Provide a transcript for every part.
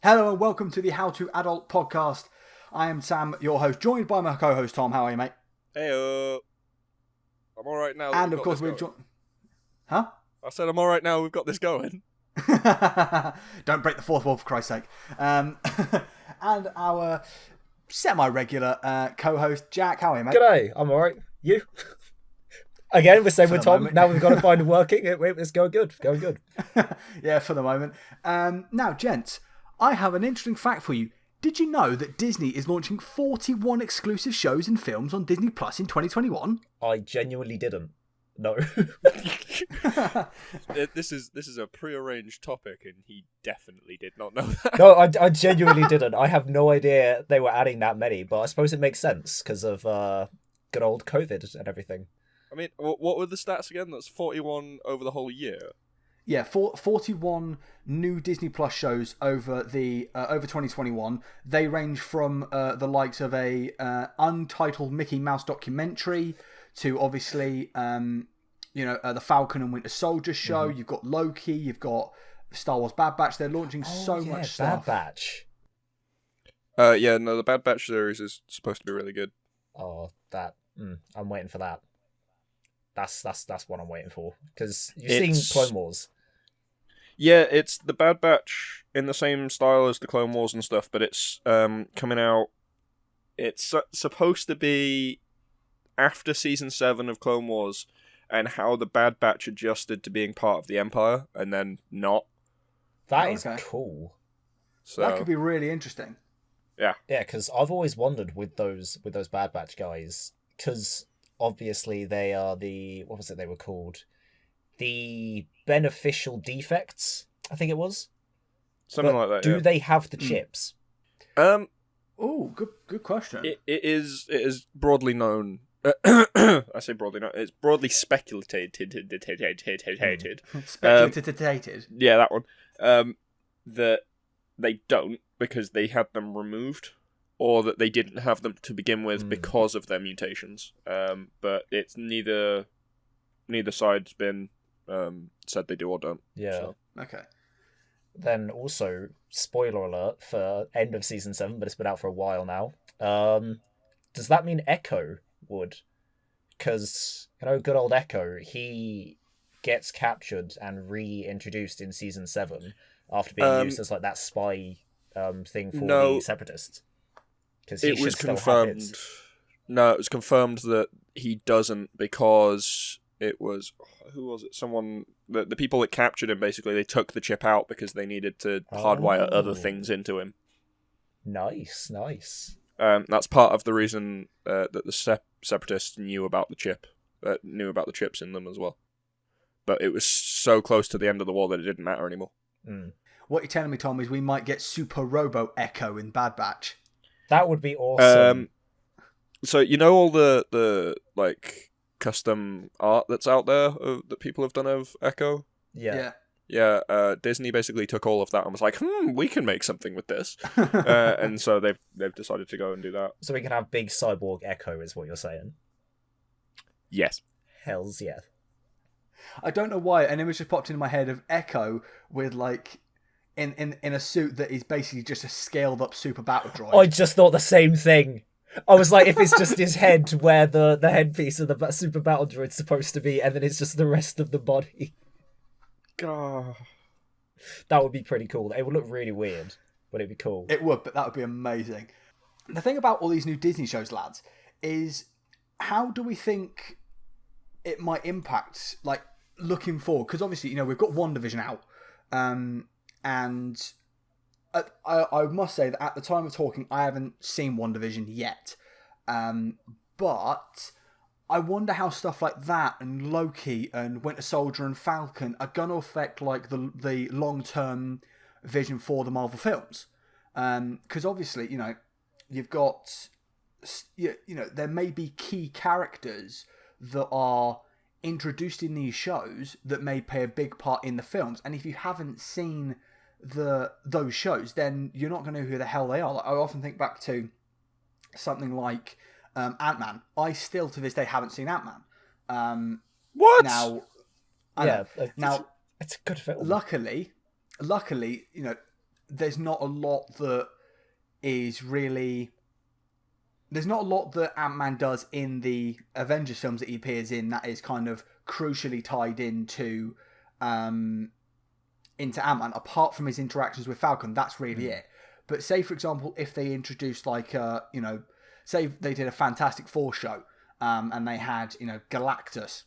Hello and welcome to the How to Adult podcast. I am Sam, your host, joined by my co-host Tom. How are you, mate? Hey, I'm all right now. And of course we're Huh? I said I'm all right now. We've got this going. Don't break the fourth wall, for Christ's sake. And our semi-regular co-host Jack. How are you, mate? G'day. I'm all right. You? Again, we're staying with Tom. Moment. Now we've got to find it working. It's going good. Going good. Yeah, for the moment. Now, gents, I have an interesting fact for you. Did you know that Disney is launching 41 exclusive shows and films on Disney Plus in 2021? I genuinely didn't. No. This is a prearranged topic, and he definitely did not know that. No, I genuinely didn't. I have no idea they were adding that many, but I suppose it makes sense because of good old COVID and everything. I mean, what were the stats again? That's 41 over the whole year. Yeah, 41 new Disney Plus shows over 2021. They range from the likes of a Untitled Mickey Mouse documentary to obviously the Falcon and Winter Soldier show. Mm-hmm. You've got Loki. You've got Star Wars Bad Batch. They're launching much stuff. Bad Batch. The Bad Batch series is supposed to be really good. Oh, I'm waiting for that. That's what I'm waiting for because you've seen Clone Wars. Yeah, it's the Bad Batch in the same style as the Clone Wars and stuff, but it's coming out. It's supposed to be after season 7 of Clone Wars, and how the Bad Batch adjusted to being part of the Empire, and then not. That is cool. So that could be really interesting. Yeah, because I've always wondered with those Bad Batch guys, because obviously they are what was it they were called? The beneficial defects, I think it was. Something like that. Do they have the chips? Oh, good question. It is broadly known. I say broadly known. It's broadly speculated. Speculated. Yeah, that one. That they don't because they had them removed, or that they didn't have them to begin with because of their mutations. But it's neither side's been said they do or don't. Yeah. So. Okay. Then also, spoiler alert for end of season 7, but it's been out for a while now. Does that mean Echo would? Because, good old Echo, he gets captured and reintroduced in season 7 after being used as like that spy thing for the Separatists. Because it was confirmed. No, it was confirmed that he doesn't because it was who was it? Someone the people that captured him basically they took the chip out because they needed to hardwire other things into him. Nice. That's part of the reason that the Separatists knew about the chip, knew about the chips in them as well. But it was so close to the end of the war that it didn't matter anymore. What you're telling me, Tom, is we might get Super Robo Echo in Bad Batch. That would be awesome. So all the like custom art that's out there that people have done of Echo. Yeah. Disney basically took all of that and was like, we can make something with this, and so they've decided to go and do that. So we can have big cyborg Echo, is what you're saying? Yes. Hells yeah. I don't know why an image just popped into my head of Echo with like in a suit that is basically just a scaled up super battle droid. I just thought the same thing. I was like, if it's just his head where the headpiece of the super battle droid's supposed to be, and then it's just the rest of the body. God. That would be pretty cool. It would look really weird, but it'd be cool. It would, but that would be amazing. The thing about all these new Disney shows, lads, is how do we think it might impact, like, looking forward? Because obviously, we've got WandaVision out, and I must say that at the time of talking, I haven't seen WandaVision yet. But I wonder how stuff like that and Loki and Winter Soldier and Falcon are going to affect like the long-term vision for the Marvel films. Because obviously, you've got, there may be key characters that are introduced in these shows that may play a big part in the films. And if you haven't seen those shows, then you're not going to know who the hell they are. Like, I often think back to something like Ant-Man. I still to this day haven't seen Ant-Man. What? Now, it's a good film. Luckily, there's not a lot that is really... There's not a lot that Ant-Man does in the Avengers films that he appears in that is kind of crucially tied into Ant-Man, apart from his interactions with Falcon. That's really it. But say, for example, if they introduced say they did a Fantastic Four show, and they had, Galactus,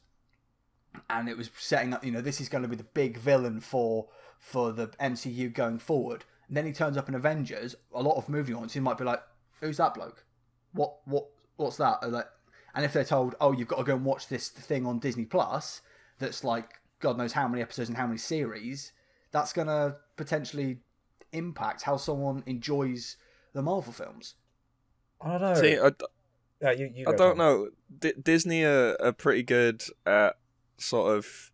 and it was setting up, this is going to be the big villain for the MCU going forward. And then he turns up in Avengers. A lot of movie audiences might be like, "Who's that bloke? What's that?" And if they're told, "Oh, you've got to go and watch this thing on Disney Plus," that's like God knows how many episodes and how many series, that's going to potentially impact how someone enjoys the Marvel films. I don't know. See, You I go, don't Tom. know. Disney are pretty good at sort of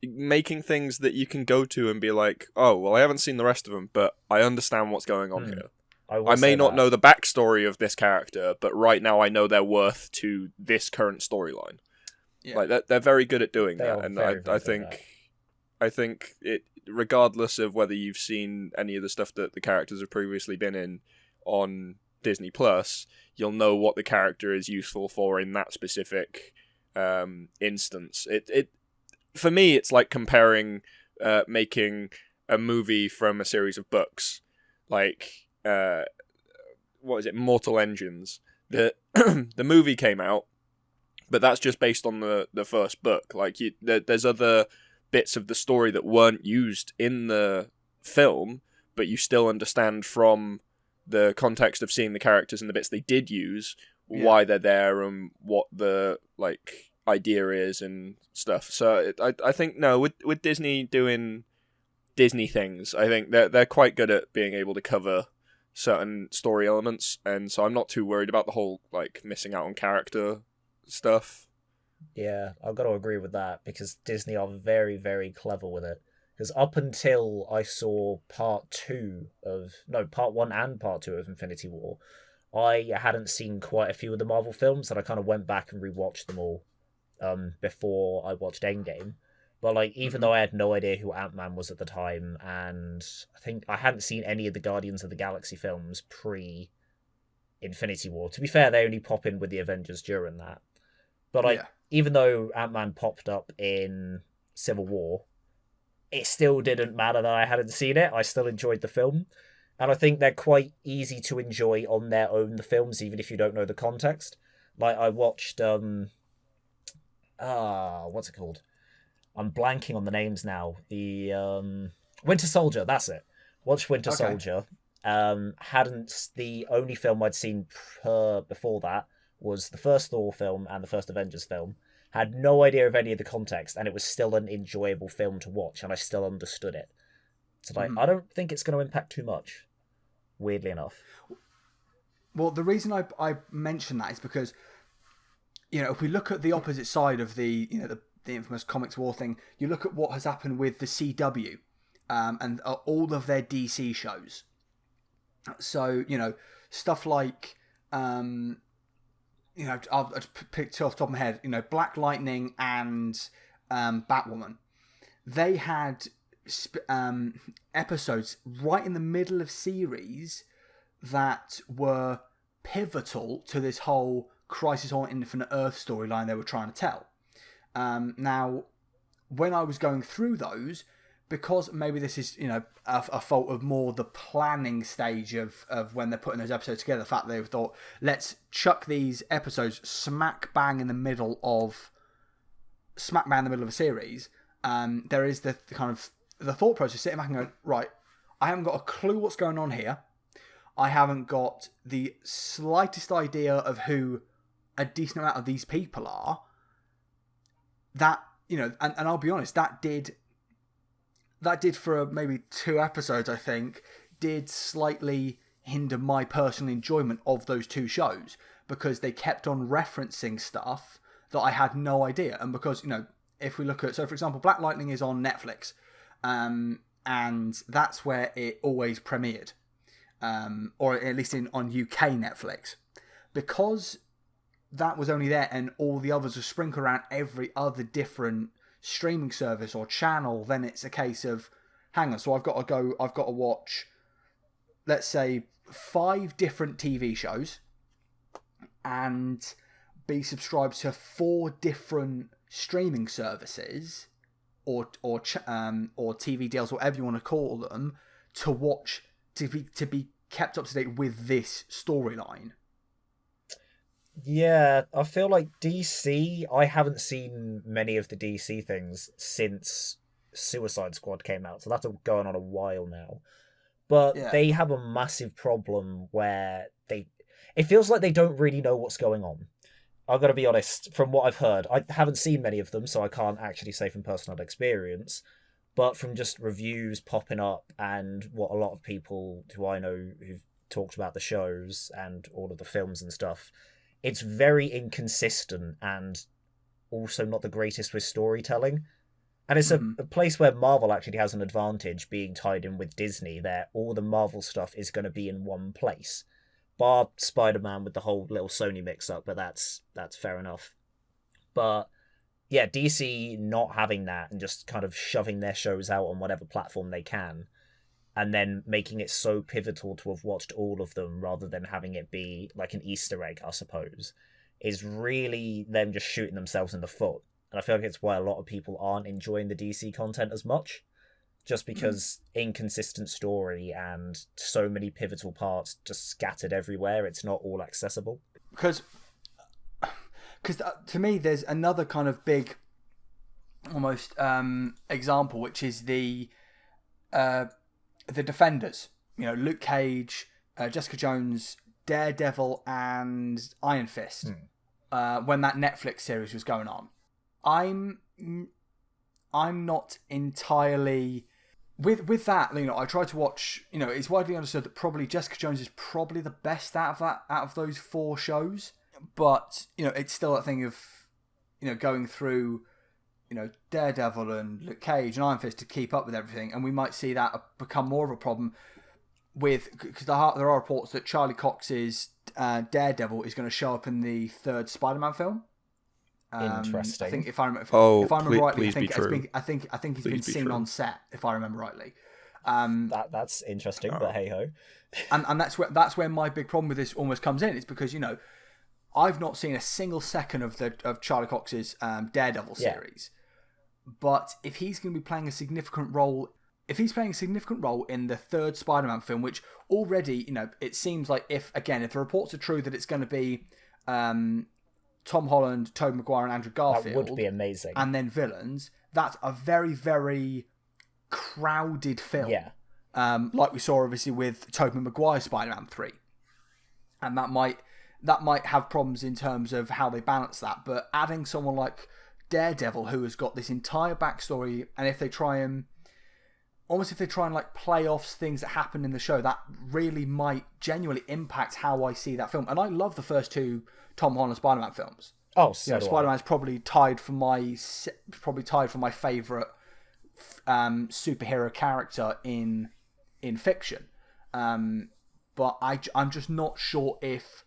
making things that you can go to and be like, "Oh, well, I haven't seen the rest of them, but I understand what's going on here. I may not know the backstory of this character, but right now I know their worth to this current storyline." Yeah. Like they're very good at doing They that, are and very, very I good at think I think it, regardless of whether you've seen any of the stuff that the characters have previously been in on Disney Plus, you'll know what the character is useful for in that specific instance. It for me, it's like comparing making a movie from a series of books, like what is it, Mortal Engines. The the movie came out, but that's just based on the first book. Like there's other bits of the story that weren't used in the film, but you still understand from the context of seeing the characters and the bits they did use why they're there and what the like idea is and stuff. So I think with Disney doing Disney things, I think they're quite good at being able to cover certain story elements, and so I'm not too worried about the whole like missing out on character stuff. Yeah, I've got to agree with that because Disney are very, very clever with it. Because up until I saw part 1 and part 2 of Infinity War, I hadn't seen quite a few of the Marvel films, and I kind of went back and rewatched them all before I watched Endgame. But like, even though I had no idea who Ant-Man was at the time, and I think I hadn't seen any of the Guardians of the Galaxy films pre Infinity War. To be fair, they only pop in with the Avengers during that. But like, even though Ant-Man popped up in Civil War, it still didn't matter that I hadn't seen it. I still enjoyed the film. And I think they're quite easy to enjoy on their own, the films, even if you don't know the context. Like, I watched, what's it called? I'm blanking on the names now. The, Winter Soldier, that's it. Watched Winter Soldier. The only film I'd seen before that was the first Thor film and the first Avengers film. Had no idea of any of the context, and it was still an enjoyable film to watch, and I still understood it. So, like, I don't think it's going to impact too much, weirdly enough. Well, the reason I mention that is because, if we look at the opposite side of the infamous comics war thing, you look at what has happened with the CW and all of their DC shows. So, stuff like... I'll pick two off the top of my head. Black Lightning and Batwoman. They had episodes right in the middle of series that were pivotal to this whole Crisis on Infinite Earth storyline they were trying to tell. Now, when I was going through those, because maybe this is, a fault of more the planning stage of when they're putting those episodes together, the fact that they've thought, let's chuck these episodes smack bang in the middle of a series, there is the kind of the thought process sitting back and going, right, I haven't got a clue what's going on here. I haven't got the slightest idea of who a decent amount of these people are. That, and I'll be honest, that did for maybe 2 episodes, I think, did slightly hinder my personal enjoyment of those 2 shows because they kept on referencing stuff that I had no idea. And because, if we look at... So, for example, Black Lightning is on Netflix, and that's where it always premiered, or at least on UK Netflix. Because that was only there and all the others were sprinkled around every other different streaming service or channel, then it's a case of hang on, so I've got to watch, let's say, 5 different TV shows and be subscribed to 4 different streaming services or TV deals, whatever you want to call them, to watch, to be kept up to date with this storyline. Yeah, I feel like DC, I haven't seen many of the DC things since Suicide Squad came out, so that's going on a while now. But they have a massive problem where it feels like they don't really know what's going on. I've got to be honest, from what I've heard, I haven't seen many of them, so I can't actually say from personal experience, but from just reviews popping up and what a lot of people who I know who've talked about the shows and all of the films and stuff, it's very inconsistent and also not the greatest with storytelling. And it's a place where Marvel actually has an advantage being tied in with Disney, that all the Marvel stuff is going to be in one place. Bar Spider-Man with the whole little Sony mix-up, but that's fair enough. But yeah, DC not having that and just kind of shoving their shows out on whatever platform they can, and then making it so pivotal to have watched all of them rather than having it be like an Easter egg, I suppose, is really them just shooting themselves in the foot. And I feel like it's why a lot of people aren't enjoying the DC content as much, just because inconsistent story and so many pivotal parts just scattered everywhere. It's not all accessible. Because to me, there's another kind of big, almost example, which is the Defenders. You know, Luke Cage, Jessica Jones, Daredevil, and Iron Fist. When that Netflix series was going on, I'm not entirely with that. You know, I tried to watch. You know, it's widely understood that probably Jessica Jones is probably the best out of those 4 shows. But you know, it's still a thing of, you know, going through, you know, Daredevil and Luke Cage and Iron Fist to keep up with everything, and we might see that become more of a problem because there are reports that Charlie Cox's Daredevil is going to show up in the 3rd Spider-Man film. Interesting. I think if I remember rightly, I think he's been seen true. on set. If I remember rightly, that's interesting, but hey ho. And that's where my big problem with this almost comes in. It's because, you know, I've not seen a single second of Charlie Cox's Daredevil series, but if he's going to be playing a significant role. If he's playing a significant role in the 3rd Spider-Man film, which already, you know, it seems like if the reports are true that it's going to be Tom Holland, Tobey Maguire, and Andrew Garfield, that would be amazing, and then villains, that's a very, very crowded film. Yeah. Like we saw obviously with Tobey Maguire's Spider-Man 3, and that might have problems in terms of how they balance that. But adding someone like Daredevil, who has got this entire backstory, and if they try and like play off things that happen in the show, that really might genuinely impact how I see that film. And I love the first 2 Tom Holland Spider-Man films. Oh, so Spider-Man's probably tied for my favourite superhero character in fiction. But I'm just not sure if,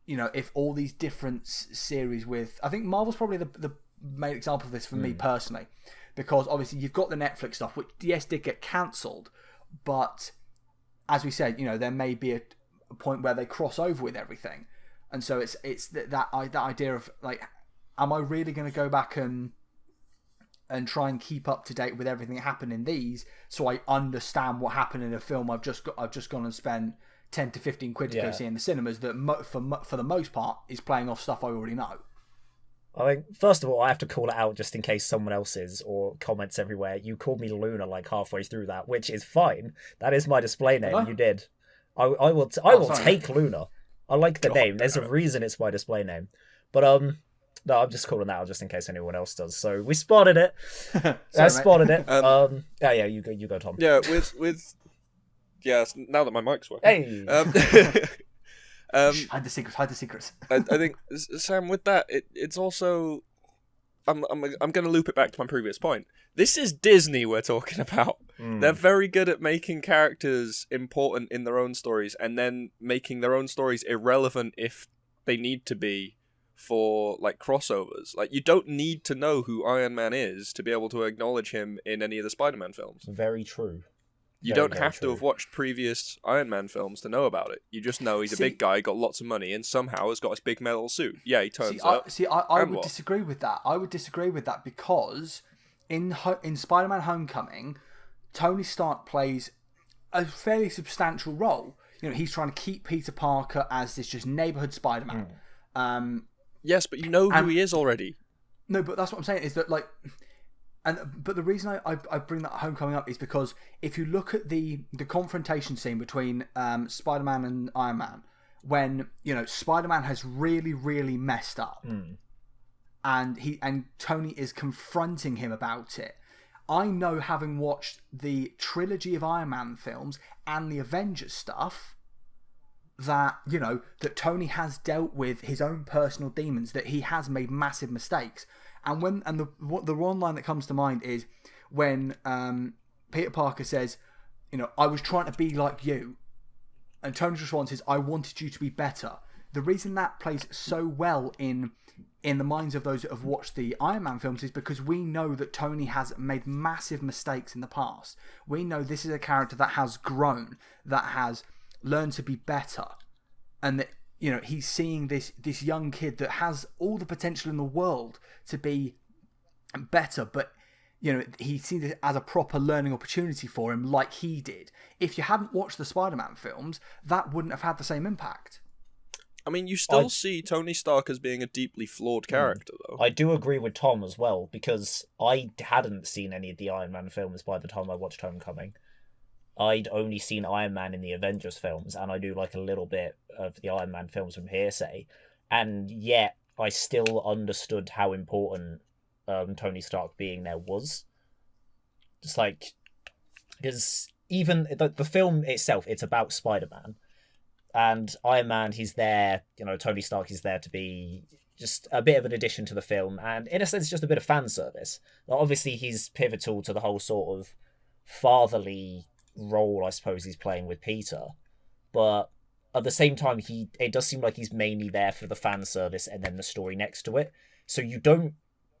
you know, if all these different series with... I think Marvel's probably the main example of this for me personally. Because obviously you've got the Netflix stuff, which yes did get cancelled, but as we said, you know, there may be a point where they cross over with everything, and so it's that idea of like, am I really going to go back and try and keep up to date with everything that happened in these, so I understand what happened in a film I've just gone and spent 10 to 15 quid to go see in the cinemas that for the most part is playing off stuff I already know. I think, first of all, I have to call it out just in case someone else is, or comments everywhere. You called me Luna like halfway through that, which is fine. That is my display name. Hello? You did. I will take Luna. I like the name. There's a reason it's my display name. But no, I'm just calling that out just in case anyone else does. So we spotted it. I spotted it. Yeah, you go, Tom. Yeah, with now that my mic's working. Hey. Hide the secrets. I think, Sam, with that, it's also... I'm going to loop it back to my previous point. This is Disney we're talking about. They're very good at making characters important in their own stories and then making their own stories irrelevant if they need to be for like crossovers. Like, you don't need to know who Iron Man is to be able to acknowledge him in any of the Spider-Man films. Very true. You don't have to have watched previous Iron Man films to know about it. You just know he's a big guy, got lots of money, and somehow has got this big metal suit. Yeah, he turns up. I would disagree with that. I would disagree with that because in Spider-Man Homecoming, Tony Stark plays a fairly substantial role. You know, he's trying to keep Peter Parker as this just neighborhood Spider-Man. Yes, but you know who he is already. No, but that's what I'm saying is that, like... But the reason I bring that Homecoming up is because if you look at the confrontation scene between Spider-Man and Iron Man, when, you know, Spider-Man has really, really messed up, and Tony is confronting him about it. I know, having watched the trilogy of Iron Man films and the Avengers stuff, that, you know, that Tony has dealt with his own personal demons, that he has made massive mistakes. And the one line that comes to mind is when Peter Parker says, you know, I was trying to be like you. And Tony's response is, I wanted you to be better. The reason that plays so well in the minds of those that have watched the Iron Man films is because we know that Tony has made massive mistakes in the past. We know this is a character that has grown, that has learned to be better. And that, you know, he's seeing this young kid that has all the potential in the world to be better, but, you know, he sees it as a proper learning opportunity for him, like he did. If you hadn't watched the Spider-Man films, that wouldn't have had the same impact. I mean, you still see Tony Stark as being a deeply flawed character, though. I do agree with Tom as well, because I hadn't seen any of the Iron Man films by the time I watched Homecoming. I'd only seen Iron Man in the Avengers films, and I do like a little bit of the Iron Man films from hearsay, and yet I still understood how important Tony Stark being there was. Just like, because even the film itself, it's about Spider-Man, and Iron Man, he's there, you know, Tony Stark is there to be just a bit of an addition to the film, and in a sense, just a bit of fan service. Like, obviously, he's pivotal to the whole sort of fatherly role, I suppose, he's playing with Peter, but at the same time, it does seem like he's mainly there for the fan service and then the story next to it. So you don't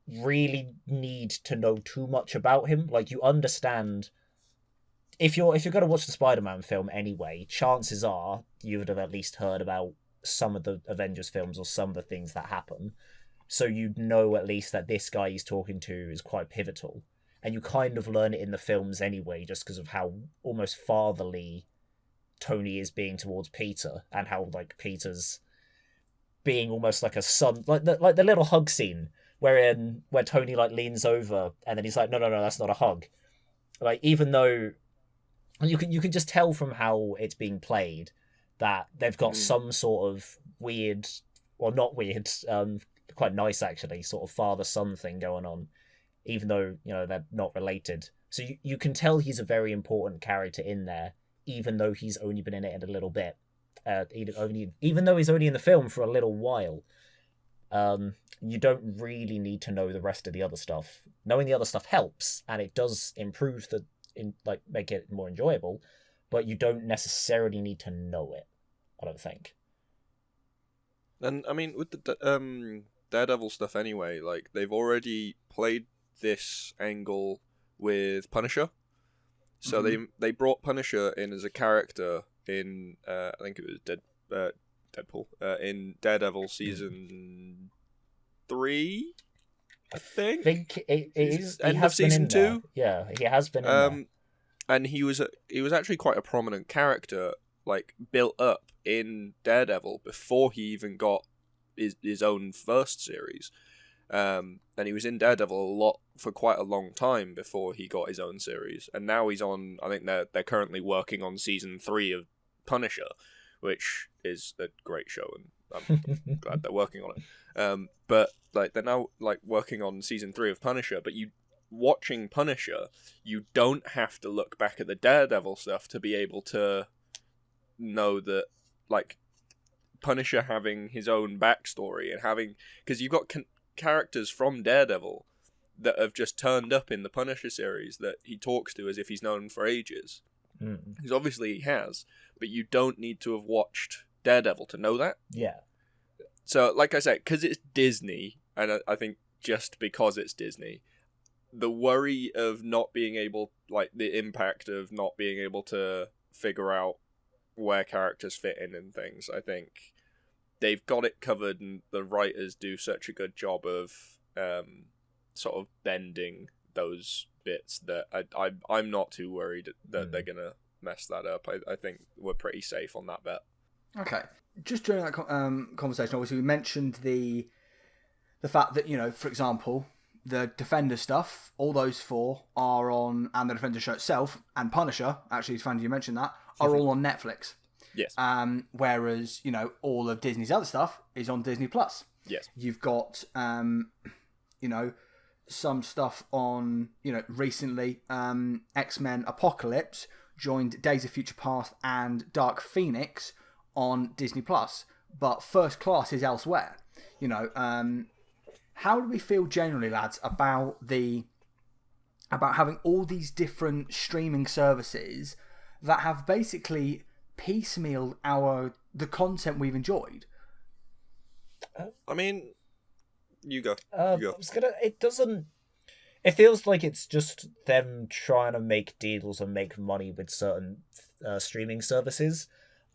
really need to know too much about him. Like, you understand, if you're going to watch the Spider-Man film anyway, chances are you would have at least heard about some of the Avengers films or some of the things that happen. So you'd know at least that this guy he's talking to is quite pivotal. And you kind of learn it in the films anyway, just because of how almost fatherly Tony is being towards Peter, and how, like, Peter's being almost like a son, like the little hug scene where Tony, like, leans over and then he's like, no, that's not a hug. Like, even though you can just tell from how it's being played that they've got some sort of weird, or not weird, quite nice actually, sort of father-son thing going on, even though, you know, they're not related. So you can tell he's a very important character in there, even though he's only been in it a little bit. Even though he's only in the film for a little while. You don't really need to know the rest of the other stuff. Knowing the other stuff helps, and it does improve make it more enjoyable, but you don't necessarily need to know it, I don't think. And, I mean, with the Daredevil stuff anyway, like, they've already played this angle with Punisher. So they brought Punisher in as a character in, I think it was Deadpool, in Daredevil season 3, I think. I think it is. End of season 2. Yeah, he has been in there. And he was actually quite a prominent character, like, built up in Daredevil before he even got his own first series. And he was in Daredevil a lot for quite a long time before he got his own series. And now he's on, I think they're currently working on season 3 of Punisher, which is a great show, and I'm glad they're working on it. But, like, they're now, like, working on season 3 of Punisher, but watching Punisher, you don't have to look back at the Daredevil stuff to be able to know that, like, Punisher having his own backstory and having, because you've got characters from Daredevil that have just turned up in the Punisher series that he talks to as if he's known for ages. Because obviously he has, but you don't need to have watched Daredevil to know that. Yeah. So, like I said, because it's Disney, and I think just because it's Disney, the worry of not being able, like, the impact of not being able to figure out where characters fit in and things, I think they've got it covered, and the writers do such a good job of sort of bending those bits that I'm not too worried that they're going to mess that up. I think we're pretty safe on that bet. Okay. Just during that conversation, obviously we mentioned the fact that, you know, for example, the Defender stuff, all those 4 are on, and the Defender show itself, and Punisher, actually, it's funny you mentioned that, are all on Netflix. Yes. Whereas, you know, all of Disney's other stuff is on Disney Plus. Yes. You've got, you know, some stuff on, you know, recently, X-Men Apocalypse joined Days of Future Past and Dark Phoenix on Disney Plus, but First Class is elsewhere. You know, how do we feel generally, lads, about having all these different streaming services that have basically piecemealed the content we've enjoyed? I mean, you go. It feels like it's just them trying to make deals and make money with certain streaming services.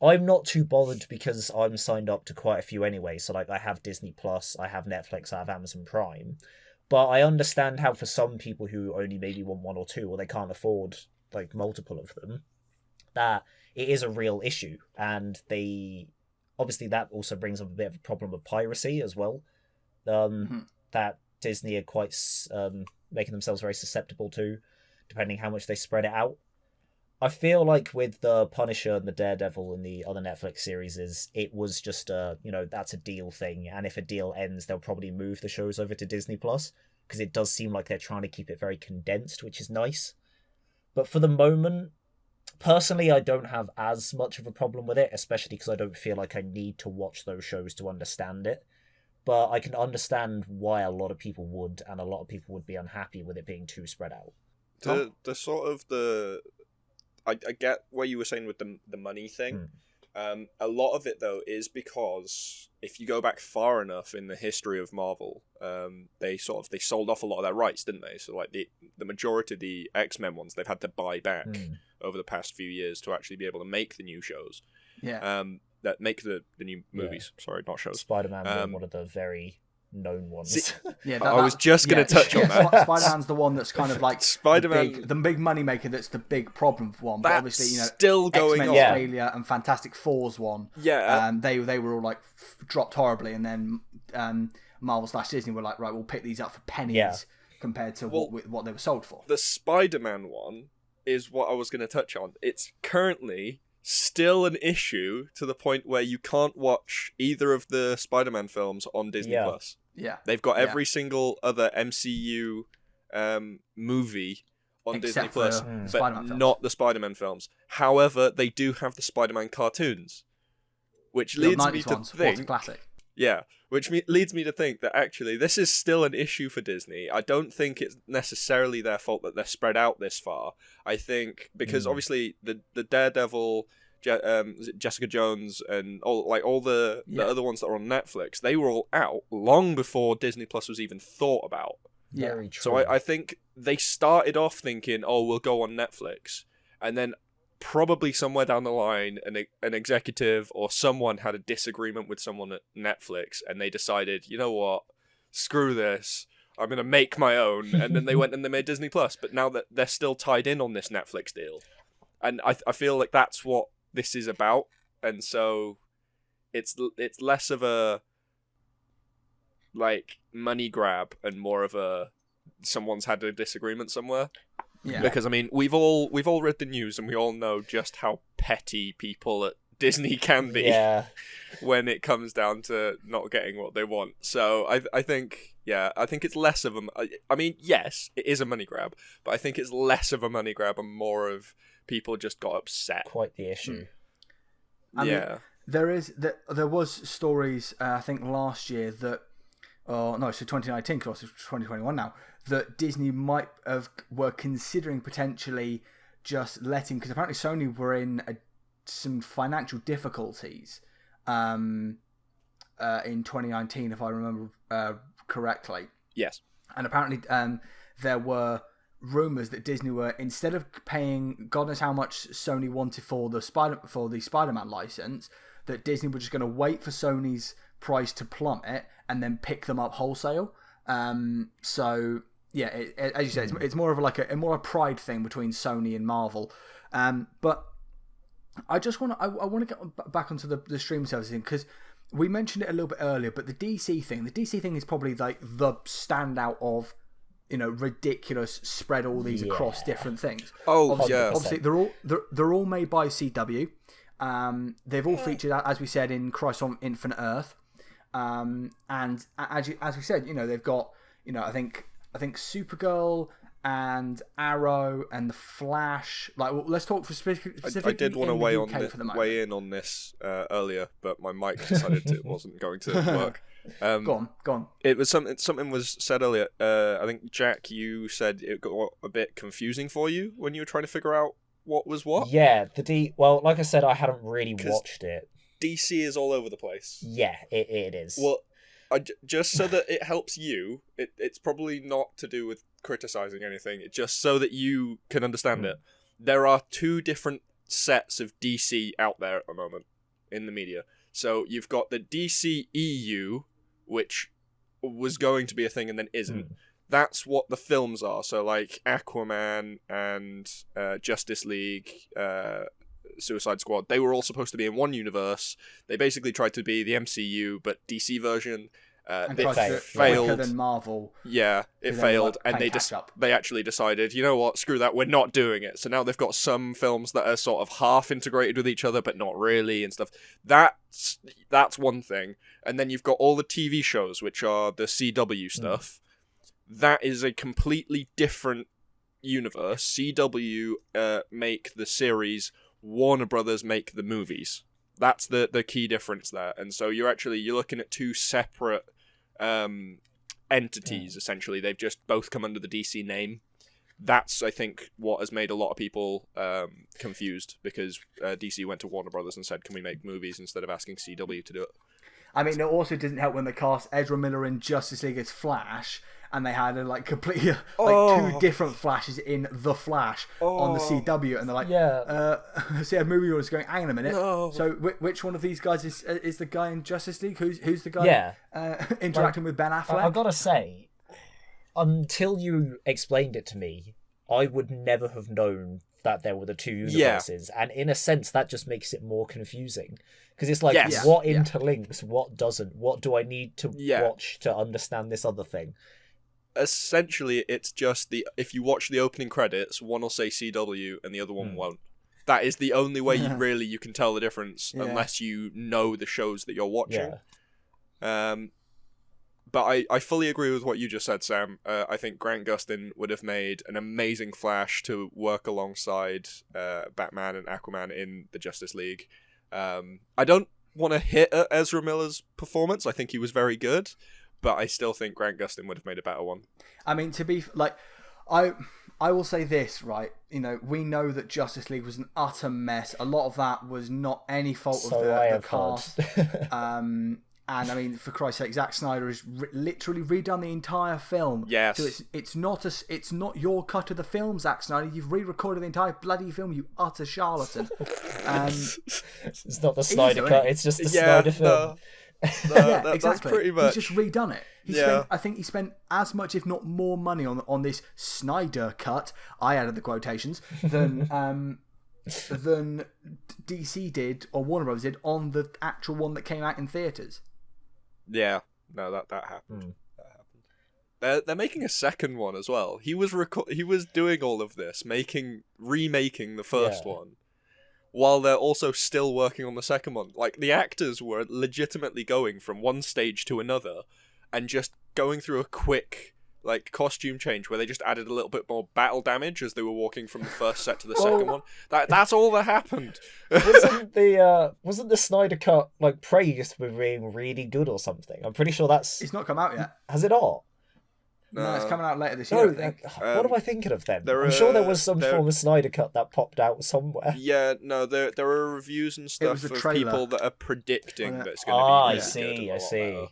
I'm not too bothered because I'm signed up to quite a few anyway. So, like, I have Disney Plus, I have Netflix, I have Amazon Prime. But I understand how for some people who only maybe want 1 or 2, or they can't afford, like, multiple of them, that it is a real issue. And obviously that also brings up a bit of a problem of piracy as well. That Disney are quite making themselves very susceptible to, depending how much they spread it out. I feel like with the Punisher and the Daredevil and the other Netflix series, it was just that's a deal thing, and if a deal ends, they'll probably move the shows over to Disney Plus, because it does seem like they're trying to keep it very condensed, which is nice. But for the moment, personally, I don't have as much of a problem with it, especially because I don't feel like I need to watch those shows to understand it. But I can understand why a lot of people would, and a lot of people would be unhappy with it being too spread out. I get what you were saying with the money thing. A lot of it, though, is because if you go back far enough in the history of Marvel, they sold off a lot of their rights, didn't they? So, like, the majority of the X-Men ones, they've had to buy back over the past few years to actually be able to make the new shows. Yeah. That make the new movies. Yeah. Sorry, not shows. Spider-Man, one of the very known ones. I was just going to touch on that. Spider-Man's the one that's kind of like Spider-Man, the big money maker. That's the big problem for one. But obviously, you know, still going X-Men on. Failure and Fantastic Four's one. Yeah, they were all like dropped horribly, and then Marvel/Disney were like, right, we'll pick these up for pennies compared to what they were sold for. The Spider-Man one is what I was going to touch on. It's currently still an issue to the point where you can't watch either of the Spider-Man films on Disney Plus. Yeah. They've got every single other MCU movie on Except Disney Plus, but not the Spider-Man films. However, they do have the Spider-Man cartoons, which leads me to think... classic. Yeah, which leads me to think that actually this is still an issue for Disney. I don't think it's necessarily their fault that they're spread out this far. I think because obviously the Daredevil, Jessica Jones, and all the other ones that are on Netflix, they were all out long before Disney Plus was even thought about. Yeah. Very true. So I think they started off thinking, oh, we'll go on Netflix, and then probably somewhere down the line, an executive or someone had a disagreement with someone at Netflix, and they decided, you know what, screw this, I'm gonna make my own, and then they went and they made Disney Plus. But now that they're still tied in on this Netflix deal, and I feel like that's what this is about, and so it's less of a like money grab and more of a someone's had a disagreement somewhere. Yeah. Because I mean, we've all read the news and we all know just how petty people at Disney can be when it comes down to not getting what they want. So I think it's less of a... I mean, yes, it is a money grab, but I think it's less of a money grab and more of people just got upset. Quite the issue. I mean, there was stories, I think last year that... so 2019, because it's 2021 now, that Disney were considering potentially just letting, because apparently Sony were in some financial difficulties in 2019, if I remember correctly. Yes. And apparently there were rumors that Disney were, instead of paying God knows how much Sony wanted for the Spider-Man license, that Disney were just going to wait for Sony's price to plummet and then pick them up wholesale. So yeah, as you said, it's more of a pride thing between Sony and Marvel. But I want to get back onto the streaming service thing, because we mentioned it a little bit earlier. But the DC thing is probably like the standout of, ridiculous, spread all these across different things. Oh, obviously they're all made by CW. They've all featured, as we said, in Crisis on Infinite Earth. And as we said, they've got, I think Supergirl and Arrow and the Flash. Like, well, let's talk for specifically. I did want to weigh in on this earlier, but my mic decided it wasn't going to work. Go on. It was something was said earlier. I think, Jack, you said it got a bit confusing for you when you were trying to figure out what was what. Yeah, well, like I said, I hadn't really watched it. DC is all over the place. Yeah, it is. Well, just so that it helps you, it's probably not to do with criticizing anything. It's just so that you can understand it. There are two different sets of DC out there at the moment in the media. So you've got the DC EU, which was going to be a thing and then isn't. That's what the films are. So like Aquaman and Justice League, Suicide Squad, they were all supposed to be in one universe. They basically tried to be the MCU, but DC version. It failed. Quicker than Marvel. Yeah, it failed, and they actually decided, you know what, screw that, we're not doing it. So now they've got some films that are sort of half integrated with each other, but not really, and stuff. That's one thing. And then you've got all the TV shows, which are the CW stuff. That is a completely different universe. CW make the series, Warner Brothers make the movies. That's the key difference there. And so you're looking at two separate entities, essentially. They've just both come under the DC name. That's, I think, what has made a lot of people confused, because DC went to Warner Brothers and said, can we make movies, instead of asking CW to do it. I mean, it also didn't help when they cast Ezra Miller in Justice League as Flash, and they had completely two different Flashes in The Flash on the CW, and they're like, see a movie was going, hang on a minute, so which one of these guys is the guy in Justice League? Who's the guy interacting with Ben Affleck? I've got to say, until you explained it to me, I would never have known that there were the two universes, and in a sense that just makes it more confusing, because it's like, what interlinks, what doesn't, what do I need to watch to understand this other thing? Essentially, it's just if you watch the opening credits, one will say CW and the other one won't. That is the only way you can tell the difference, unless you know the shows that you're watching. But I fully agree with what you just said, Sam. I think Grant Gustin would have made an amazing Flash to work alongside Batman and Aquaman in the Justice League. I don't want to hit at Ezra Miller's performance. I think he was very good, but I still think Grant Gustin would have made a better one. I mean, I will say this, right? We know that Justice League was an utter mess. A lot of that was not any fault of the cast. And I mean, for Christ's sake, Zack Snyder has literally redone the entire film. Yes. So it's not your cut of the film, Zack Snyder. You've re-recorded the entire bloody film, you utter charlatan. It's not the Snyder cut. It's just the Snyder film. Exactly. That's pretty much. He's just redone it. I think he spent as much, if not more, money on this Snyder cut. I added the quotations than DC did, or Warner Bros. Did, on the actual one that came out in theaters. Yeah, no, that happened. That happened. They're making a second one as well. He was doing all of this, remaking the first one, while they're also still working on the second one. Like, the actors were legitimately going from one stage to another, and just going through a quick costume change where they just added a little bit more battle damage as they were walking from the first set to the second one. That's all that happened. Wasn't the Snyder cut praised for being really good or something? I'm pretty sure it's not come out yet. Has it not? No, it's coming out later this No, year, I think. what am I thinking of then? there I'm sure there are- was some there- form of Snyder cut that popped out somewhere. Yeah, no, there are reviews and stuff was a of trailer. people that are predicting Oh, that it's going to be I really see, good and a I lot see.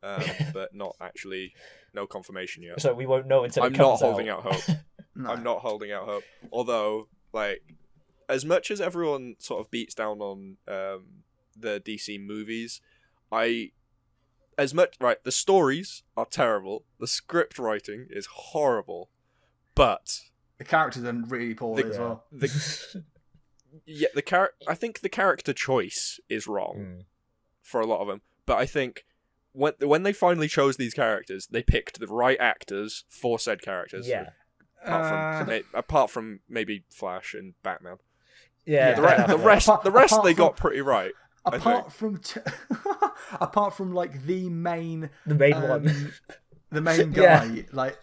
better. But not actually, no confirmation yet. So we won't know until I'm it not comes holding out hope. No. I'm not holding out hope. Although, like, as much as everyone sort of beats down on the DC movies, the stories are terrible. The script writing is horrible, but The characters are really poor as well. I think the character choice is wrong for a lot of them. But I think when they finally chose these characters, they picked the right actors for said characters. Yeah. Apart from maybe Flash and Batman. Yeah. The rest Apart they from- got pretty right. Apart from like the main one. the main guy, like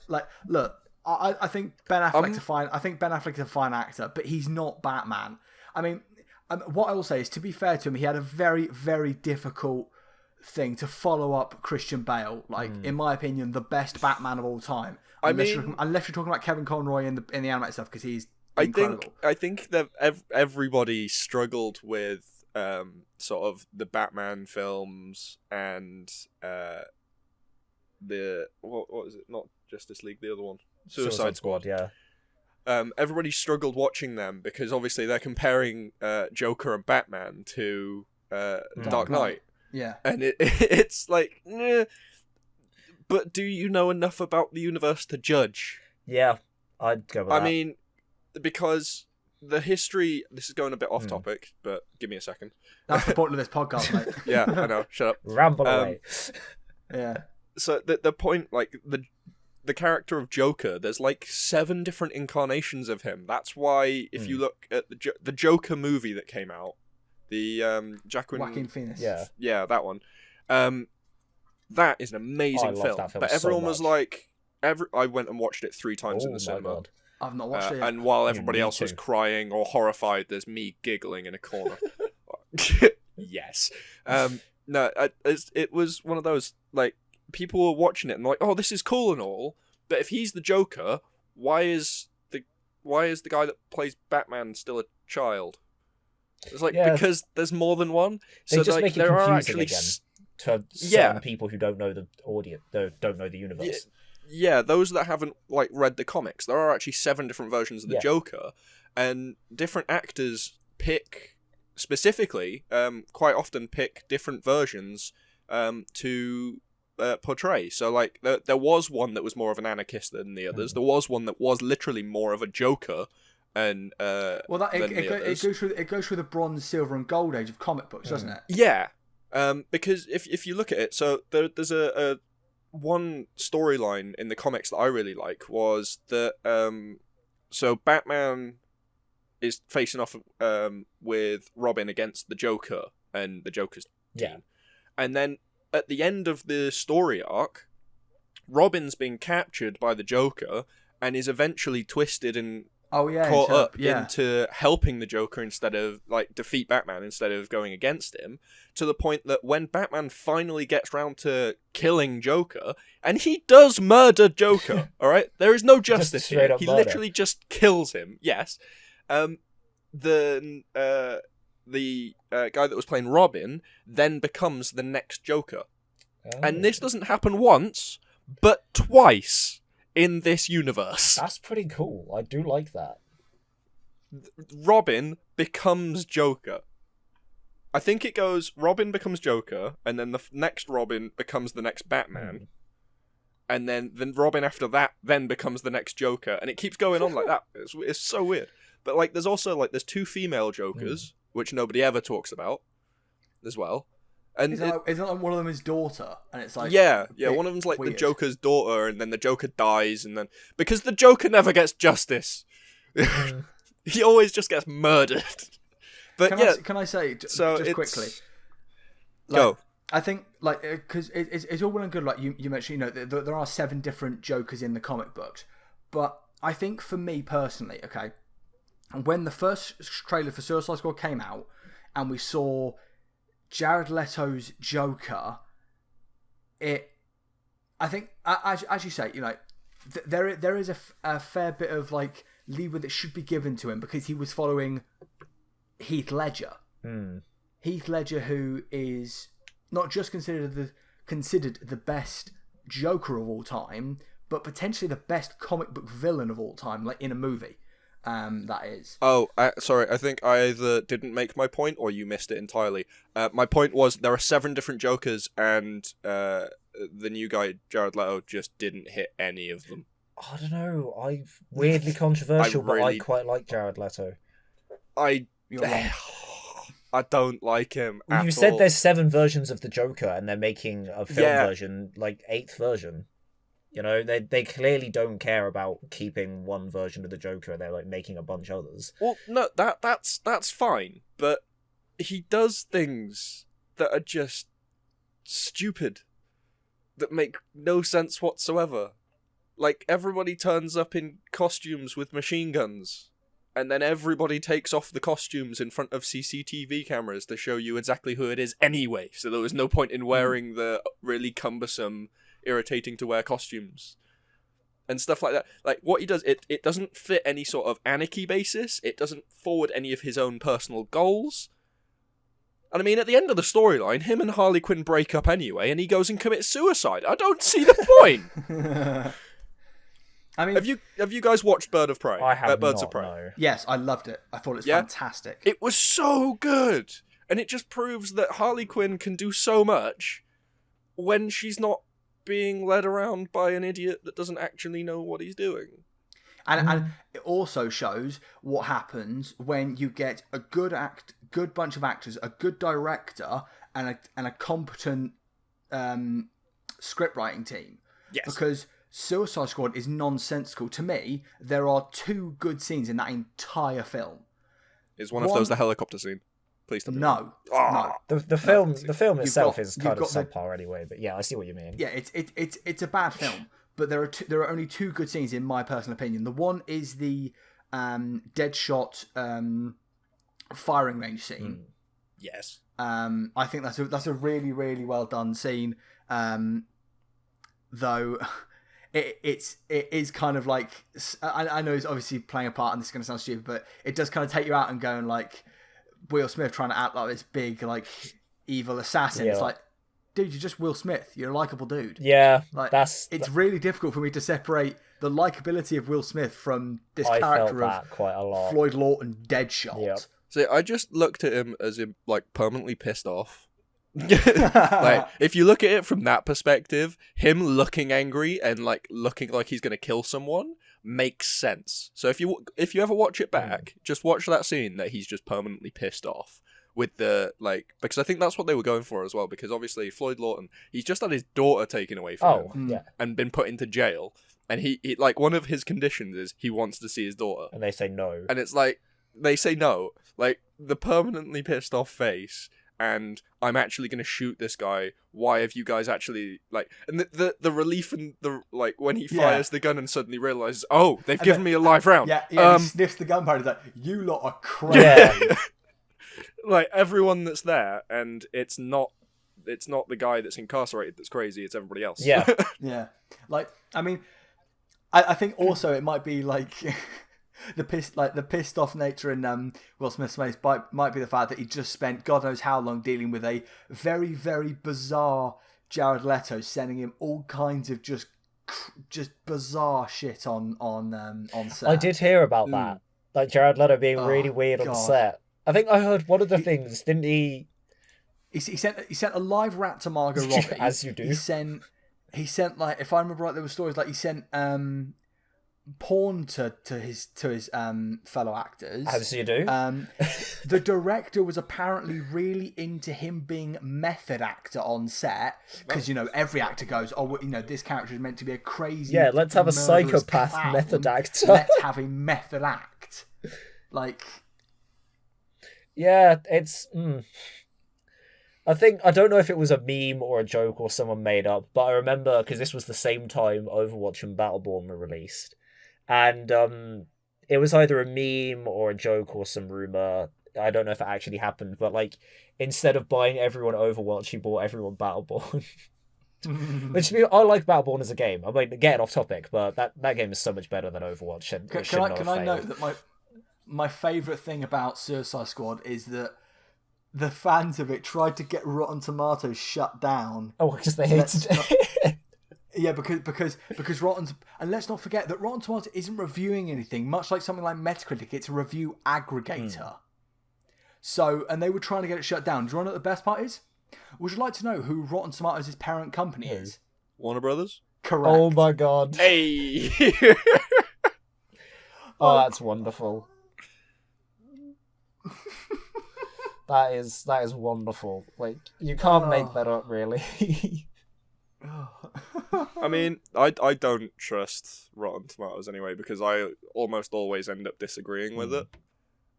look, I think Ben Affleck's fine. I think Ben Affleck's a fine actor, but he's not Batman. I mean, what I will say is, to be fair to him, he had a very, very difficult thing to follow up Christian Bale. Like, in my opinion, the best Batman of all time. Unless you're talking about Kevin Conroy in the animated stuff, because he's incredible. I think that everybody struggled with sort of the Batman films and the what was it? Not Justice League, the other one, Suicide Squad. Yeah. Everybody struggled watching them because obviously they're comparing Joker and Batman to Dark Knight. Yeah. And it's like, but do you know enough about the universe to judge? Yeah, I'd go with that. I mean, because the history... This is going a bit off topic, but give me a second. That's the point of this podcast, mate. Yeah, I know. Shut up. Ramble away. Yeah. So the point, like, the character of Joker, there's like 7 different incarnations of him. That's why if you look at the Joker movie that came out, the Joaquin Phoenix. Yeah, that one. That is an amazing film. That film but everyone was like, I went and watched it 3 times in the cinema. God. I've not watched it yet. And while everybody me else was too. crying or horrified, there's me giggling in a corner. Yes. No, it was one of those, like, people were watching it and like, oh, this is cool and all, but if he's the Joker, why is the guy that plays Batman still a child? It's like, because there's more than one. They So just like, make it there are confusing actually again to certain people who don't know the audience, don't know the universe. Yeah, those that haven't like read the comics, there are actually 7 different versions of the Joker, and different actors pick specifically, quite often pick different versions to portray. So like there was one that was more of an anarchist than the others. There was one that was literally more of a Joker, and it goes through the bronze, silver, and gold age of comic books, doesn't it? Yeah, because if you look at it, so there's a one storyline in the comics that I really like was that so Batman is facing off with Robin against the Joker and the Joker's team. And then at the end of the story arc, Robin's been captured by the Joker and is eventually twisted and caught up into helping the Joker instead of, like, defeat Batman instead of going against him, to the point that when Batman finally gets round to killing Joker, and he does murder Joker, alright? There is no justice here. He literally just kills him, yes. The guy that was playing Robin then becomes the next Joker. Oh. And this doesn't happen once, but twice in this universe. That's pretty cool. I do like that. Robin becomes Joker. I think it goes, Robin becomes Joker, and then the next Robin becomes the next Batman. And then Robin after that then becomes the next Joker. And it keeps going on like that. It's so weird. But like, there's also like, there's 2 female Jokers, which nobody ever talks about as well. And isn't like one of them his daughter? And it's like, one of them's like weird. The Joker's daughter, and then the Joker dies, and then because the Joker never gets justice, he always just gets murdered. But can I say just quickly? Like, go. I think like because it's all well and good. Like you mentioned, you know, there are 7 different Jokers in the comic books, but I think for me personally, okay, when the first trailer for Suicide Squad came out, and we saw Jared Leto's Joker, I think, as you say, you know, there is a fair bit of like leeway that should be given to him because he was following Heath Ledger. Heath Ledger, who is not just considered the best Joker of all time, but potentially the best comic book villain of all time, like in a movie. That is. Oh, sorry. I think I either didn't make my point or you missed it entirely. My point was there are 7 different Jokers, and the new guy Jared Leto just didn't hit any of them. I don't know. I've weirdly controversial, but I quite like Jared Leto. I don't like him. You said there's 7 versions of the Joker, and they're making a film version, like 8th version. You know, they clearly don't care about keeping one version of the Joker. They're like making a bunch of others. Well, no, that's fine, but he does things that are just stupid, that make no sense whatsoever. Like, everybody turns up in costumes with machine guns, and then everybody takes off the costumes in front of CCTV cameras to show you exactly who it is anyway, so there was no point in wearing the really cumbersome, irritating to wear costumes and stuff like that. Like, what he does, it doesn't fit any sort of anarchy basis, it doesn't forward any of his own personal goals. And I mean, at the end of the storyline, him and Harley Quinn break up anyway, and he goes and commits suicide. I don't see the point. I mean, have you guys watched Birds of Prey? I have Birds not, of Prey. no. yes, I loved it. I thought it was fantastic. It was so good, and it just proves that Harley Quinn can do so much when she's not being led around by an idiot that doesn't actually know what he's doing. And it also shows what happens when you get a good bunch of actors, a good director, and a competent script writing team. Yes. Because Suicide Squad is nonsensical. To me, there are 2 good scenes in that entire film. Is one of those the helicopter scene? Please tell me. No. The film itself is kind of got subpar anyway. But yeah, I see what you mean. Yeah, it's a bad film, but there are only 2 good scenes in my personal opinion. The one is the Deadshot firing range scene. Yes. I think that's a really, really well done scene. Though it is kind of like, I know it's obviously playing a part, and this is going to sound stupid, but it does kind of take you out and going like Will Smith trying to act like this big like evil assassin. Yeah. It's like, dude, you're just Will Smith. You're a likable dude. Yeah, like it's really difficult for me to separate the likability of Will Smith from this character of quite a lot. Floyd Lawton Deadshot. Yep. So I just looked at him as him like permanently pissed off. Like, if you look at it from that perspective, him looking angry and like looking like he's gonna kill someone makes sense. So if you ever watch it back, just watch that scene that he's just permanently pissed off with the like, because I think that's what they were going for as well. Because obviously Floyd Lawton, he's just had his daughter taken away from him, and been put into jail, and he like one of his conditions is he wants to see his daughter, and they say no, and it's like they say no, like the permanently pissed off face. And I'm actually going to shoot this guy. Why have you guys actually like? And the relief and the like when he fires the gun and suddenly realizes, oh, they've given me a live round. Yeah. He sniffs the gunpowder. Like, you lot are crazy. Yeah. Like everyone that's there, and it's not the guy that's incarcerated that's crazy. It's everybody else. Yeah. Yeah. Like, I mean, I think also it might be like. The pissed off nature in Will Smith's face might be the fact that he just spent God knows how long dealing with a very, very bizarre Jared Leto, sending him all kinds of just bizarre shit on set. I did hear about that, like Jared Leto being really weird on the set. I think I heard one of the things, didn't he? He sent a live rat to Margot Robbie, as you do. He sent like, if I remember right, there were stories like he sent porn to his fellow actors, as you do. The director was apparently really into him being method actor on set, because every actor goes, oh, this character is meant to be a crazy, let's have a psychopath clown. method actor. Let's have a method act. Like, yeah, it's I don't know if it was a meme or a joke or someone made up, but I remember, because this was the same time Overwatch and Battleborn were released, and it was either a meme or a joke or some rumor. I don't know if it actually happened, but like, instead of buying everyone Overwatch, he bought everyone Battleborn. Which I like Battleborn as a game. I mean, getting off topic, but that game is so much better than Overwatch. And Can I note that my favourite thing about Suicide Squad is that the fans of it tried to get Rotten Tomatoes shut down. Oh, because they hated it. Yeah, because Rotten... And let's not forget that Rotten Tomatoes isn't reviewing anything, much like something like Metacritic. It's a review aggregator. So, and they were trying to get it shut down. Do you want to know what the best part is? Would you like to know who Rotten Tomatoes' parent company is? Warner Brothers? Correct. Oh my god. Hey! Oh, that's wonderful. That is wonderful. Like, you can't make that up, really. I mean, I don't trust Rotten Tomatoes anyway, because I almost always end up disagreeing with it.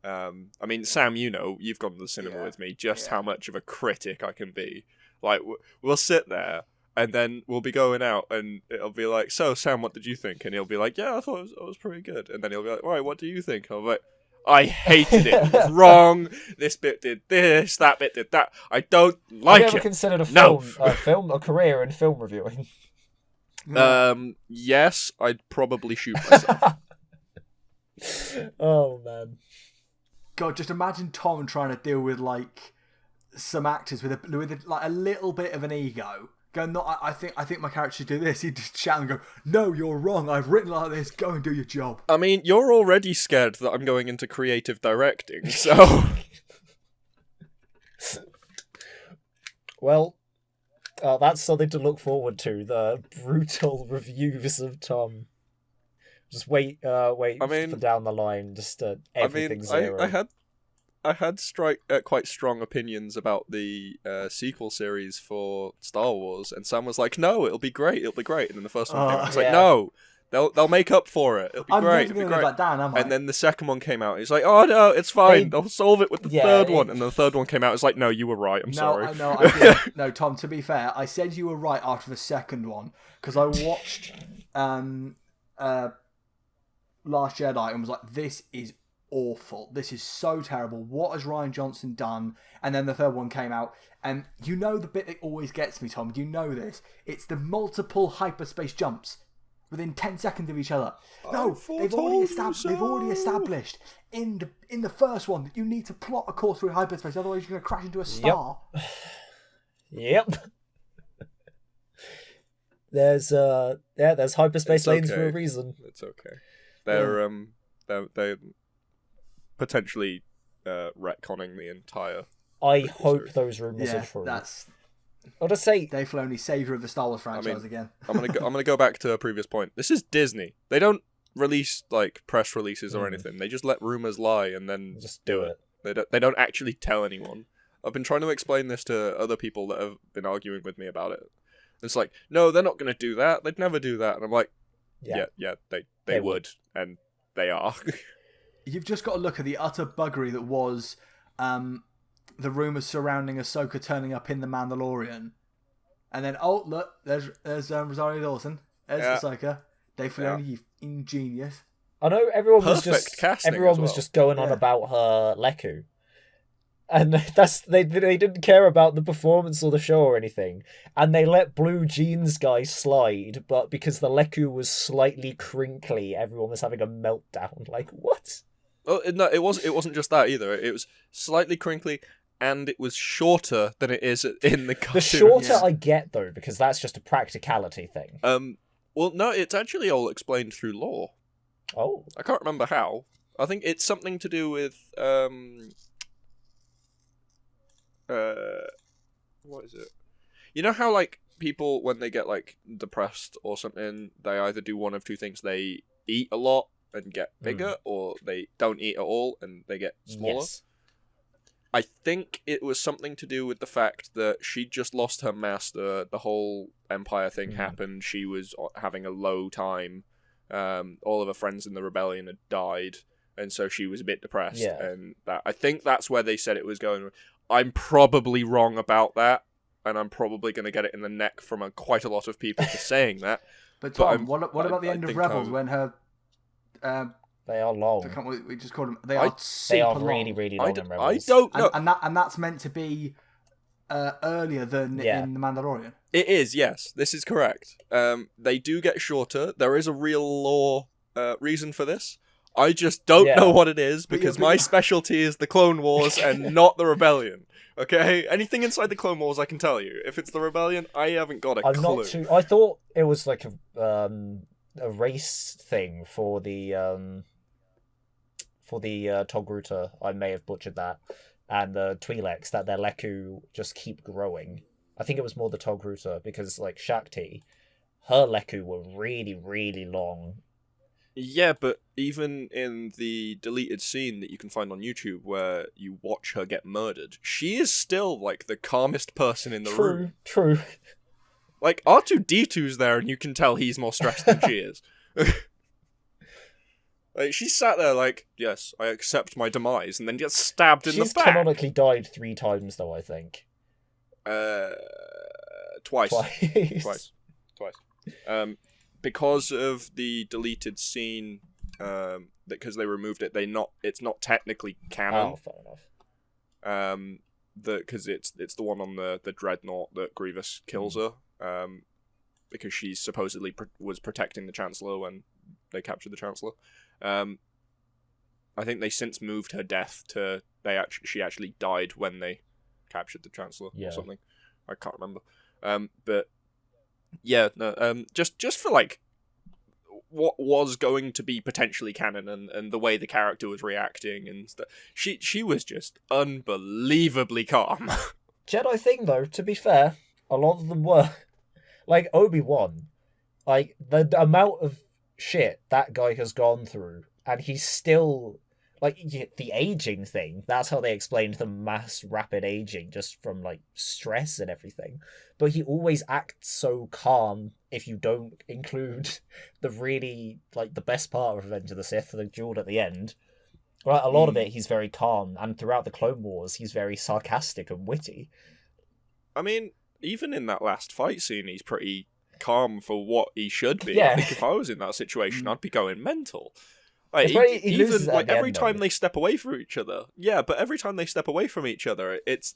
I mean, Sam, you've gone to the cinema with me, just how much of a critic I can be. Like, we'll sit there, and then we'll be going out, and it'll be like, so, Sam, what did you think? And he'll be like, yeah, I thought it was pretty good. And then he'll be like, right, what do you think? And I'll be like, I hated it. It was wrong. This bit did this, that bit did that. I don't like it. Have you ever considered a career in film reviewing? Yes, I'd probably shoot myself. Oh, man. God, just imagine Tom trying to deal with like some actors with a little bit of an ego. Go, no, I think my character should do this. He'd just shout and go, no, you're wrong. I've written like this. Go and do your job. I mean, you're already scared that I'm going into creative directing, so. Well, that's something to look forward to. The brutal reviews of Tom. Just wait for down the line. Just everything's zero. I had quite strong opinions about the sequel series for Star Wars, and Sam was like, "No, it'll be great, and then the first one came out. I was like, "No, they'll make up for it. It'll be great, it'll be great." That down, am I? And then the second one came out. He's like, "Oh no, it's fine. They'll solve it with the third one." And then the third one came out. It's like, "No, you were right. I'm sorry." No, I didn't. No, Tom. To be fair, I said you were right after the second one because I watched Last Jedi and was like, "This is awful. This is so terrible. What has Rian Johnson done?" And then the third one came out, and you know the bit that always gets me, Tom. You know this. It's the multiple hyperspace jumps within 10 seconds of each other. No, they've already established in the first one that you need to plot a course through hyperspace, otherwise you're going to crash into a star. Yep. There's hyperspace lanes for a reason. It's okay. They're potentially retconning the entire. I hope those rumors are true. I'll just say Dave Filoni, savior of the Star Wars franchise again. I'm gonna go back to a previous point. This is Disney. They don't release like press releases or anything. They just let rumors lie and then just do it. They don't actually tell anyone. I've been trying to explain this to other people that have been arguing with me about it. It's like, no, they're not gonna do that. They'd never do that. And I'm like, yeah, they would, and they are. You've just got to look at the utter buggery that was the rumours surrounding Ahsoka turning up in The Mandalorian. And then, oh, look, there's Rosario Dawson. There's Ahsoka. Dave Filoni, you ingenious. I know everyone was just just going on about her Leku. And they didn't care about the performance or the show or anything. And they let Blue Jeans guy slide, but because the Leku was slightly crinkly, everyone was having a meltdown. Like, what? Oh no, it wasn't just that either. It was slightly crinkly, and it was shorter than it is in the cartoon. The shorter I get though, because that's just a practicality thing. Well, no, it's actually all explained through lore. Oh, I can't remember how. I think it's something to do with what is it? You know how like people when they get like depressed or something, they either do one of two things: they eat a lot and get bigger, or they don't eat at all and they get smaller. yes. I think it was something to do with the fact that she just lost her master. The whole Empire thing happened. She was having a low time. All of her friends in the rebellion had died, and so she was a bit depressed. Yeah. And I think that's where they said it was going. I'm probably wrong about that, and I'm probably going to get it in the neck from quite a lot of people for saying that. But Tom, what about the end of Rebels when her... they are long. We just called them... They are super really, long. really long in Rebels. I don't know. And that's meant to be earlier than in The Mandalorian. It is, yes. This is correct. They do get shorter. There is a real lore reason for this. I just don't know what it is, because my specialty is the Clone Wars and not the Rebellion. Okay? Anything inside the Clone Wars I can tell you. If it's the Rebellion, I haven't got a clue. I thought it was like a race thing for the Togruta. I may have butchered that. And the Twi'leks, that their Leku just keep growing. I think it was more the Togruta, because like Shakti, her Leku were really, really long. Yeah, but even in the deleted scene that you can find on YouTube where you watch her get murdered, she is still like the calmest person in the room. True. Like R2-D2's there, and you can tell he's more stressed than she is. Like, she sat there like, yes, I accept my demise, and then gets stabbed in the back. She's canonically died 3 times, though, I think. Twice. Because of the deleted scene, because they removed it, it's not technically canon. Oh, fair enough. Because it's the one on the dreadnought that Grievous kills her. Because she supposedly was protecting the Chancellor when they captured the Chancellor. I think they since moved her death to she actually died when they captured the Chancellor or something. I can't remember. But yeah, no. Just for like what was going to be potentially canon and the way the character was reacting and stuff. She was just unbelievably calm. Jedi thing though, to be fair, a lot of them were like Obi-Wan. Like the amount of shit that guy has gone through, and he's still like the aging thing. That's how they explained the mass rapid aging, just from like stress and everything. But he always acts so calm if you don't include the really like the best part of Revenge of the Sith, the duel at the end. Right, a lot of it he's very calm, and throughout the Clone Wars he's very sarcastic and witty. I mean, even in that last fight scene, he's pretty calm for what he should be. Yeah. I think if I was in that situation, I'd be going mental. Like, even like every time they step away from each other. Yeah, but every time they step away from each other, it's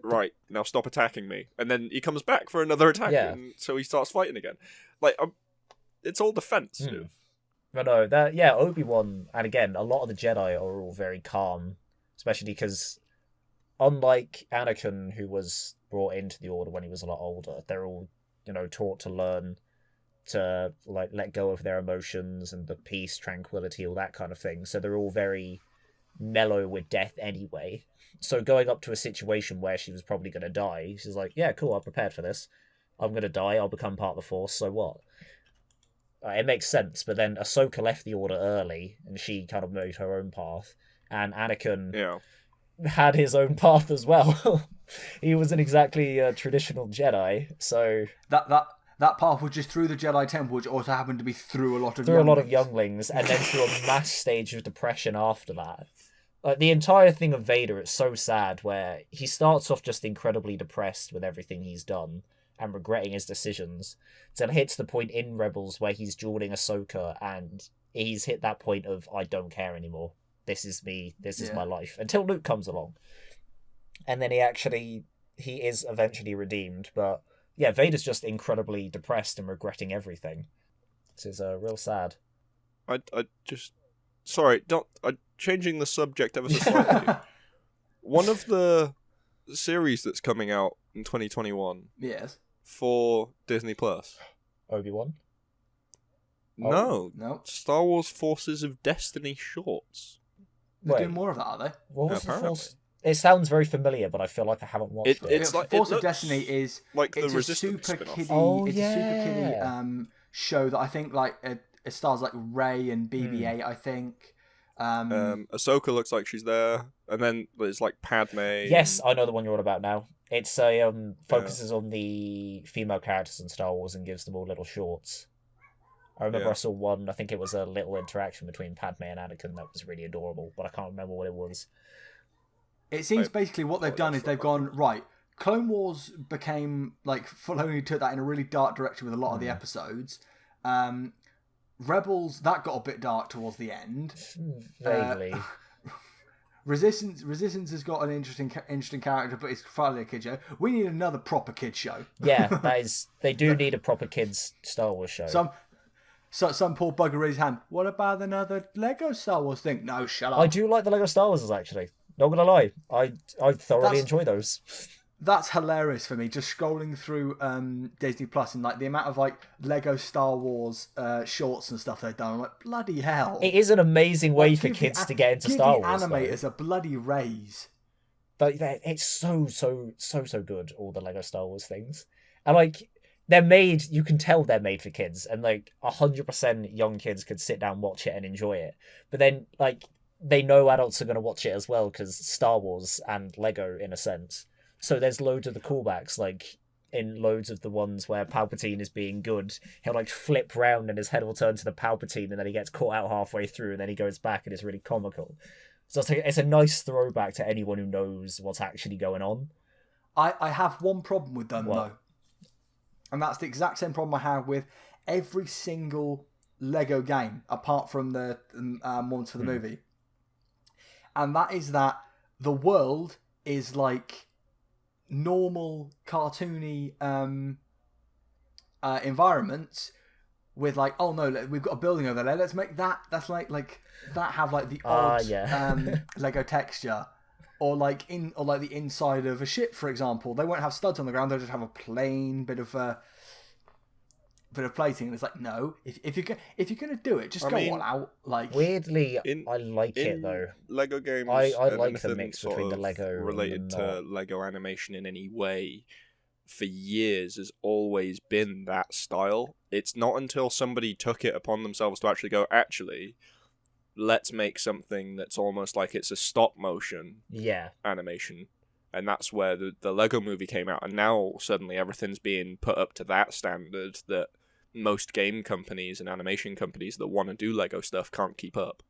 right, now stop attacking me. And then he comes back for another attack, and so he starts fighting again. Like, it's all defensive. But no, Obi-Wan, and again, a lot of the Jedi are all very calm, especially because, unlike Anakin, who was brought into the Order when he was a lot older, they're all, taught to learn to like let go of their emotions and the peace, tranquility, all that kind of thing. So they're all very mellow with death anyway. So going up to a situation where she was probably going to die, she's like, yeah, cool, I'm prepared for this. I'm going to die, I'll become part of the Force, so what? It makes sense, but then Ahsoka left the Order early, and she kind of made her own path, and Anakin had his own path as well. He wasn't exactly a traditional Jedi, so... That path was just through the Jedi Temple, which also happened to be through a lot of younglings, and then through a mass stage of depression after that. Like, the entire thing of Vader, it's so sad, where he starts off just incredibly depressed with everything he's done, and regretting his decisions, till hits the point in Rebels where he's dueling Ahsoka, and he's hit that point of, I don't care anymore. This is me, this is my life. Until Luke comes along. And then he is eventually redeemed, but... yeah, Vader's just incredibly depressed and regretting everything. This is real sad. Changing the subject ever so slightly. One of the series that's coming out in 2021. Yes. For Disney Plus. Obi-Wan? No. No. Star Wars Forces of Destiny shorts. They're doing more of that, are they? What was the Force? It sounds very familiar, but I feel like I haven't watched it. It's like Force of Destiny is like the Resistance super kiddie. spin-off. It's a super kiddie show that I think like it stars like Rey and BB-8. I think. Ahsoka looks like she's there, and then there's like Padme. Yes, I know the one you're on about now. It's focuses on the female characters in Star Wars and gives them all little shorts. I remember I saw one. I think it was a little interaction between Padme and Anakin that was really adorable, but I can't remember what it was. It seems basically what they've done is they've gone, right, Clone Wars became, like, Filoni took that in a really dark direction with a lot of the episodes. Rebels, that got a bit dark towards the end. Vaguely. Resistance has got an interesting character, but it's finally a kid show. We need another proper kid show. Yeah, that is. They do need a proper kids Star Wars show. Some poor bugger raised his hand. What about another Lego Star Wars thing? No, shut up. I do like the Lego Star Wars actually. Not gonna lie, I thoroughly enjoy those. That's hilarious for me. Just scrolling through Disney Plus and like the amount of like Lego Star Wars shorts and stuff they've done. I'm like, bloody hell! It is an amazing way for kids to get into Star Wars. Give the animators a bloody raise. It's so good. All the Lego Star Wars things, and like they're made. You can tell they're made for kids, and like 100% young kids could sit down, watch it, and enjoy it. But then like they know adults are going to watch it as well because Star Wars and Lego in a sense. So there's loads of the callbacks, like in loads of the ones where Palpatine is being good, he'll like flip round and his head will turn to the Palpatine and then he gets caught out halfway through and then he goes back and it's really comical. So it's a nice throwback to anyone who knows what's actually going on. I have one problem with them though. And that's the exact same problem I have with every single Lego game, apart from the ones for the movie. And that is that the world is like normal cartoony environments with like, oh no, we've got a building over there, let's make that's like that have like the odd Lego texture, or like the inside of a ship, for example. They won't have studs on the ground, they'll just have a plain bit of plating, and it's like, no, if you're gonna do it, just go all out. Like, weirdly, I like it though. Lego games, I like the mix between the Lego related to Lego animation in any way for years has always been that style. It's not until somebody took it upon themselves to actually go, actually, let's make something that's almost like it's a stop motion animation. And that's where the Lego movie came out. And now suddenly everything's being put up to that standard that most game companies and animation companies that want to do Lego stuff can't keep up.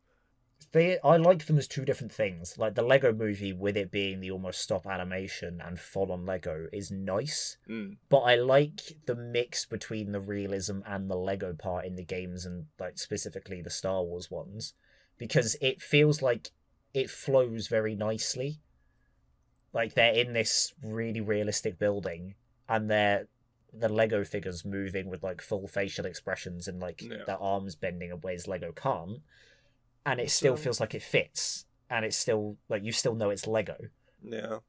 I like them as two different things. Like the Lego movie, with it being the almost stop animation and full on Lego, is nice. But I like the mix between the realism and the Lego part in the games, and like specifically the Star Wars ones, because it feels like it flows very nicely. Like they're in this really realistic building, and the Lego figures moving with like full facial expressions and like their arms bending in ways Lego can't. And it still feels like it fits, and it's still like you still know it's Lego. Yeah.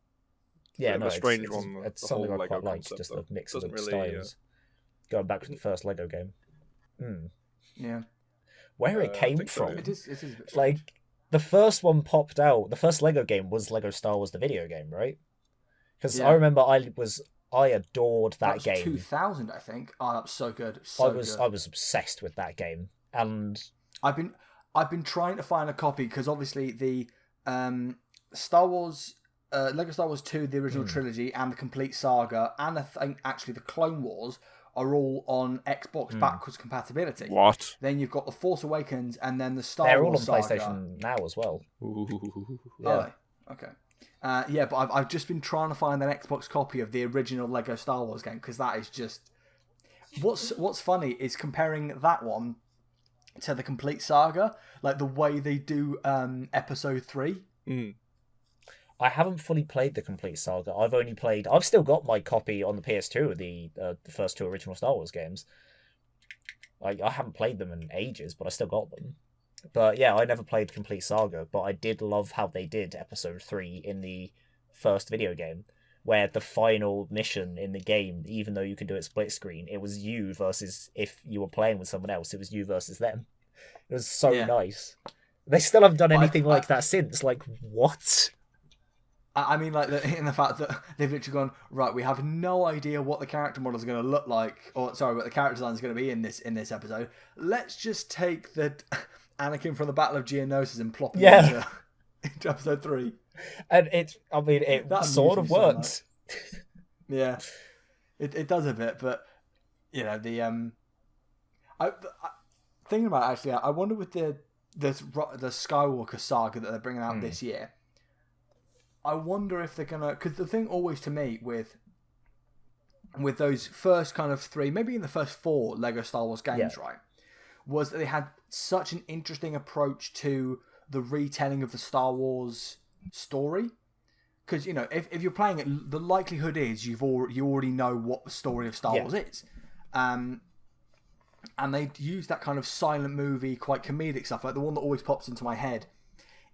Yeah, no, a strange one. It's something I quite like, just the mix of the styles. Going back to the first Lego game. Yeah. Where it came from. So. It is a bit strange. Like the first one popped out. The first Lego game was Lego Star Wars, the video game, right? Because I remember I adored that game. 2000, I think. Oh, that was so good. I was obsessed with that game, and I've been trying to find a copy because obviously the Star Wars, Lego Star Wars 2, the original trilogy, and the complete saga, and I think actually the Clone Wars are all on Xbox backwards compatibility. What? Then you've got the Force Awakens, and then the Star they're Wars all on saga. PlayStation now as well. Yeah. Okay. Yeah, but I've just been trying to find an Xbox copy of the original Lego Star Wars game because that is just what's funny is comparing that one to the complete saga, like the way they do episode 3. I haven't fully played the complete saga. I've still got my copy on the PS2 of the first two original Star Wars games. I haven't played them in ages, but I still got them. But yeah, I never played complete saga, but I did love how they did episode 3 in the first video game, where the final mission in the game, even though you can do it split screen, it was you versus, if you were playing with someone else, it was you versus them. It was so nice. They still haven't done anything like that since. Like, what? I mean, like, in the fact that they've literally gone, right, we have no idea what the character model is going to look like, or, sorry, what the character design is going to be in this episode. Let's just take the Anakin from the Battle of Geonosis and plop him into episode 3. And it sort of works. Yeah, it does a bit, but you know thinking about it, actually, I wonder with the Skywalker saga that they're bringing out this year. I wonder if they're gonna, because the thing always to me with those first kind of 3, maybe in the first 4 Lego Star Wars games, right, was that they had such an interesting approach to the retelling of the Star Wars story. Because, you know, if you're playing it, the likelihood is you already know what the story of Star Wars is. And they use that kind of silent movie, quite comedic stuff. Like the one that always pops into my head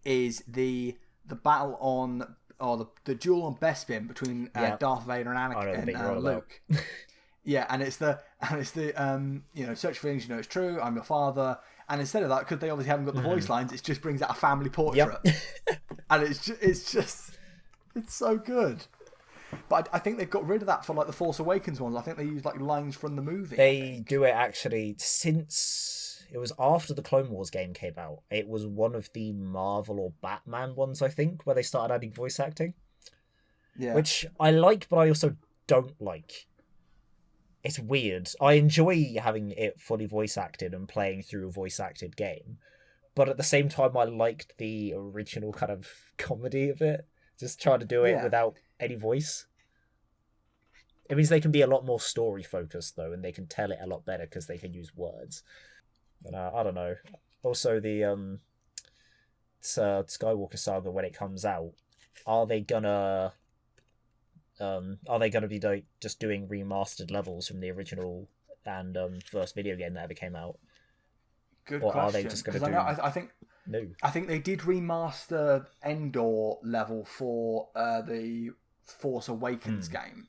is the battle on, or the duel on Bespin between Darth Vader and Anakin and Luke. Yeah, and it's the you know, search for things you know it's true. I'm your father, and instead of that, because they obviously haven't got the voice lines, it just brings out a family portrait, and it's so good. But I think they've got rid of that for like the Force Awakens ones. I think they use like lines from the movie. They do it actually since it was after the Clone Wars game came out. It was one of the Marvel or Batman ones, I think, where they started adding voice acting. Yeah, which I like, but I also don't like. It's weird. I enjoy having it fully voice acted and playing through a voice acted game, but at the same time, I liked the original kind of comedy of it. Just trying to do it without any voice. It means they can be a lot more story focused though, and they can tell it a lot better because they can use words. And I don't know. Also, the Skywalker saga, when it comes out, are they gonna be like just doing remastered levels from the original and first video game that ever came out? Good question. Or are they just going to do? I think no. I think they did remaster Endor level for the Force Awakens game.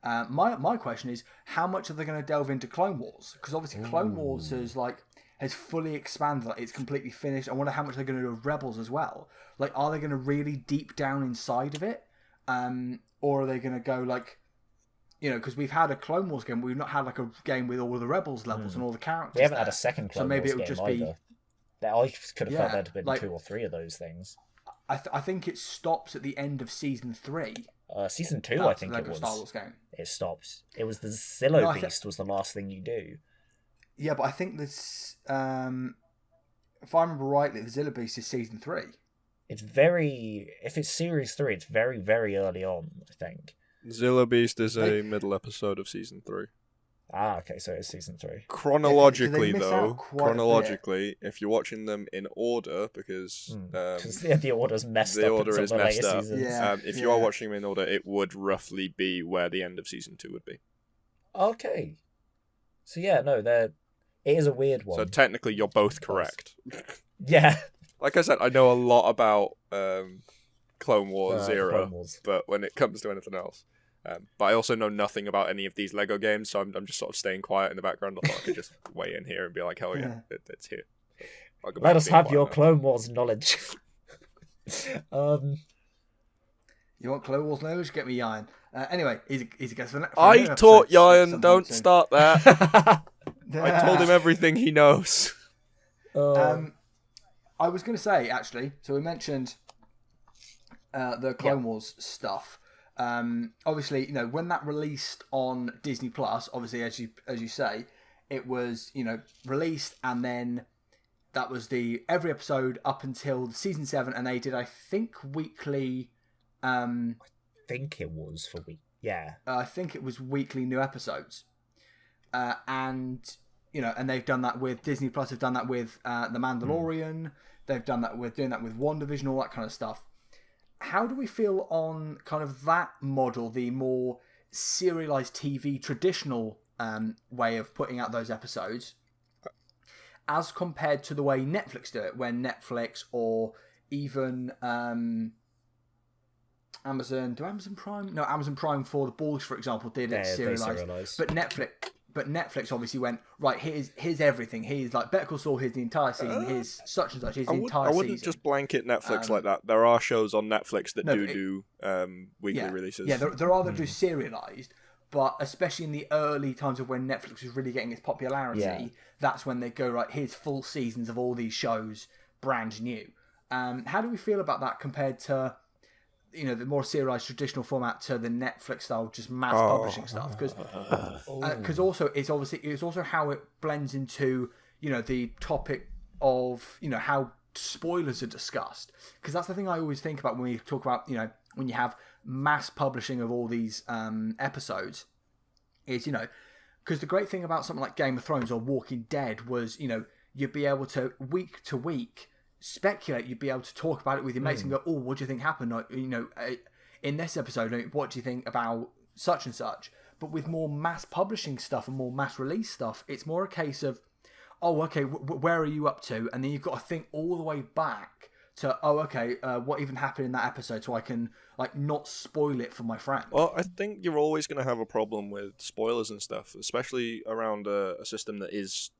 My question is, how much are they going to delve into Clone Wars? Because obviously Clone Wars has fully expanded. Like, it's completely finished. I wonder how much they're going to do with Rebels as well. Like, are they going to really deep down inside of it? Or are they going to go like, you know, because we've had a Clone Wars game, but we've not had like a game with all the Rebels levels and all the characters. We haven't had a second Clone Wars game either. I could have felt there'd been like, 2 or 3 of those things. I think it stops at the end of season 3. Season 2, I think it was. Star Wars game. It stopped. It was the Zillo Beast was the last thing you do. Yeah, but I think this, if I remember rightly, the Zillo Beast is season 3. If it's series 3, it's very, very early on, I think. Zillo Beast is a middle episode of season 3. Ah, okay, so it's season 3. Chronologically, if you're watching them in order, because the order's messed up. The order is messed up. Seasons. If you are watching them in order, it would roughly be where the end of season 2 would be. Okay. So yeah, no, it is a weird one. So technically, you're both correct. Yeah. Like I said, I know a lot about Clone Wars era, Clone Wars. But when it comes to anything else. But I also know nothing about any of these Lego games, so I'm just sort of staying quiet in the background. I thought I could just weigh in here and be like, hell yeah, it's here. Let us have your Clone Wars knowledge. You want Clone Wars knowledge? Get me Yayan. Anyway, he's a guest for next. I taught Yayan, don't start that. I told him everything he knows. I was going to say, actually, so we mentioned the Clone Wars stuff. Obviously, you know, when that released on Disney Plus, obviously, as you say, it was, you know, released, and then that was every episode up until season 7, and they did, I think, weekly. I think it was for week. Yeah. I think it was weekly new episodes, and you know, and they've done that with Disney Plus. Have done that with the Mandalorian. They've doing that with WandaVision, all that kind of stuff. How do we feel on kind of that model, the more serialized TV, traditional way of putting out those episodes, as compared to the way Netflix do it, when Netflix or even Amazon Prime? No, Amazon Prime for The Boys, for example, did it serialized. But Netflix obviously went, right, here's everything. Here's like Better Call Saul, here's the entire season, here's such and such, here's the entire season. I wouldn't just blanket Netflix like that. There are shows on Netflix that do weekly releases. Yeah, there are that do serialized, but especially in the early times of when Netflix was really getting its popularity, that's when they go, right, here's full seasons of all these shows, brand new. How do we feel about that compared to, you know, the more serialized traditional format to the Netflix style, just mass publishing stuff? Because also it's also how it blends into, you know, the topic of, you know, how spoilers are discussed. Because that's the thing I always think about when we talk about, you know, when you have mass publishing of all these episodes, is, you know, because the great thing about something like Game of Thrones or Walking Dead was, you know, you'd be able to week speculate. You'd be able to talk about it with your mates and go, "Oh, what do you think happened? Like, in this episode, what do you think about such and such?" But with more mass publishing stuff and more mass release stuff, it's more a case of, "Oh, okay, where are you up to?" And then you've got to think all the way back to, "Oh, okay, what even happened in that episode?" So I can not spoil it for my friend. Well, I think you're always going to have a problem with spoilers and stuff, especially around a system that is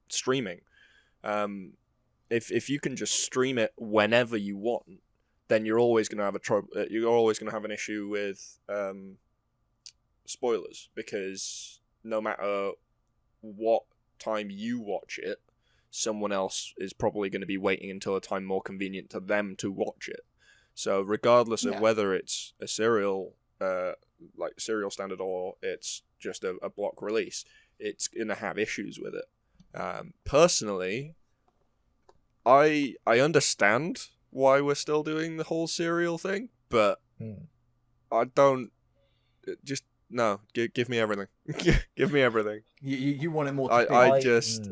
streaming. If you can just stream it whenever you want, then you're always going to have you're always going to have an issue with spoilers, because no matter what time you watch it, someone else is probably going to be waiting until a time more convenient to them to watch it. So regardless of whether it's a serial standard or it's just a block release, it's going to have issues with it. Personally, I understand why we're still doing the whole serial thing, but I don't. Just no. Give me everything. Give me everything. You want it more. I just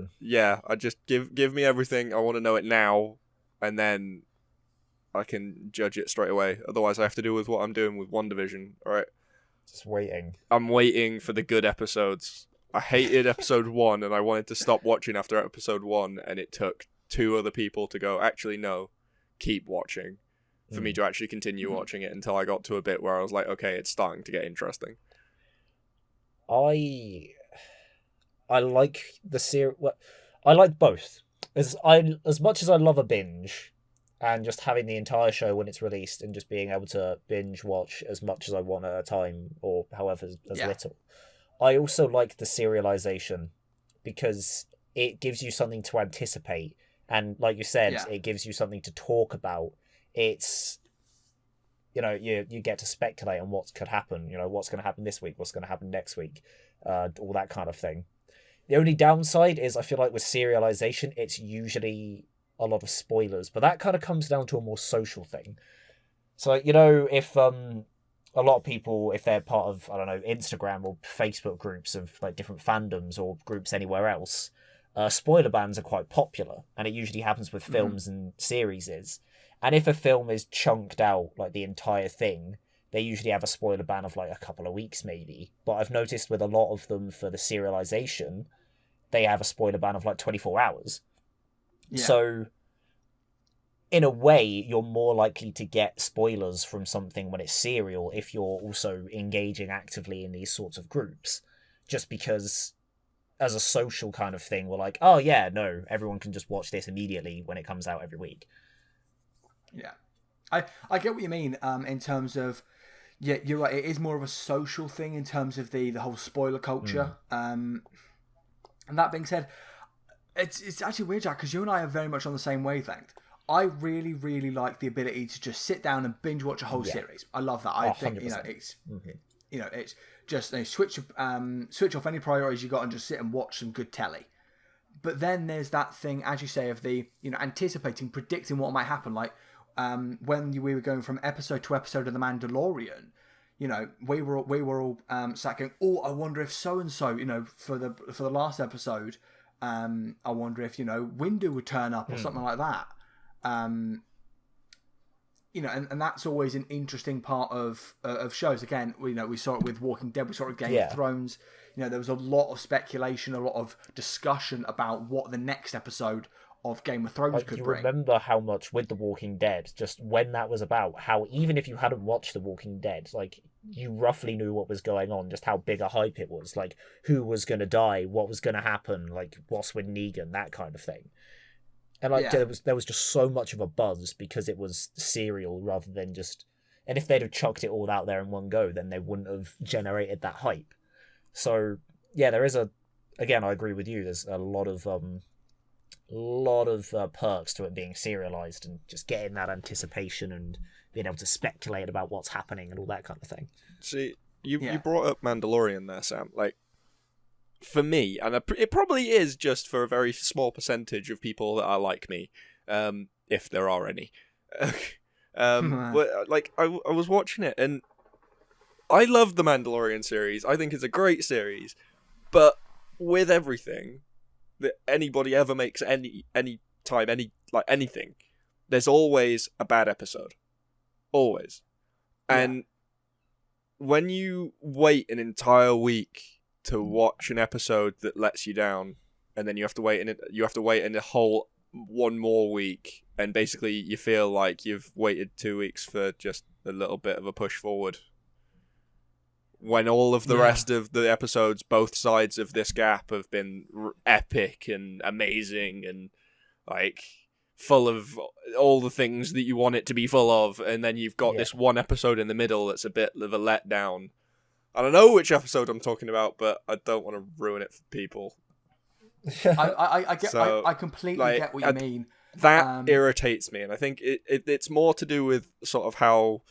give me everything. I want to know it now, and then I can judge it straight away. Otherwise, I have to do with what I'm doing with WandaVision. All right. Just waiting. I'm waiting for the good episodes. I hated episode 1, and I wanted to stop watching after episode 1, and it took 2 other people to go, actually, no, keep watching, for me to actually continue watching it until I got to a bit where I was like, okay, it's starting to get interesting. I like the series. Well, I like both. As much as I love a binge, and just having the entire show when it's released and just being able to binge watch as much as I want at a time, or however as little. I also like the serialization, because it gives you something to anticipate. And like you said, it gives you something to talk about. It's, you get to speculate on what could happen, what's going to happen this week, what's going to happen next week, all that kind of thing. The only downside is I feel like with serialization, it's usually a lot of spoilers, but that kind of comes down to a more social thing. So, if a lot of people, if they're part of, I don't know, Instagram or Facebook groups of like different fandoms or groups anywhere else, spoiler bans are quite popular, and it usually happens with films and series. And if a film is chunked out like the entire thing, they usually have a spoiler ban of like a couple of weeks maybe. But I've noticed with a lot of them for the serialization, they have a spoiler ban of like 24 hours. Yeah. So in a way, you're more likely to get spoilers from something when it's serial if you're also engaging actively in these sorts of groups. Just because as a social kind of thing, we're like, oh yeah, no, everyone can just watch this immediately when it comes out every week. Yeah. I get what you mean in terms of, you're right, it is more of a social thing in terms of the whole spoiler culture. And that being said, it's actually weird, Jack, because you and I are very much on the same wavelength. I really, really like the ability to just sit down and binge watch a whole series. I love that. I think 100%. It's just switch off any priorities you got and just sit and watch some good telly. But then there's that thing, as you say, of the anticipating, predicting what might happen. Like when we were going from episode to episode of The Mandalorian, we were all sat going, oh, I wonder if so and so, for the last episode, I wonder if Windu would turn up or something like that. And that's always an interesting part of shows. Again, we saw it with Walking Dead, we saw it with Game of Thrones. There was a lot of speculation, a lot of discussion about what the next episode of Game of Thrones could bring. Remember how much with The Walking Dead, just when that was about, how even if you hadn't watched The Walking Dead, like you roughly knew what was going on, just how big a hype it was, like who was going to die, what was going to happen, like what's with Negan, that kind of thing. And there was just so much of a buzz because it was serial rather than just. And if they'd have chucked it all out there in one go, then they wouldn't have generated that hype. So there is again, I agree with you. There's a lot of perks to it being serialized and just getting that anticipation and being able to speculate about what's happening and all that kind of thing. See, you brought up Mandalorian there, Sam. Like, for me, and it probably is just for a very small percentage of people that are like me, if there are any. But like, I was watching it, and I love the Mandalorian series. I think it's a great series, but with everything that anybody ever makes any time, anything, there's always a bad episode. Always. And when you wait an entire week to watch an episode that lets you down, and then you have to wait in a whole one more week, and basically you feel like you've waited 2 weeks for just a little bit of a push forward. When all of the rest of the episodes, both sides of this gap, have been epic and amazing and like full of all the things that you want it to be full of, and then you've got this one episode in the middle that's a bit of a letdown. I don't know which episode I'm talking about, but I don't want to ruin it for people. I completely get what you mean. That irritates me, and I think it's more to do with sort of how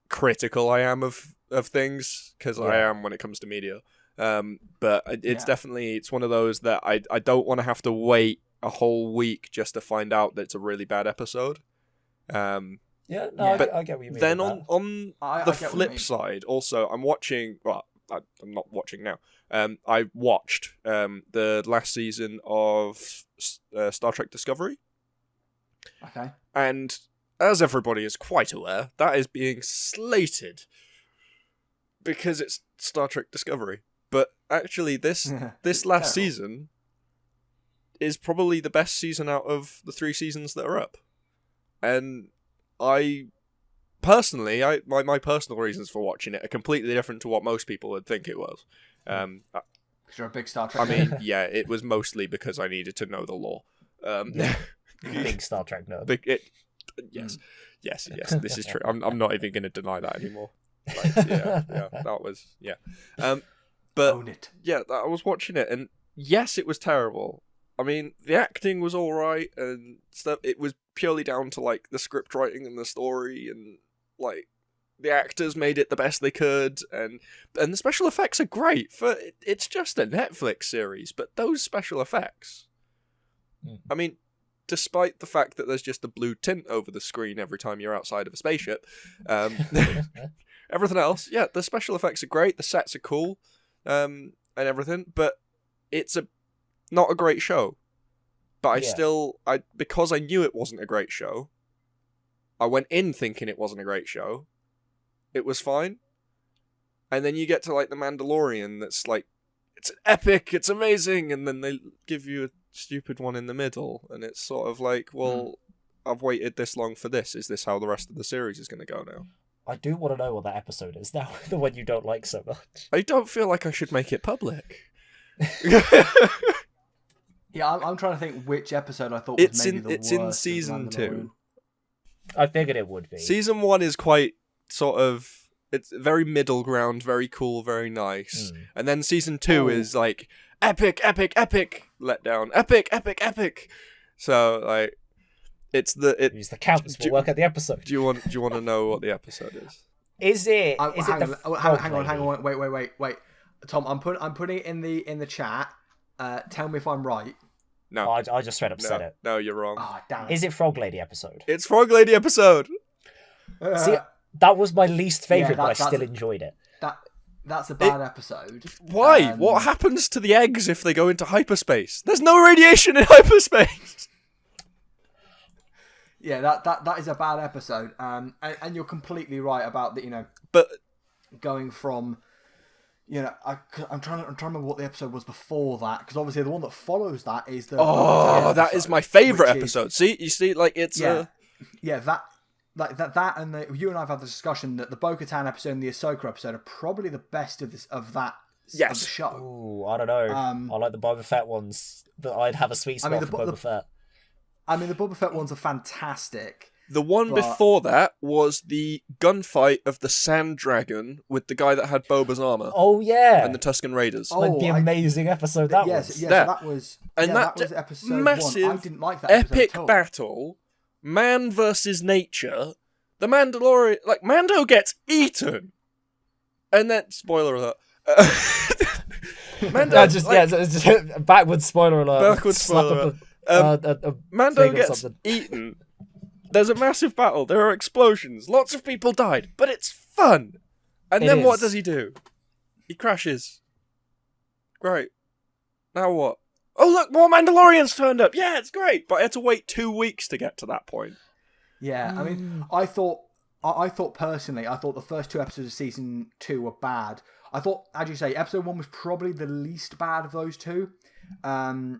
critical I am of things, because I am when it comes to media. But it's definitely, it's one of those that I don't want to have to wait a whole week just to find out that it's a really bad episode. I get what you mean. Then on the flip side, also, I'm watching. Well, I'm not watching now. I watched the last season of Star Trek Discovery. Okay. And as everybody is quite aware, that is being slated because it's Star Trek Discovery. But actually, this last season is probably the best season out of the 3 seasons that are up. And I personally, my personal reasons for watching it are completely different to what most people would think it was. Because you're a big Star Trek. I mean, it was mostly because I needed to know the lore. Big Star Trek nerd. Yes, this is true. I'm not even going to deny that anymore. That was but Own it. I was watching it, and yes, it was terrible. I mean, the acting was all right and stuff. It was purely down to like the script writing and the story, and like the actors made it the best they could, and the special effects are great. It's just a Netflix series, but those special effects. I mean, despite the fact that there's just a blue tint over the screen every time you're outside of a spaceship, everything else, the special effects are great, the sets are cool, and everything, but it's not a great show. But because I knew it wasn't a great show, I went in thinking it wasn't a great show. It was fine. And then you get to like the Mandalorian that's like, it's epic, it's amazing, and then they give you a stupid one in the middle, and it's sort of like, well, I've waited this long for this. Is this how the rest of the series is going to go now? I do want to know what that episode is now, the one you don't like so much. I don't feel like I should make it public. I'm trying to think which episode I thought was maybe the worst. It's in season 2. I figured it would be. Season 1 is quite sort of, it's very middle ground, very cool, very nice. And then season 2 is like epic, letdown, epic. So like, use the counts. We'll work at the episode. Do you want to know what the episode is? Hang on. Wait. Tom, I'm putting it in the chat. Tell me if I'm right. No, I just straight up said it. No, you're wrong. Oh, damn it. Is it Frog Lady episode? It's Frog Lady episode. See, that was my least favourite, but I still enjoyed it. That's a bad episode. Why? What happens to the eggs if they go into hyperspace? There's no radiation in hyperspace. Yeah, that is a bad episode. And you're completely right about that. But going from, I'm trying to remember what the episode was before that, because obviously the one that follows that is the. Oh, that is my favourite episode. You see, like it's that. That and you and I have had the discussion that the Bo-Katan episode and the Ahsoka episode are probably the best of that of the show. Ooh, I don't know. I like the Boba Fett ones. But I'd have a sweet spot for Boba Fett. I mean, the Boba Fett ones are fantastic. The one before that was the gunfight of the Sand Dragon with the guy that had Boba's armor. Oh yeah, and the Tusken Raiders. Like the amazing episode that was. Yes, that was. And that was episode massive, 1. I didn't like that episode epic at all. battle. Man versus nature. The Mandalorian, like Mando gets eaten, and then spoiler alert. Mando, just backwards spoiler alert. Backwards spoiler alert. Mando gets eaten. There's a massive battle. There are explosions. Lots of people died, but it's fun. And then what does he do? He crashes. Great. Now what? oh look, more Mandalorians turned up. Yeah, it's great. But I had to wait 2 weeks to get to that point. Yeah, I mean, I thought personally, I thought the first 2 episodes of season 2 were bad. I thought, as you say, episode 1 was probably the least bad of those 2. I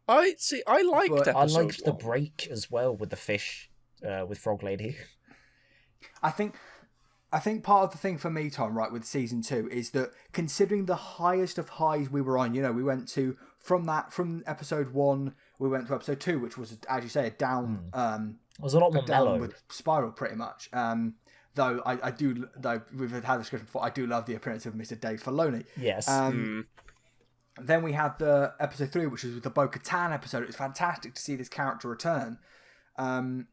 liked episode I liked 1. the break as well with the fish, with Frog Lady. I think part of the thing for me, Tom, right, with season 2 is that considering the highest of highs we were on, we went to from episode 1, we went to episode 2, which was, as you say, a down. It was a lot more mellow. With spiral, pretty much. Though we've had a discussion before, I do love the appearance of Mr. Dave Filoni. Yes. Then we had the episode 3, which was the Bo-Katan episode. It was fantastic to see this character return. Then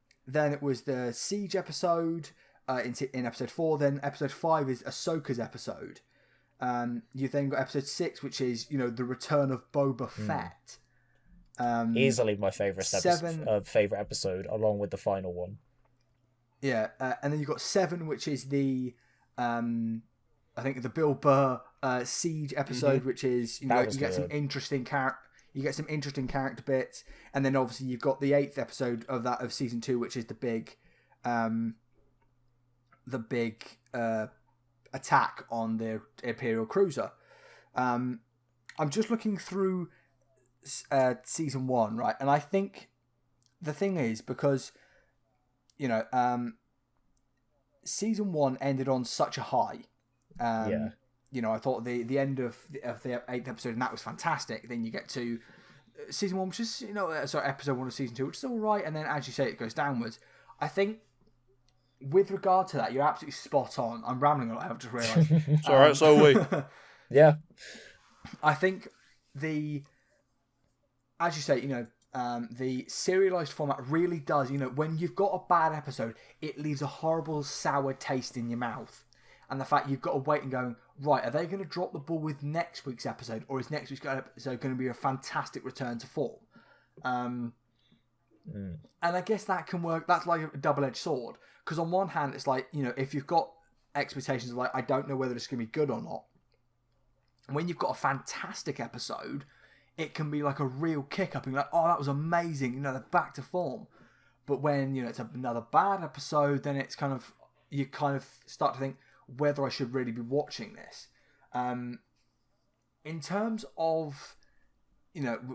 it was the Siege episode in episode 4. Then episode 5 is Ahsoka's episode. You then got episode 6, which is the return of Boba Fett. Easily my favorite episode, along with the final one. Yeah, and then you've got 7, which is the I think the Bill Burr Siege episode, which is you get some interesting character bits, and then obviously you've got the 8th episode of season 2, which is the big attack on the Imperial cruiser. I'm just looking through season 1, right, and I think the thing is because season 1 ended on such a high. I thought the end of the 8th episode, and that was fantastic. Then you get to season 1, which is episode 1 of season 2, which is all right, and then as you say, it goes downwards. I think with regard to that, you're absolutely spot on. I'm rambling a lot. I've just realised. It's all right. So are we. Yeah, I think as you say, the serialized format really does, when you've got a bad episode, it leaves a horrible sour taste in your mouth. And the fact you've got to wait and going, right, are they going to drop the ball with next week's episode, or is next week's episode going to be a fantastic return to form? And I guess that can work. That's like a double-edged sword. Because on one hand, it's like, if you've got expectations of like, I don't know whether it's going to be good or not. When you've got a fantastic episode, it can be like a real kick up and like, oh, that was amazing, they're back to form. But when it's another bad episode, then it's you start to think whether I should really be watching this. In terms of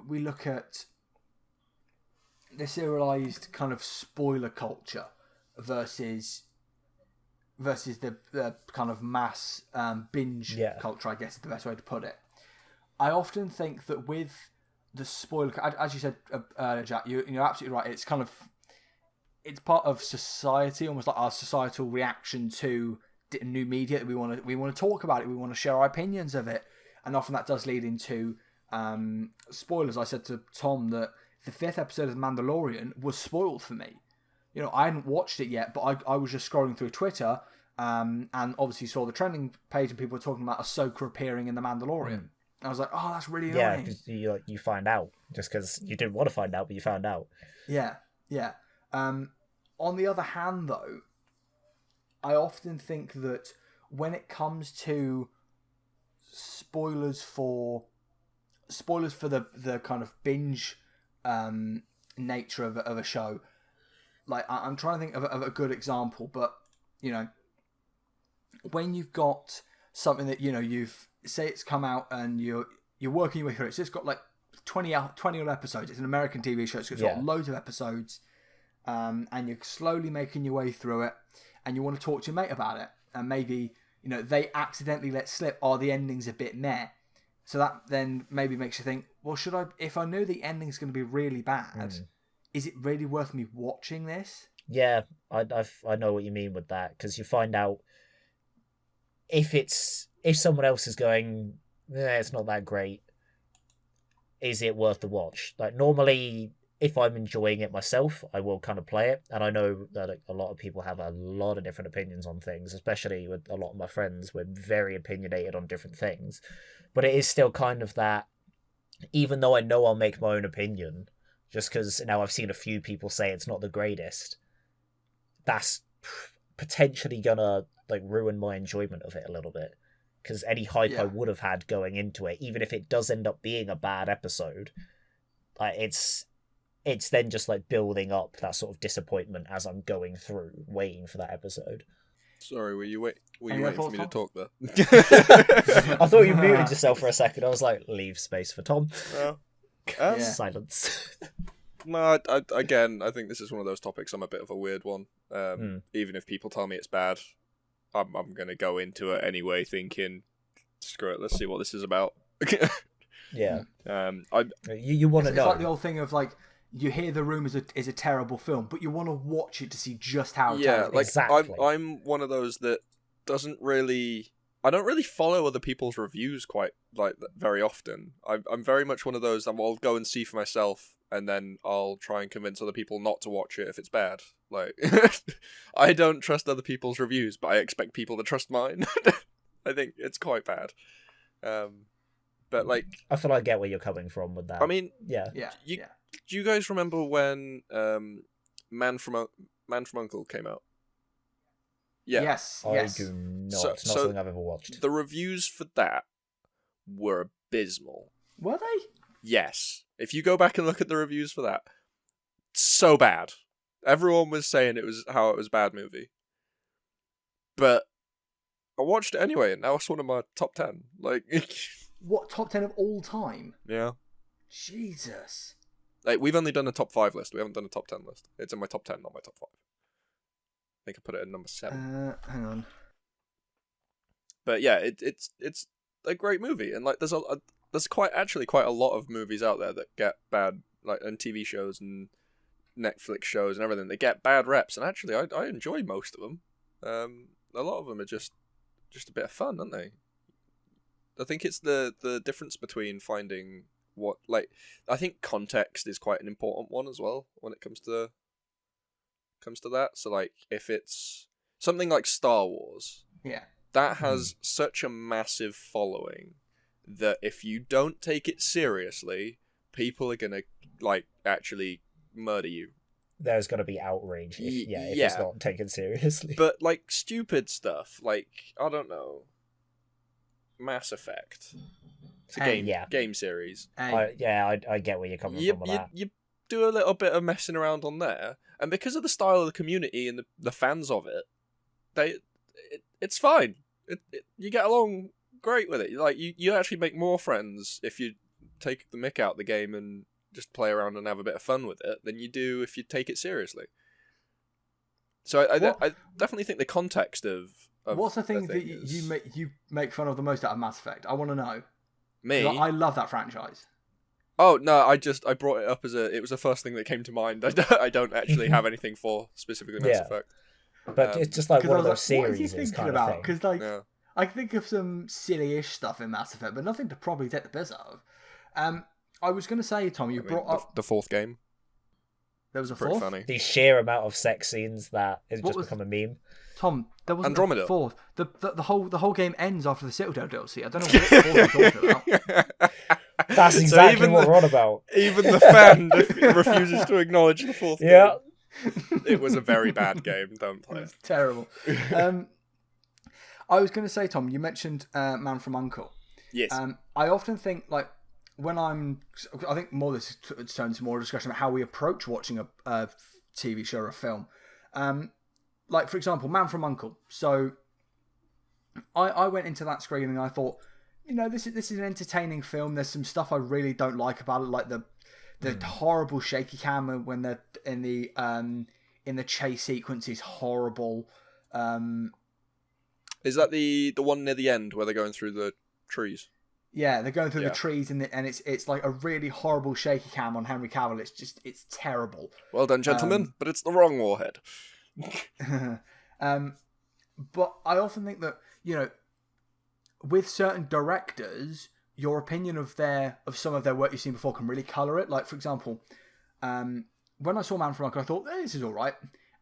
we look at the serialized kind of spoiler culture versus the kind of mass binge culture, I guess is the best way to put it. I often think that with the spoiler, as you said, Jack, you're absolutely right. It's it's part of society, almost like our societal reaction to new media. That we want to talk about it. We want to share our opinions of it, and often that does lead into spoilers. I said to Tom that the 5th episode of Mandalorian was spoiled for me. I hadn't watched it yet, but I was just scrolling through Twitter, and obviously saw the trending page, and people were talking about Ahsoka appearing in the Mandalorian. I was like, oh, that's really annoying. Yeah, because you find out just because you didn't want to find out, but you found out. Yeah. On the other hand, though, I often think that when it comes to spoilers for the kind of binge nature of a show, like I'm trying to think of a good example, but when you've got something that you've say it's come out and you're working your way through it, so it's got like 20 odd episodes. It's an American TV show, so it's got loads of episodes, and you're slowly making your way through it, and you want to talk to your mate about it, and maybe they accidentally let slip, the ending's a bit meh, so that then maybe makes you think, well, should I, if I know the ending's going to be really bad, is it really worth me watching this? Yeah, I know what you mean with that, because you find out if someone else is going, it's not that great, is it worth the watch? Like, normally, if I'm enjoying it myself, I will kind of play it. And I know that a lot of people have a lot of different opinions on things, especially with a lot of my friends. We're very opinionated on different things. But it is still kind of that, even though I know I'll make my own opinion, just because now I've seen a few people say it's not the greatest, that's potentially gonna ruin my enjoyment of it a little bit. Because any hype I would have had going into it, even if it does end up being a bad episode, like it's then just like building up that sort of disappointment as I'm going through, waiting for that episode. Sorry, were you waiting for me to talk there? I thought you muted yourself for a second. I was like, leave space for Tom. Silence. No, again, I think this is one of those topics. I'm a bit of a weird one. Even if people tell me it's bad, I'm going to go into it anyway, thinking, screw it, let's see what this is about. Yeah. You want to know. It's like the old thing of like, you hear the room is a terrible film, but you want to watch it to see just how terrible. Like, exactly. I'm one of those that doesn't really... I don't really follow other people's reviews quite like very often. I'm very much one of those that I'll go and see for myself, and then I'll try and convince other people not to watch it if it's bad. Like, I don't trust other people's reviews, but I expect people to trust mine. I think it's quite bad. But like, I feel I get where you're coming from with that. I mean, yeah. Do you guys remember when Man from U.N.C.L.E. came out? Yeah. Yes. I do not. Not something I've ever watched. The reviews for that were abysmal. Were they? Yes. If you go back and look at the reviews for that, so bad. Everyone was saying it was a bad movie. But I watched it anyway, and now it's one of my top 10. Like, what, top 10 of all time? Yeah. Jesus. Like, we've only done a top 5 list. We haven't done a top 10 list. It's in my top 10, not my top 5. I think I put it at number 7. Hang on. But yeah, it's a great movie, and like there's quite a lot of movies out there that get bad, like, and TV shows and Netflix shows and everything. They get bad reps, and actually I enjoy most of them. A lot of them are just a bit of fun, aren't they? I think it's the difference between finding what, like, I think context is quite an important one as well when it comes to that. So like, if it's something like Star Wars, that has such a massive following that if you don't take it seriously, people are gonna like actually murder you. There's gonna be outrage if it's not taken seriously. But like stupid stuff, like, I don't know, Mass Effect. It's a game series. I get where you're coming from with that. You do a little bit of messing around on there, and because of the style of the community and the fans of it, it's fine. You get along great with it. Like, you actually make more friends if you take the mick out the game and just play around and have a bit of fun with it than you do if you take it seriously. So I definitely think the context of what's the thing that you make fun of the most out of Mass Effect? I want to know. Me? I love that franchise. Oh no! I brought it up it was the first thing that came to mind. I don't actually have anything for specifically Mass Effect. But it's just like one of those series. What is he thinking about? Because like, I think of some silly-ish stuff in Mass Effect, but nothing to probably take the piss out of. I was going to say, Tom, brought up the fourth game. There was a pretty fourth. Funny. The sheer amount of sex scenes that has just become a meme. Tom, there wasn't Andromeda. a fourth. The whole game ends after the Citadel DLC. I don't know what fourth you're talking about. That's exactly what we're on about. Even the fan refuses to acknowledge the fourth game. It was a very bad game. Don't play it. Was terrible. I was going to say, Tom, you mentioned Man from U.N.C.L.E. Yes. I often think, like, I think more this turns to more discussion about how we approach watching a TV show or a film. Like, for example, Man from U.N.C.L.E. So I went into that screening and I thought, this is an entertaining film. There's some stuff I really don't like about it, like the horrible shaky cam when they're in the chase sequence is horrible. Is that the one near the end where they're going through the trees? Yeah, they're going through the trees and it's like a really horrible shaky cam on Henry Cavill. It's terrible. Well done, gentlemen, but it's the wrong warhead. But I often think that, with certain directors, your opinion of some of their work you've seen before can really colour it. Like, for example, when I saw Man from U.N.C.L.E., I thought, this is all right.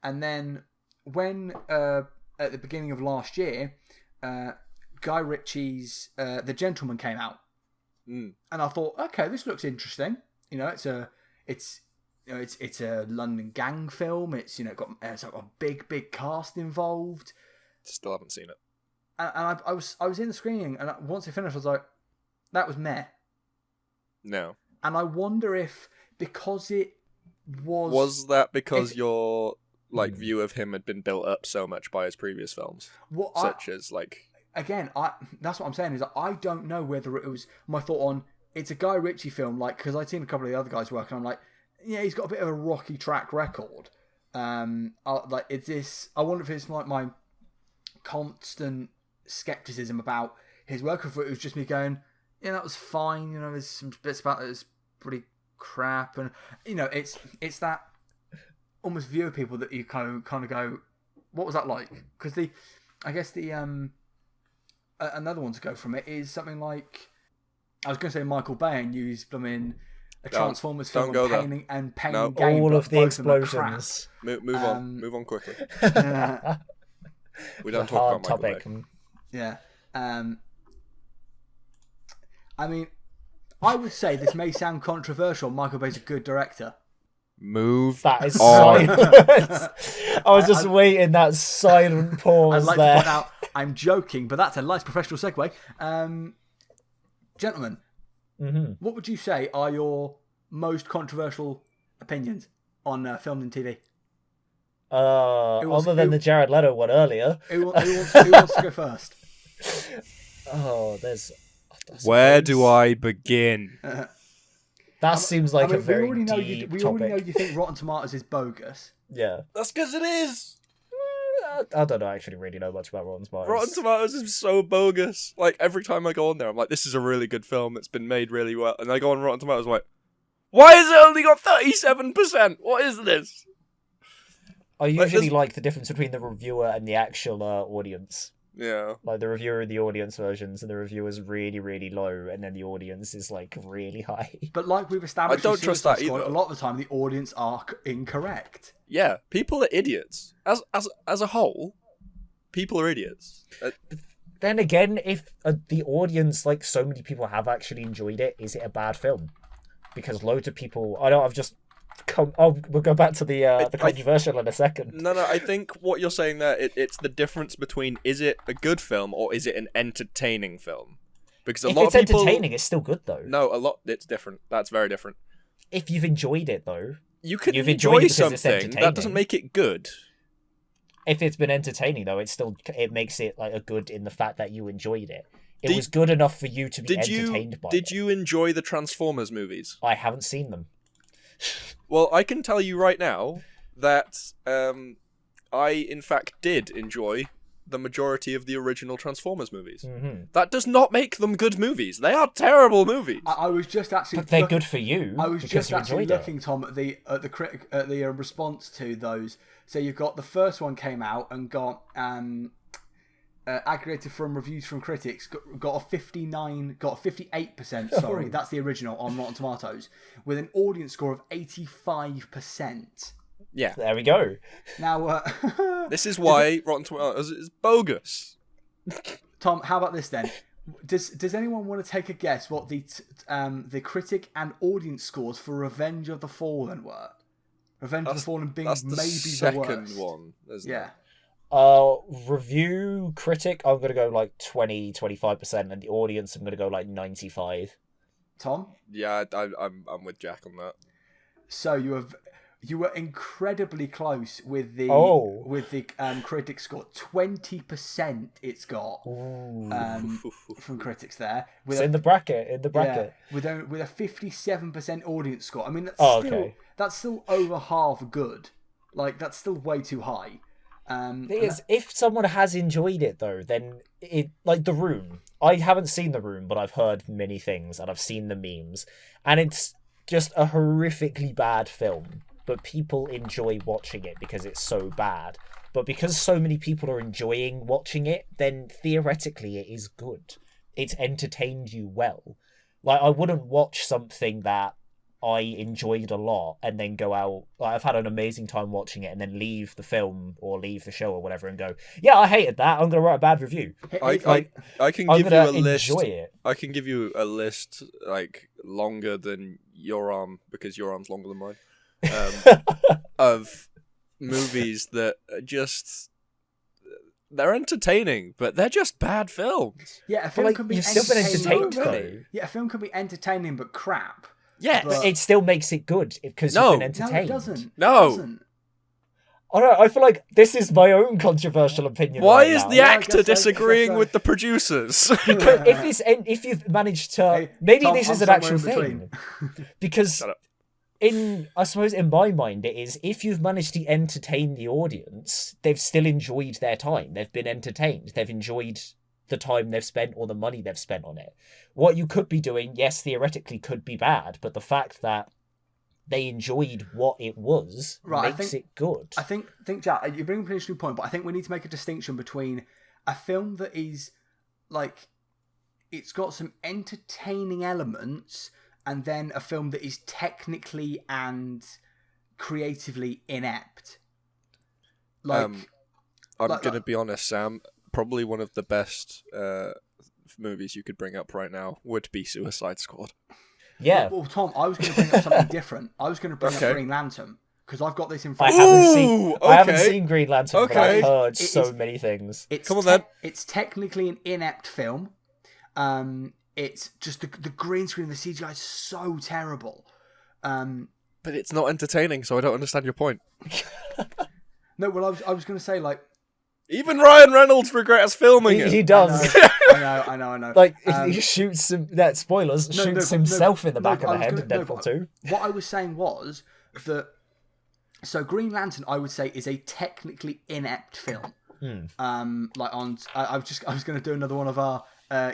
And then when, at the beginning of last year, Guy Ritchie's The Gentleman came out. And I thought, okay, this looks interesting. It's a London gang film. It's got a big cast involved. Still haven't seen it. And I was in the screening, and once it finished, I was like, that was meh. No. And I wonder if, because it was. Was that because your view of him had been built up so much by his previous films, such as like? Again, that's what I'm saying is that I don't know whether it was my thought on it's a Guy Ritchie film, like because I'd seen a couple of the other guys working. I'm like, yeah, he's got a bit of a rocky track record. Like it's this. I wonder if it's like my constant skepticism about his work, or if it was just me going, yeah, that was fine. You know, there's some bits about it that's pretty crap, and you know, it's that almost view of people that you kind of go, what was that like? Because I guess another one to go from it is something like I was going to say Michael Bay and use them in a Transformers film and painting all of the explosions. Move on quickly. We don't talk about Michael Bay. Yeah. I mean, I would say this may sound controversial. Michael Bay's a good director. That is silence. I was just waiting that silent pause. I'd like to point out, I'm joking, but that's a nice professional segue. Gentlemen, what would you say are your most controversial opinions on film and TV? Other than the Jared Leto one earlier. Who wants to go first? Where do I begin? That seems like a very deep We topic. already know you think Rotten Tomatoes is bogus. Yeah. That's because it is. I don't actually really know much about Rotten Tomatoes. Rotten Tomatoes is so bogus. Like, every time I go on there, I'm like, this is a really good film. It's been made really well. And I go on Rotten Tomatoes, I'm like, why has it only got 37%? What is this? I usually like the difference between the reviewer and the actual audience. Yeah. Like, the reviewer and the audience versions, and the reviewer's really, really low, and then the audience is, like, really high. But like we've established, I don't trust that either. A lot of the time, the audience are incorrect. Yeah, people are idiots. As a whole, people are idiots. Then again, if the audience, like so many people have actually enjoyed it, is it a bad film? Because loads of people... we'll go back to the controversial in a second. No, I think what you're saying there, it's the difference between is it a good film or is it an entertaining film? Because if it's entertaining, it's still good, though. No, it's different. That's very different. If you've enjoyed it, though... You've enjoy something, that doesn't make it good. If it's been entertaining, though, it makes it like a good in the fact that you enjoyed it. It was good enough for you to be entertained by it. Did you enjoy the Transformers movies? I haven't seen them. Well, I can tell you right now that I, in fact, did enjoy the majority of the original Transformers movies. Mm-hmm. That does not make them good movies. They are terrible movies. I was just actually... But they're good for you. I was just actually looking, Tom, at the response to those. So you've got the first one came out and got aggregated from reviews from critics, got a 58%. Sorry, that's the original on Rotten Tomatoes, with an audience score of 85%. Yeah, there we go. Now, this is why Rotten Tomatoes is bogus. Tom, how about this then? Does anyone want to take a guess what the critic and audience scores for Revenge of the Fallen were? Revenge of the Fallen being maybe the second worst. One, isn't it? Review critic, I'm going to go like 20-25%, and the audience, I'm going to go like 95. Tom? Yeah, I'm with Jack on that. So you were incredibly close with the critic score. 20% it's got from critics there. It's in the bracket. Yeah, with a 57% audience score. I mean, that's still over half good. Like, that's still way too high. If someone has enjoyed it though, then it, like The Room. I haven't seen The Room, but I've heard many things and I've seen the memes, and it's just a horrifically bad film. But people enjoy watching it because it's so bad. But because so many people are enjoying watching it, then theoretically it is good. It's entertained you well. Like, I wouldn't watch something that I enjoyed a lot and then go out, like, I've had an amazing time watching it and then leave the film or leave the show or whatever and go, yeah, I hated that, I'm going to write a bad review. I can give you a list. I can give you a list like longer than your arm, because your arm's longer than mine. Of movies that are just, they're entertaining, but they're just bad films. Yeah, a film can be you've still been entertained though. Yeah, a film can be entertaining but crap. Yes. But- It still makes it good because No. you've been No, entertained. it doesn't. No. It doesn't. I don't know, I feel like this is my own controversial opinion. Why right is now. the Yeah, I actor guess so, disagreeing I guess so. with the producers? Because if you've managed to, Hey, maybe Tom, this I'm is an somewhere actual in thing. between. Because Shut up. I suppose in my mind it is, if you've managed to entertain the audience, they've still enjoyed their time. They've been entertained. They've enjoyed the time they've spent or the money they've spent on it. What you could be doing, yes, theoretically could be bad, but the fact that they enjoyed what it was makes it good. I think, Jack, you bring up an interesting point, but I think we need to make a distinction between a film that is like it's got some entertaining elements, and then a film that is technically and creatively inept. I'm gonna be honest, Sam. Probably one of the best movies you could bring up right now would be Suicide Squad. Yeah. Well, Tom, I was going to bring up something different. I was going to bring Okay. up Green Lantern because I've got this in I front. haven't okay. seen Green Lantern, but Okay. I've heard It so is- many things. Come on, then. It's technically an inept film. It's just the green screen, the CGI is so terrible. But it's not entertaining, so I don't understand your point. No, well, I was going to say like Even Ryan Reynolds regrets filming it. He does. I know. Like, he shoots him. That spoilers. No, shoots but himself in the back I of the was head gonna- in no, Deadpool but 2. What I was saying was that so Green Lantern, I would say, is a technically inept film. Like I was going to do another one of our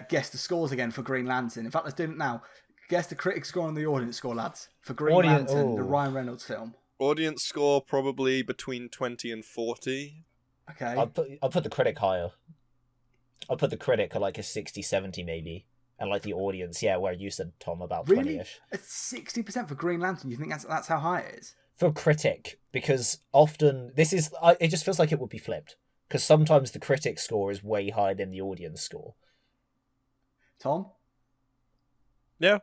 guess the scores again for Green Lantern. In fact, let's do it now. Guess the critic score and the audience score, lads, for Green Lantern, the Ryan Reynolds film. Audience score probably between 20 and 40. Okay. I'll put the critic higher. I'll put the critic at like a 60, 70 maybe. And like the audience, yeah, where you said, Tom, about Really? 20-ish. It's 60% for Green Lantern. You think that's how high it is? For critic, because often it just feels like it would be flipped. Because sometimes the critic score is way higher than the audience score. Tom? Yeah.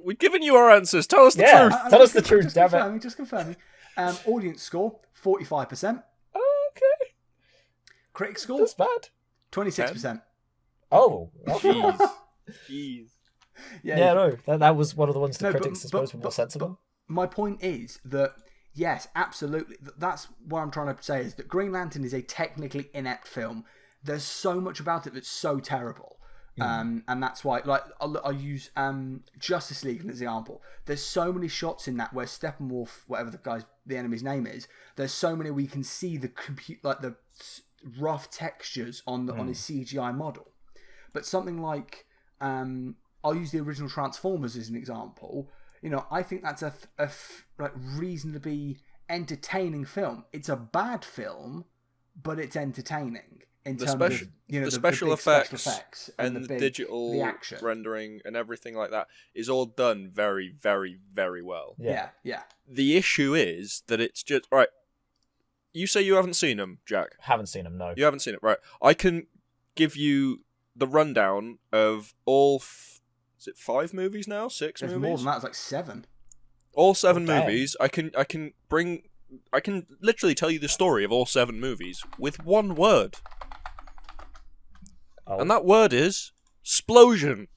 We've given you our answers. Tell us the Yeah. truth. Tell us the truth, damn it. Just confirming. Audience score, 45%. Okay, Critic score, that's bad. 26%. Oh, Jeez. yeah, no, that was one of the ones the No, critics, I suppose, were more sensible. My point is that, yes, absolutely. That's what I'm trying to say is that Green Lantern is a technically inept film. There's so much about it that's so terrible. And that's why, like, I'll use Justice League as an example. There's so many shots in that where Steppenwolf, whatever the enemy's name is, there's so many where you can see the the rough textures on his CGI model. But something like, I'll use the original Transformers as an example. You know, I think that's a reasonably entertaining film. It's a bad film, but it's entertaining. In terms of, you know, the the special big effects and the big, digital the action. rendering and everything like that is all done very, very, very well. Yeah. The issue is that it's just right. You say you haven't seen them, Jack. Haven't seen them, no. You haven't seen it, right? I can give you the rundown of all. Is it 5 movies now? 6 There's movies? more than that. It's like 7. All 7 Oh, damn. movies. I can literally tell you the story of all 7 movies with one word. Oh. And that word is explosion.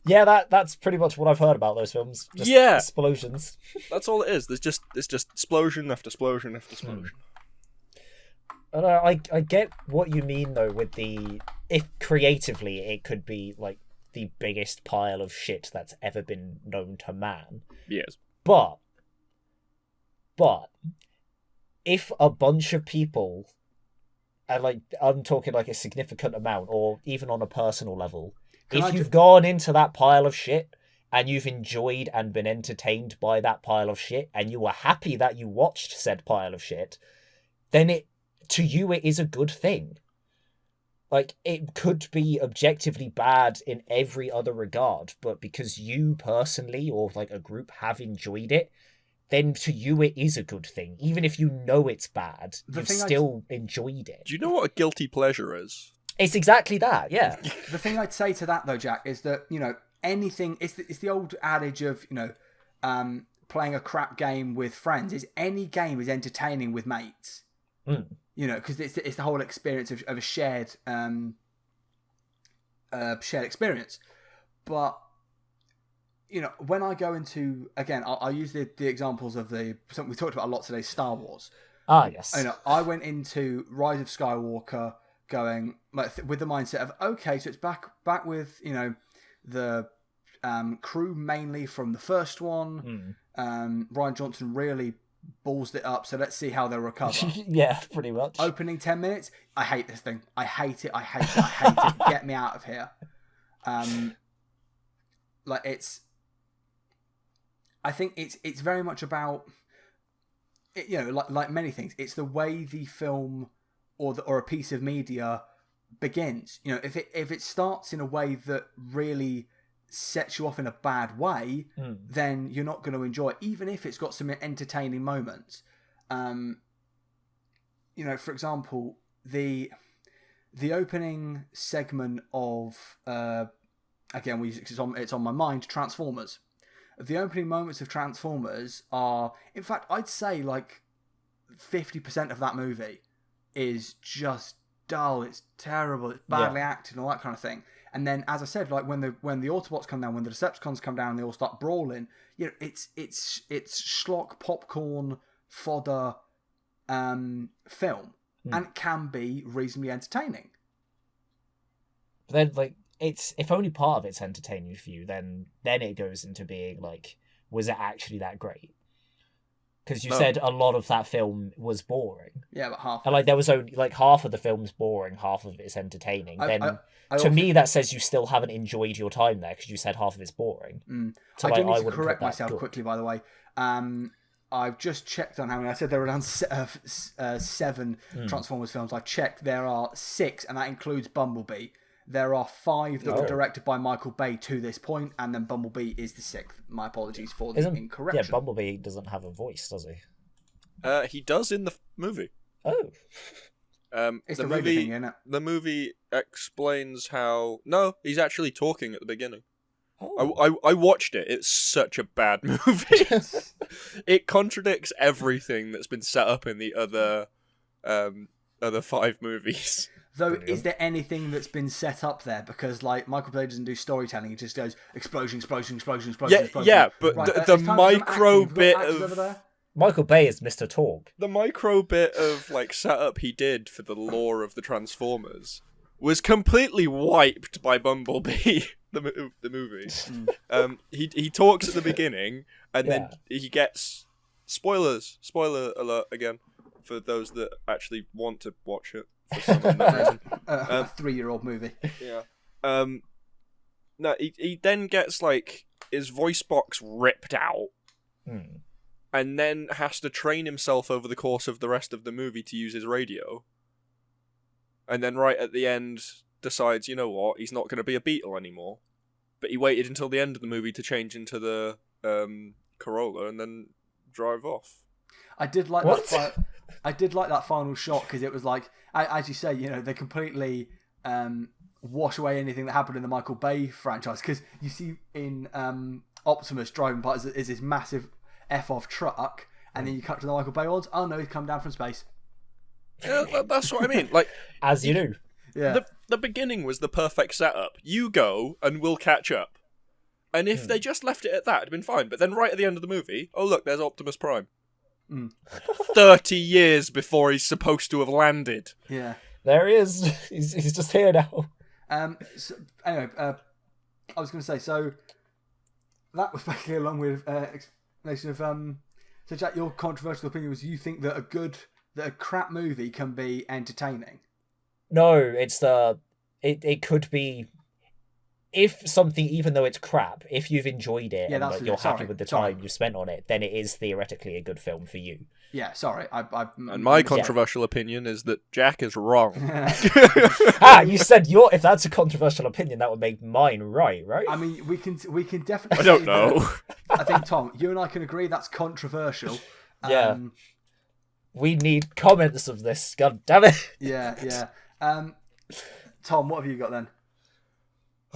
Yeah, that's pretty much what I've heard about those films. Just Yeah. explosions. That's all it is. It's just explosion after explosion after explosion. I don't know, I get what you mean though with if creatively it could be like the biggest pile of shit that's ever been known to man. Yes. But if a bunch of people, and like I'm talking like a significant amount, or even on a personal level, if you've gone into that pile of shit and you've enjoyed and been entertained by that pile of shit, and you were happy that you watched said pile of shit, then to you it is a good thing. Like, it could be objectively bad in every other regard, but because you personally or like a group have enjoyed it, then to you it is a good thing. Even if you know it's bad, you've still enjoyed it. Do you know what a guilty pleasure is? It's exactly that, yeah. The thing I'd say to that though, Jack, is that, you know, anything, it's the old adage of, you know, playing a crap game with friends, is any game is entertaining with mates. You know, because it's the whole experience of a shared experience. But when I go into, again, I'll use the examples of something we talked about a lot today, Star Wars. Ah, yes. I went into Rise of Skywalker going with the mindset of, okay, so it's back with, the crew mainly from the first one. Rian Johnson really ballsed it up, so let's see how they'll recover. Yeah, pretty much. Opening 10 minutes, I hate this thing. I hate it. Get me out of here. I think it's very much about, like many things, it's the way the film or a piece of media begins. If it starts in a way that really sets you off in a bad way, then you're not going to enjoy it, even if it's got some entertaining moments. For example, the opening segment of again, it's on my mind, Transformers. The opening moments of Transformers are, in fact, I'd say like 50% of that movie is just dull. It's terrible. It's badly acted and all that kind of thing. And then, as I said, like when the Autobots come down, when the Decepticons come down, and they all start brawling. It's schlock popcorn fodder film, and it can be reasonably entertaining. But then, if only part of it's entertaining for you, then it goes into being like, was it actually that great? Because you said a lot of that film was boring. Yeah, but half. And there was only half of the film's boring, half of it's entertaining. To me, that says you still haven't enjoyed your time there, because you said half of it's boring. So I do need to correct myself quickly, by the way. I've just checked on how many. I said there were around 7 Transformers films. I checked. There are 6, and that includes Bumblebee. There are 5 that were directed by Michael Bay to this point, and then Bumblebee is the 6th. My apologies for the incorrection. Yeah, Bumblebee doesn't have a voice, does he? He does in the movie. Oh. It's the movie thing, isn't it? The movie explains how... No, he's actually talking at the beginning. Oh. I watched it. It's such a bad movie. It contradicts everything that's been set up in the other 5 movies. Though, is there anything that's been set up there? Because, Michael Bay doesn't do storytelling. He just goes, explosion. Yeah, but the micro bit of... Michael Bay is Mr. Talk. The micro bit of, setup he did for the lore of the Transformers was completely wiped by Bumblebee, the movie. He talks at the beginning, and then he gets... Spoiler alert again, for those that actually want to watch it. For some unknown reason. A 3-year-old movie. Yeah. No, he then gets his voice box ripped out, and then has to train himself over the course of the rest of the movie to use his radio. And then right at the end decides, you know what, he's not going to be a Beetle anymore. But he waited until the end of the movie to change into the Corolla and then drive off. I did like that. I did like that final shot, because it was as you say, they completely wash away anything that happened in the Michael Bay franchise. Because you see in Optimus driving by is this massive F-off truck, and then you cut to the Michael Bay ones. Oh no, he's come down from space. Yeah, that's what I mean. As you do. Yeah. The beginning was the perfect setup. You go, and we'll catch up. And if they just left it at that, it'd been fine. But then right at the end of the movie, oh look, there's Optimus Prime. 30 years before he's supposed to have landed. Yeah. There he is. He's just here now. Anyway, I was going to say, so that was basically along with explanation of... so Jack, your controversial opinion was you think that a crap movie can be entertaining. No, it's it could be... If something, even though it's crap, if you've enjoyed it and you're happy with the time you've spent on it, then it is theoretically a good film for you. Yeah, sorry. And my controversial opinion is that Jack is wrong. You said if that's a controversial opinion, that would make mine right? I mean, we can definitely... I don't know. I think, Tom, you and I can agree that's controversial. Yeah. We need comments of this, god damn it. Yeah. Tom, what have you got then?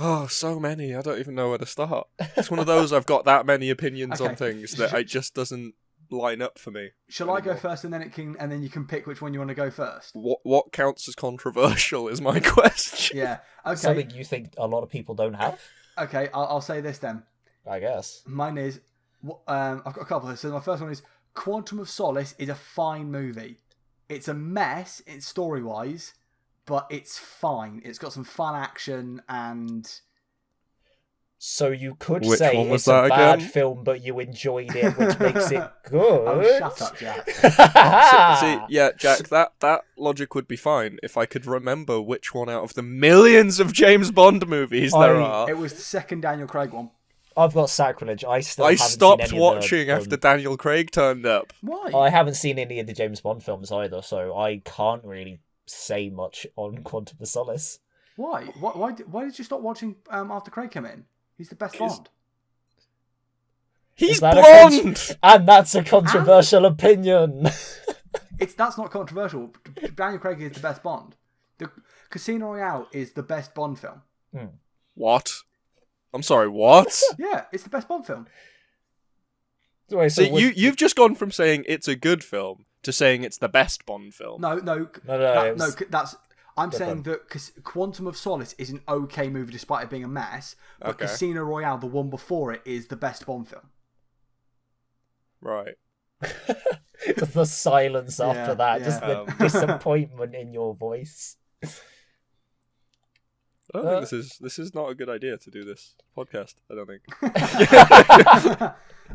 Oh, so many. I don't even know where to start. It's one of those I've got that many opinions on things that it just doesn't line up for me. Shall anymore. I go first, and then you can pick which one you want to go first? What counts as controversial is my question. Yeah. Okay. Something you think a lot of people don't have? Okay, I'll say this then. I guess. Mine is, I've got a couple. So my first one is Quantum of Solace is a fine movie. It's a mess, it's story-wise, but it's fine. It's got some fun action and... So you could Which say one was it's a that bad again? film, but you enjoyed it, which makes it good. Oh, shut up, Jack. Yeah, Jack, that logic would be fine if I could remember which one out of the millions of James Bond movies there are. It was the second Daniel Craig one. I've got sacrilege. I stopped seen any watching of after Daniel Craig turned up. Why? I haven't seen any of the James Bond films either, so I can't really say much on Quantum of Solace. Why? Why did you stop watching after Craig came in? He's the best Bond. He's Is that blonde! And that's a controversial opinion. That's not controversial. Daniel Craig is the best Bond. The Casino Royale is the best Bond film. What? I'm sorry, what? Yeah, it's the best Bond film. Wait, So you've just gone from saying it's a good film to saying it's the best Bond film. No. That's. I'm saying that Quantum of Solace is an okay movie despite it being a mess, but Okay. Casino Royale, the one before it, is the best Bond film. Right. the silence after that, yeah. just the disappointment in your voice. I don't think this is not a good idea to do this podcast. I don't think.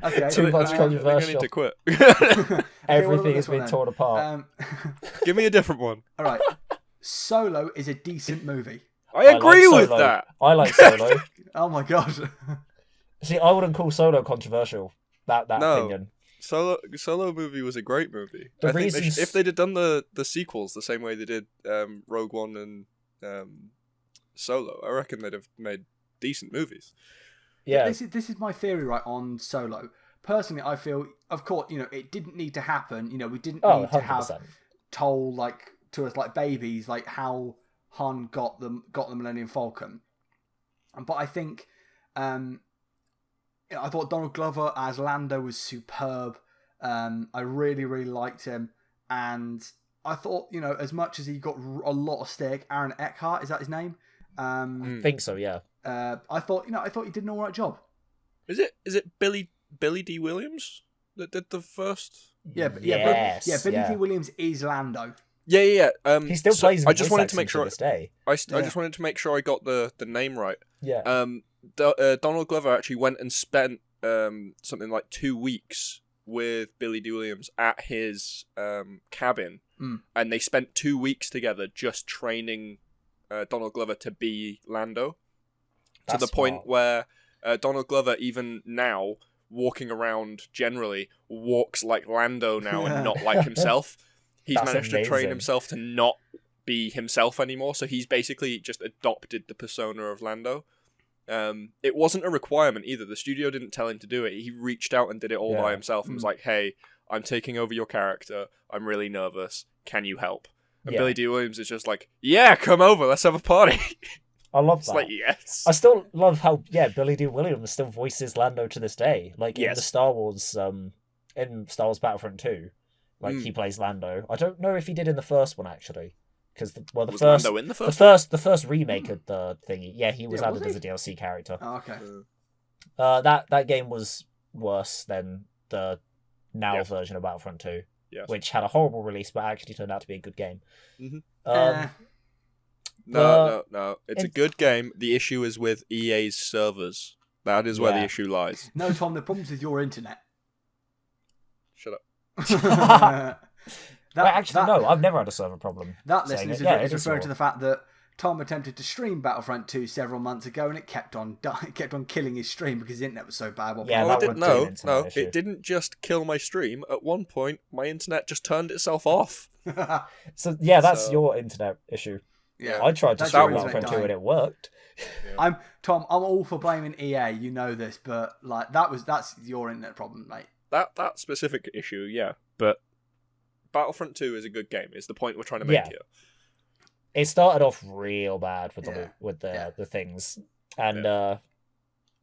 Okay. Too much I controversial. need to quit. Everything has been torn apart. Give me a different one. All right. Solo is a decent movie. I agree like with Solo. that. I like Solo. Oh my god. See, I wouldn't call Solo controversial. That opinion. Solo movie was a great movie. The I think reasons- if they'd have done the sequels the same way they did Rogue One and Solo, I reckon they'd have made decent movies. Yeah. This is my theory, right, on Solo. Personally, I feel, of course, it didn't need to happen. We didn't need to have 100%. told to us like babies how Han got the Millennium Falcon. But I think I thought Donald Glover as Lando was superb. I really, really liked him, and I thought as much as he got a lot of stick, Aaron Eckhart, is that his name? I think so, yeah. I thought he did an alright job. Is it Billy D. Williams that did the first? Billy D. Williams is Lando. Yeah. He still plays. I just wanted to make sure. To this day. I just wanted to make sure I got the name right. Yeah. Donald Glover actually went and spent something like 2 weeks with Billy D. Williams at his cabin, and they spent 2 weeks together just training Donald Glover to be Lando. That's to the point smart. where Donald Glover, even now, walking around generally, walks like Lando now and not like himself. He's That's managed to train amazing. himself to not be himself anymore, so he's basically just adopted the persona of Lando. It wasn't a requirement either. The studio didn't tell him to do it. He reached out and did it all by himself and was like, hey, I'm taking over your character. I'm really nervous. Can you help? And Yeah. Billy D. Williams is just like, yeah, come over. Let's have a party. I love It's that. like, yes. I still love how Billy D. Williams still voices Lando to this day. Like in Yes. the Star Wars Battlefront 2, he plays Lando. I don't know if he did in the first one actually, because the Was first Lando in the first? the first remake of the thingy, he was Yeah, added was as a DLC character. Oh, okay. That game was worse than the now Yes. version of Battlefront 2, Yes. which had a horrible release but actually turned out to be a good game. Mhm. No. It's a good game. The issue is with EA's servers. That is where the Yeah. issue lies. No, Tom, the problem's with your internet. Shut up. No, I've never had a server problem. That saying listener it. is It is referring to sort the fact that Tom attempted to stream Battlefront 2 several months ago, and it kept on killing his stream because his internet was so bad. Yeah, Oh, that it would didn't. be an No, internet issue. it didn't just kill my stream. At one point, my internet just turned itself off. So that's So- your internet issue. Yeah, I tried to That's stream your Battlefront internet 2 and dying. it worked. I'm all for blaming EA. You know this, but that's your internet problem, mate. That specific issue, yeah. But Battlefront 2 is a good game. Is the point we're trying to make Yeah. here. It started off real bad with Yeah. the things, and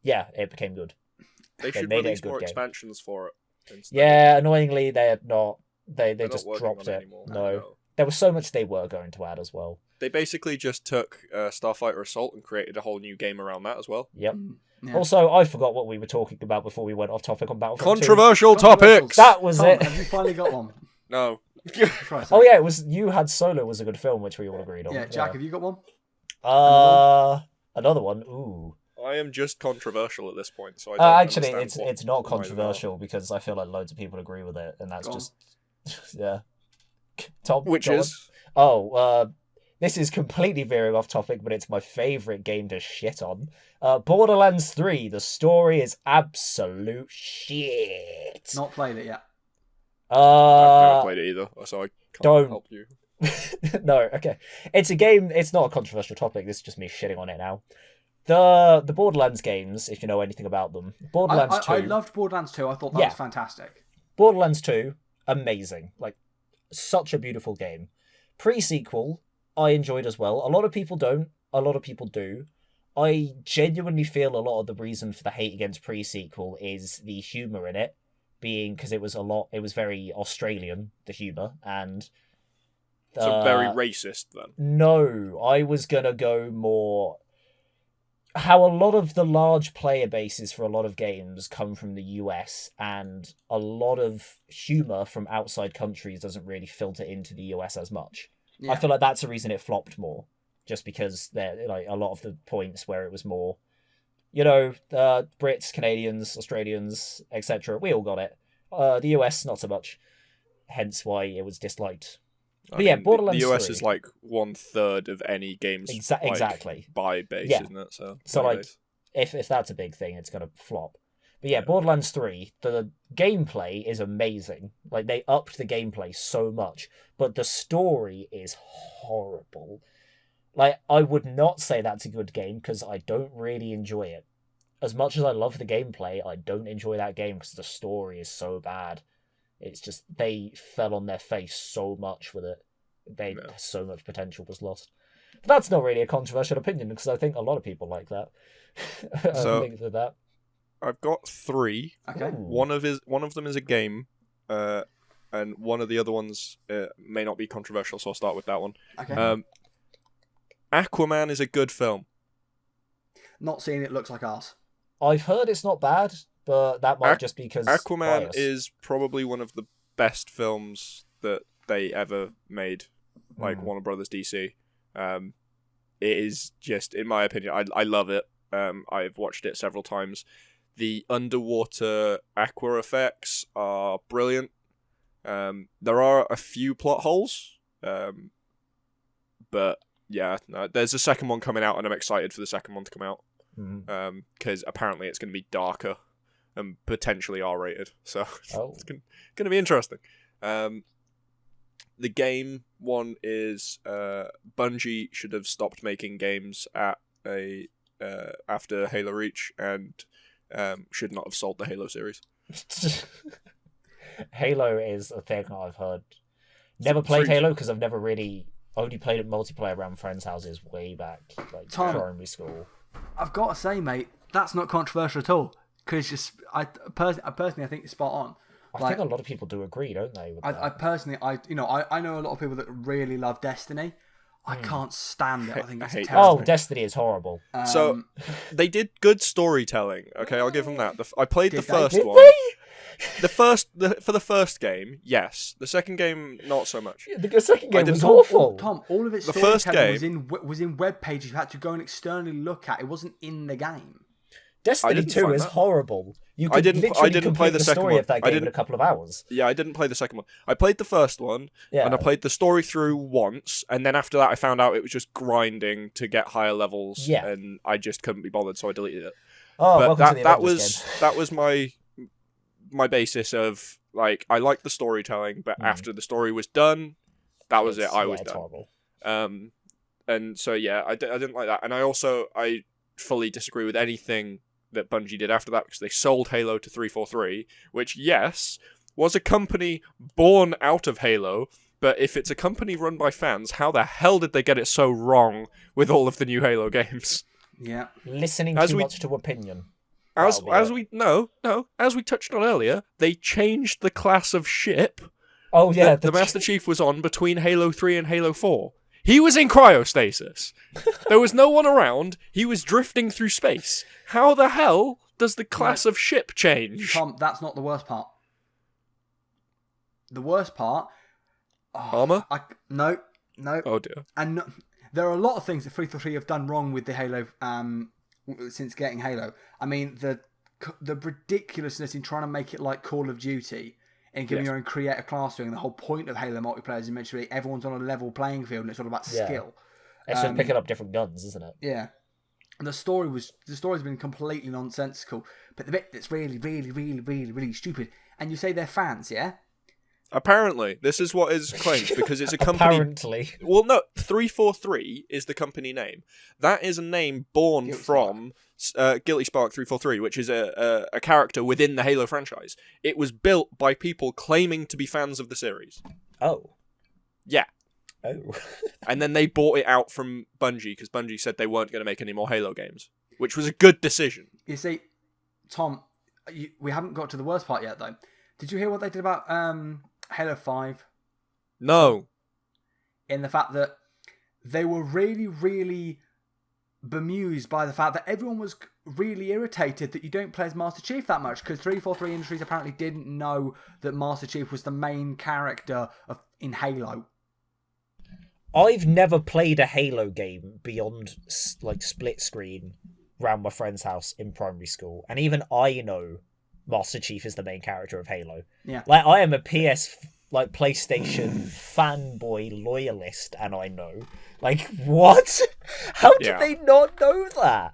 it became good. They should made it a release good more game. expansions for it. Instead. Yeah, annoyingly they had not. They They're just not working dropped on it. anymore. No, there was so much they were going to add as well. They basically just took Starfighter Assault and created a whole new game around that as well. Yep. Yeah. Also, I forgot what we were talking about before we went off topic on Battlefront 2. Controversial topics! That was Tom, it. Have you finally got one? No. Try Oh yeah, it was. You had Solo was a good film, which we all agreed on. Yeah, Jack, have you got one? Another one. Ooh. I am just controversial at this point, so I don't Actually, understand it's not what I'm controversial because I feel like loads of people agree with it, and that's Go on. just yeah. Tom, Which go on. is? This is completely veering off topic, but it's my favourite game to shit on. Borderlands 3, the story is absolute shit. Not played it yet. I've never played it either, so I can't don't. help you. No, okay. It's a game, it's not a controversial topic, this is just me shitting on it now. The Borderlands games, if you know anything about them. Borderlands 2. I loved Borderlands 2, I thought that Yeah. was fantastic. Borderlands 2, amazing. Like, such a beautiful game. Pre-sequel, I enjoyed as well. A lot of people don't. A lot of people do. I genuinely feel a lot of the reason for the hate against pre-sequel is the humour in it, being because it was very Australian, the humour, and... So very racist, then. No, I was gonna go more... How a lot of the large player bases for a lot of games come from the US, and a lot of humour from outside countries doesn't really filter into the US as much. Yeah. I feel like that's the reason it flopped more, just because there like a lot of the points where it was more, Brits, Canadians, Australians, etc. We all got it. The US not so much, hence why it was disliked. But yeah, Borderlands the US 3. is like 1/3 of any game's Exactly. buy base, Yeah. isn't it? So like base. if that's a big thing, it's gonna flop. But yeah, Borderlands 3, the gameplay is amazing. Like, they upped the gameplay so much, but the story is horrible. Like, I would not say that's a good game because I don't really enjoy it. As much as I love the gameplay, I don't enjoy that game because the story is so bad. It's just, they fell on their face so much with it. So much potential was lost. But that's not really a controversial opinion because I think a lot of people like that. Linked with that. I've got 3. Okay. One of them is a game, and one of the other ones may not be controversial, so I'll start with that one. Okay. Aquaman is a good film. Not seeing it looks like arse. I've heard it's not bad, but that might just be because Aquaman bias. is probably one of the best films that they ever made, like Warner Brothers DC. It is just, in my opinion, I love it. I've watched it several times. The underwater aqua effects are brilliant. There are a few plot holes, but yeah, no, there's a second one coming out, and I'm excited for the second one to come out. Because apparently it's going to be darker and potentially R-rated, so it's going to be interesting. The game one is Bungie should have stopped making games after Halo Reach, and should not have sold the Halo series. Halo is a thing I've heard. Never played Halo because I've never really only played it multiplayer around friends' houses way back, like primary school. I've got to say, mate, that's not controversial at all. Because I personally think it's spot on. I think a lot of people do agree, don't they? With I personally, I know a lot of people that really love Destiny. I can't stand it. I think it's terrible. Oh, Destiny is horrible. So they did good storytelling. Okay, I'll give them that. I played the first Did one. they? For the first game, yes. The second game, not so much. The second game was Tom, awful. Tom, all of its The first storytelling was in web pages you had to go and externally look at. It wasn't in the game. Destiny 2 is horrible. You could I didn't play the second story one. of that game in a couple of hours. Yeah, I didn't play the second one. I played the first one, and I played the story through once, and then after that I found out it was just grinding to get higher levels, and I just couldn't be bothered, so I deleted it. Oh, but welcome to the that Avengers was game. that was my basis of, like, I liked the storytelling, but after the story was done, that was it. I was done. Horrible. And so yeah, I didn't like that, and I fully disagree with anything that Bungie did after that, because they sold Halo to 343, which, yes, was a company born out of Halo, but if it's a company run by fans, how the hell did they get it so wrong with all of the new Halo games? Yeah. Listening too much to opinion. As we touched on earlier, they changed the class of ship Oh yeah, the Master Chief was on between Halo 3 and Halo 4. He was in cryostasis. There was no one around. He was drifting through space. How the hell does the class of ship change? Tom, that's not the worst part. The worst part... Armor? No. Oh dear. And there are a lot of things that 343 have done wrong with the Halo since getting Halo. I mean, the ridiculousness in trying to make it like Call of Duty and giving your own creative class to it. And the whole point of Halo multiplayer is eventually everyone's on a level playing field and it's all about skill. It's just picking up different guns, isn't it? Yeah. And the story's been completely nonsensical. But the bit that's really, really, really, really, really stupid, and you say they're fans, yeah? Apparently, this is what is claimed because it's a company. Apparently. Well, no, 343 is the company name. That is a name born from Guilty Spark 343, which is a character within the Halo franchise. It was built by people claiming to be fans of the series. Oh. Yeah. Oh. And then they bought it out from Bungie because Bungie said they weren't going to make any more Halo games, which was a good decision. You see, Tom, we haven't got to the worst part yet, though. Did you hear what they did about Halo 5? No. In the fact that they were really, really bemused by the fact that everyone was really irritated that you don't play as Master Chief that much, because 343 Industries apparently didn't know that Master Chief was the main character in Halo. I've never played a Halo game beyond like split screen around my friend's house in primary school, and even I know Master Chief is the main character of Halo. Yeah. Like, I am a PlayStation fanboy loyalist, and I know. Like, what? How did they not know that?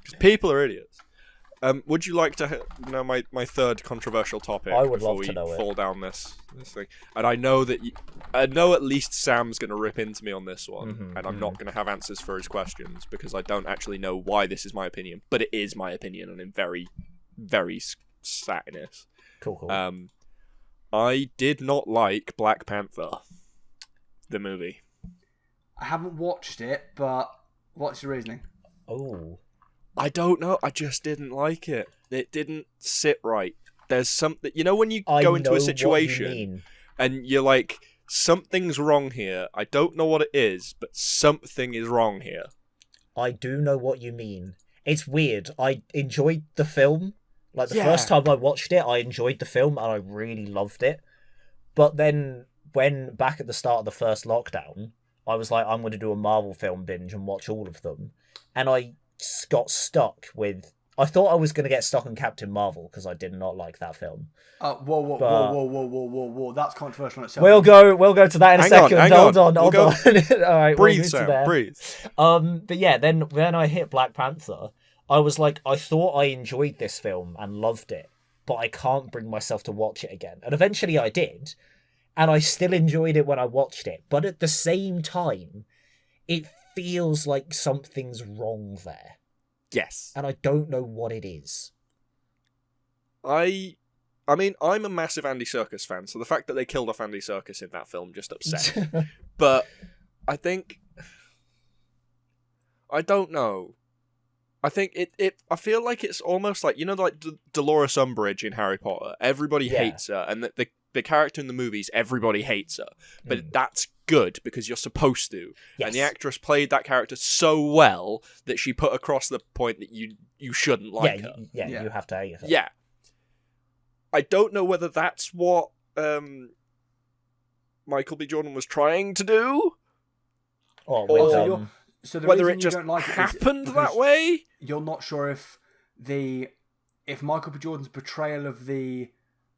Because people are idiots. Would you like to know my third controversial topic? I would before love to know we it. fall down this thing? And I know that I know at least Sam's going to rip into me on this one, and I'm not going to have answers for his questions because I don't actually know why this is my opinion, but it is my opinion, and I'm very, very sat in this. Cool. I did not like Black Panther, the movie. I haven't watched it, but what's your reasoning? Oh. I don't know. I just didn't like it. It didn't sit right. There's something... You know when you go into a situation and you're like, something's wrong here. I don't know what it is, but something is wrong here. I do know what you mean. It's weird. I enjoyed the film. Like, the first time I watched it, I enjoyed the film and I really loved it. But then, when back at the start of the first lockdown, I was like, I'm going to do a Marvel film binge and watch all of them. And I got stuck with... I thought I was going to get stuck on Captain Marvel because I did not like that film. Whoa. That's controversial in itself. We'll go to that in a second. Hold on. All right, breathe, Sam. Breathe. But yeah, then when I hit Black Panther, I was like, I thought I enjoyed this film and loved it, but I can't bring myself to watch it again. And eventually I did, and I still enjoyed it when I watched it. But at the same time, it feels like something's wrong there. Yes. And I don't know what it is. I mean, I'm a massive Andy Serkis fan, so the fact that they killed off Andy Serkis in that film just upset me. But I think... I don't know. I think I feel like it's almost like, you know, like Dolores Umbridge in Harry Potter. Everybody hates her, and the character in the movies, everybody hates her. But that's good, because you're supposed to. Yes. And the actress played that character so well that she put across the point that you shouldn't like her. Yeah, you have to hate her. Yeah. I don't know whether that's what Michael B. Jordan was trying to do. Or so whether it just happened that way. You're not sure if Michael B. Jordan's portrayal of the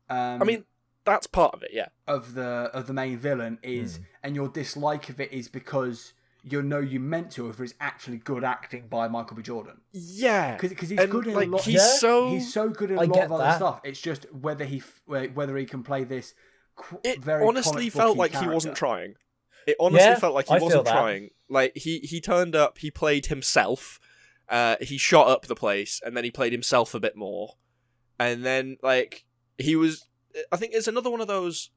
I mean, that's part of it, yeah. Of the main villain is, and your dislike of it is because you meant to, if it's actually good acting by Michael B. Jordan. Yeah, because he's good in a lot. He's so good in a lot of other stuff. It's just whether he can play this. It very honestly felt like character. He wasn't trying. It honestly felt like he wasn't trying. Like he turned up, he played himself. He shot up the place, and then he played himself a bit more, and then like he was. I think it's another one of those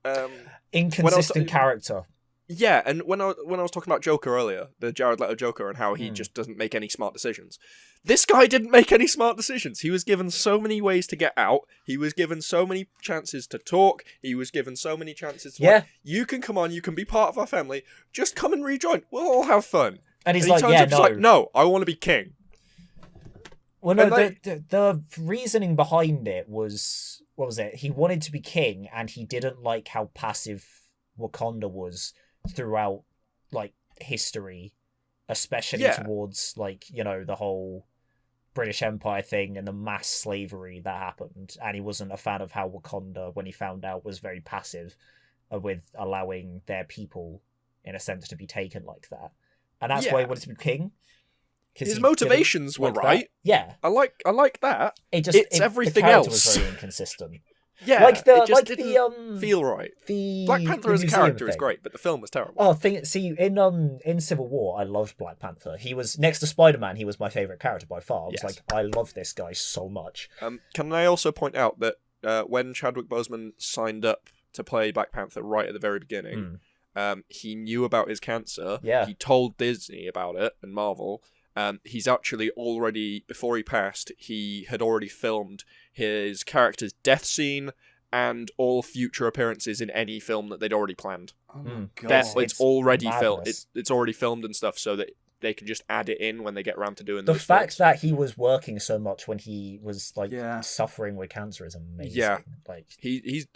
inconsistent character. Yeah, and when I was talking about Joker earlier, the Jared Leto Joker, and how he just doesn't make any smart decisions, this guy didn't make any smart decisions. He was given so many ways to get out. He was given so many chances to talk. He was given so many chances to like, you can come on, you can be part of our family. Just come and rejoin. We'll all have fun. And he's he like, turns yeah, up, he's like, no, I want to be king. Well, no, like, the reasoning behind it was, what was it? He wanted to be king, and he didn't like how passive Wakanda was throughout, like, history, especially towards, like, you know, the whole British Empire thing and the mass slavery that happened. And he wasn't a fan of how Wakanda, when he found out, was very passive with allowing their people, in a sense, to be taken like that. And that's why he wanted to be king. His motivations were like right. That. Yeah, I like that. It's everything the else was very inconsistent. Yeah, like the it just like didn't the feel right. The Black Panther as a character is great, but the film was terrible. Oh, see, in Civil War, I loved Black Panther. He was next to Spider-Man. He was my favorite character by far. I was like, I love this guy so much. Can I also point out that when Chadwick Boseman signed up to play Black Panther right at the very beginning, he knew about his cancer. Yeah, he told Disney about it and Marvel. He's actually already, before he passed, he had already filmed his character's death scene and all future appearances in any film that they'd already planned. Oh my god! It's already filmed. It's already filmed and stuff, so that they can just add it in when they get around to doing the those fact films. that he was working so much when he was like suffering with cancer is amazing. Yeah, like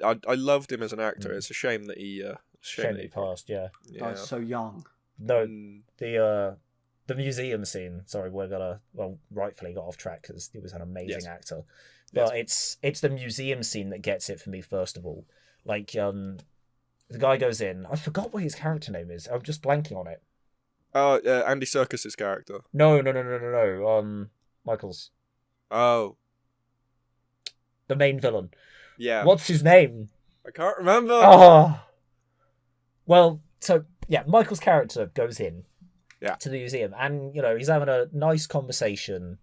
I loved him as an actor. It's a shame that he passed. Yeah, died so young. No, the museum scene. Sorry, rightfully got off track because he was an amazing actor. But it's the museum scene that gets it for me first of all. Like the guy goes in. I forgot what his character name is. I'm just blanking on it. Andy Serkis's character. No. Michael's. Oh. The main villain. Yeah. What's his name? I can't remember. Oh. Well, so yeah, Michael's character goes in. Yeah. To the museum, and he's having a nice conversation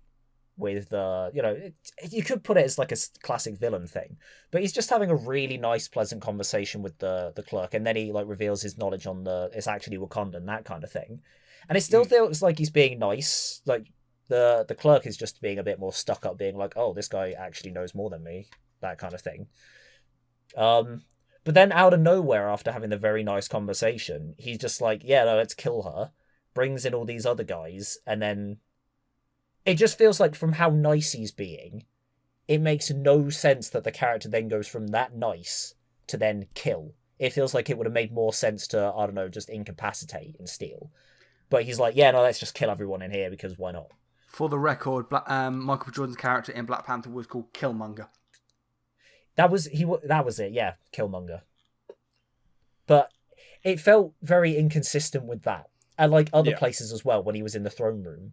with you could put it as like a classic villain thing, but he's just having a really nice, pleasant conversation with the clerk, and then he like reveals his knowledge on it's actually Wakandan, that kind of thing, and it still feels like he's being nice. Like the clerk is just being a bit more stuck up, being like, oh, this guy actually knows more than me, that kind of thing. But then out of nowhere, after having the very nice conversation, he's just like, yeah, no, let's kill her. Brings in all these other guys, and then it just feels like from how nice he's being, it makes no sense that the character then goes from that nice to then kill. It feels like it would have made more sense to, I don't know, just incapacitate and steal. But he's like, yeah, no, let's just kill everyone in here because why not? For the record, Michael Jordan's character in Black Panther was called Killmonger. That was it, yeah, Killmonger. But it felt very inconsistent with that. And like other places as well, when he was in the throne room.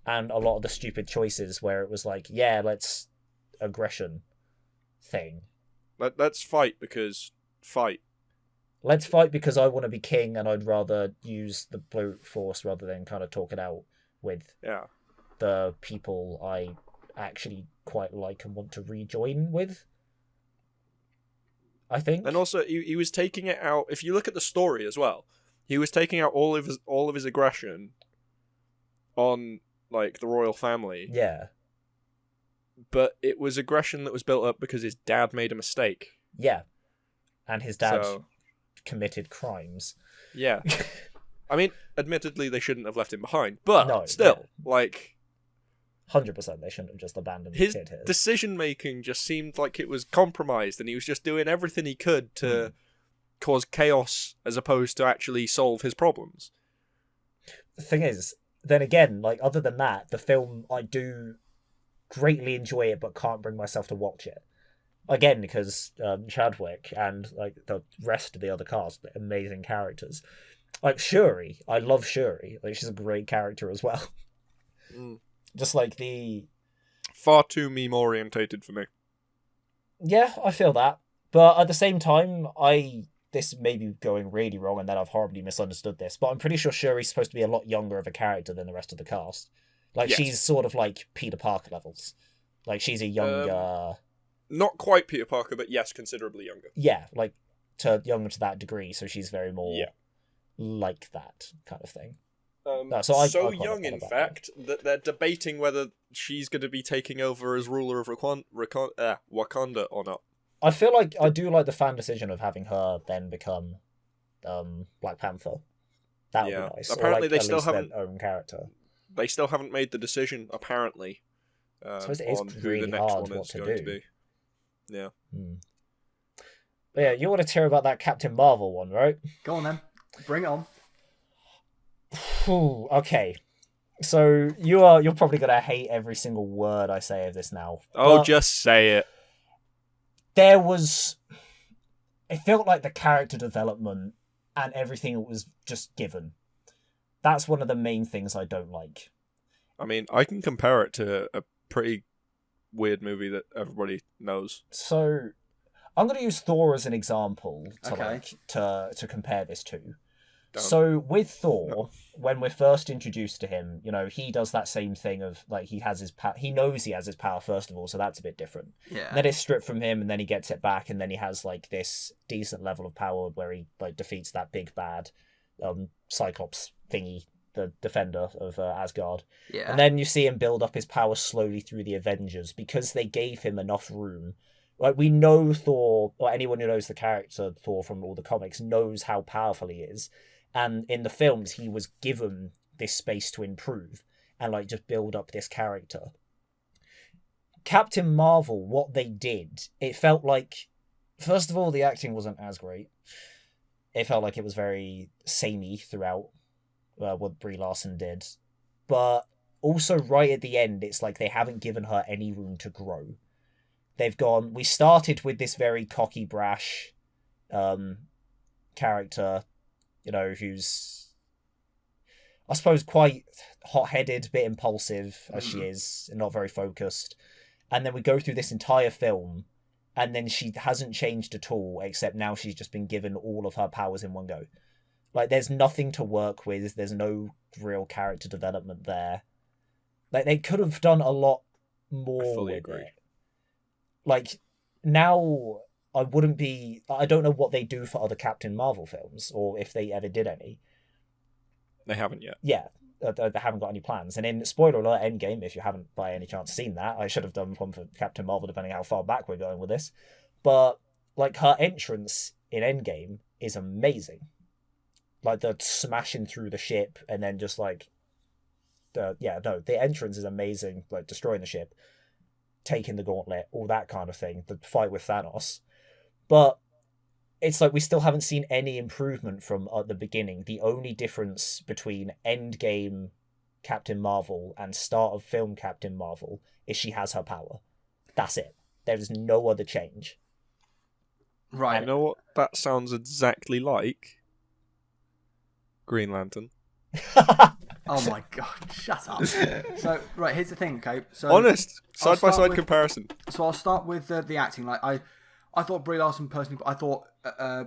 And a lot of the stupid choices where it was like, yeah, let's aggression thing. Let's fight because fight. Let's fight because I want to be king and I'd rather use the brute force rather than kind of talk it out with the people I actually quite like and want to rejoin with. I think. And also, he was taking it out. If you look at the story as well, he was taking out all of his aggression on like the royal family. Yeah. But it was aggression that was built up because his dad made a mistake. Yeah. And his dad committed crimes. Yeah. I mean, admittedly, they shouldn't have left him behind, but still, like 100% they shouldn't have just abandoned his the kid here. Decision making just seemed like it was compromised, and he was just doing everything he could to cause chaos as opposed to actually solve his problems. The thing is, then again, like other than that, the film, I do greatly enjoy it, but can't bring myself to watch it. Again, because Chadwick and like the rest of the other cast, amazing characters. Like Shuri, I love Shuri. Like she's a great character as well. Just like far too meme orientated for me. Yeah, I feel that, but at the same time, this may be going really wrong, and that I've horribly misunderstood this. But I'm pretty sure Shuri's supposed to be a lot younger of a character than the rest of the cast. Like she's sort of like Peter Parker levels. Like she's a younger. Not quite Peter Parker, but yes, considerably younger. Yeah, like younger to that degree, so she's very more like that kind of thing. So I quite young, like that in about fact, that they're debating whether she's going to be taking over as ruler of Wakanda or not. I feel like I do like the fan decision of having her then become Black Panther. That would be nice. Apparently, or they at still least haven't. Their own character. They still haven't made the decision, apparently, So it is on who really the next hard one what is to going do. to be. Yeah. But yeah, you want to hear about that Captain Marvel one, right? Go on then, bring it on. Okay. So you're probably gonna hate every single word I say of this now. Oh, but just say it. It felt like the character development and everything was just given. That's one of the main things I don't like. I mean, I can compare it to a pretty weird movie that everybody knows. So I'm going to use Thor as an example Okay. to compare this to. Don't. So with Thor, when we're first introduced to him, he does that same thing of like he knows he has his power first of all, so that's a bit different. Yeah. And then it's stripped from him, and then he gets it back, and then he has like this decent level of power where he like defeats that big bad Cyclops thingy, the defender of Asgard. Yeah. And then you see him build up his power slowly through the Avengers because they gave him enough room. Like, we know Thor, or anyone who knows the character Thor from all the comics knows how powerful he is. And in the films, he was given this space to improve and like just build up this character. Captain Marvel, what they did, it felt like, first of all, the acting wasn't as great. It felt like it was very samey throughout what Brie Larson did. But also right at the end, it's like they haven't given her any room to grow. They've gone, we started with this very cocky, brash character, who's, I suppose, quite hot-headed, a bit impulsive, as she is, and not very focused. And then we go through this entire film, and then she hasn't changed at all, except now she's just been given all of her powers in one go. Like, there's nothing to work with, there's no real character development there. Like, they could have done a lot more I fully with agree. it. Like, now I don't know what they do for other Captain Marvel films, or if they ever did any. They haven't yet. Yeah, they haven't got any plans. And in, spoiler alert, Endgame, if you haven't by any chance seen that, I should have done one for Captain Marvel, depending how far back we're going with this. But, like, her entrance in Endgame is amazing. Like, the smashing through the ship, and then just, like, the entrance is amazing, like, destroying the ship, taking the gauntlet, all that kind of thing, the fight with Thanos. But it's like we still haven't seen any improvement from at the beginning. The only difference between Endgame Captain Marvel and start of film Captain Marvel is she has her power. That's it. There is no other change. Right. You know what that sounds exactly like? Green Lantern. Oh my god, shut up. So, right, here's the thing, okay? So Honest, I'll side-by-side start with- comparison. So I'll start with the acting. Like, I thought Brie Larson personally, I thought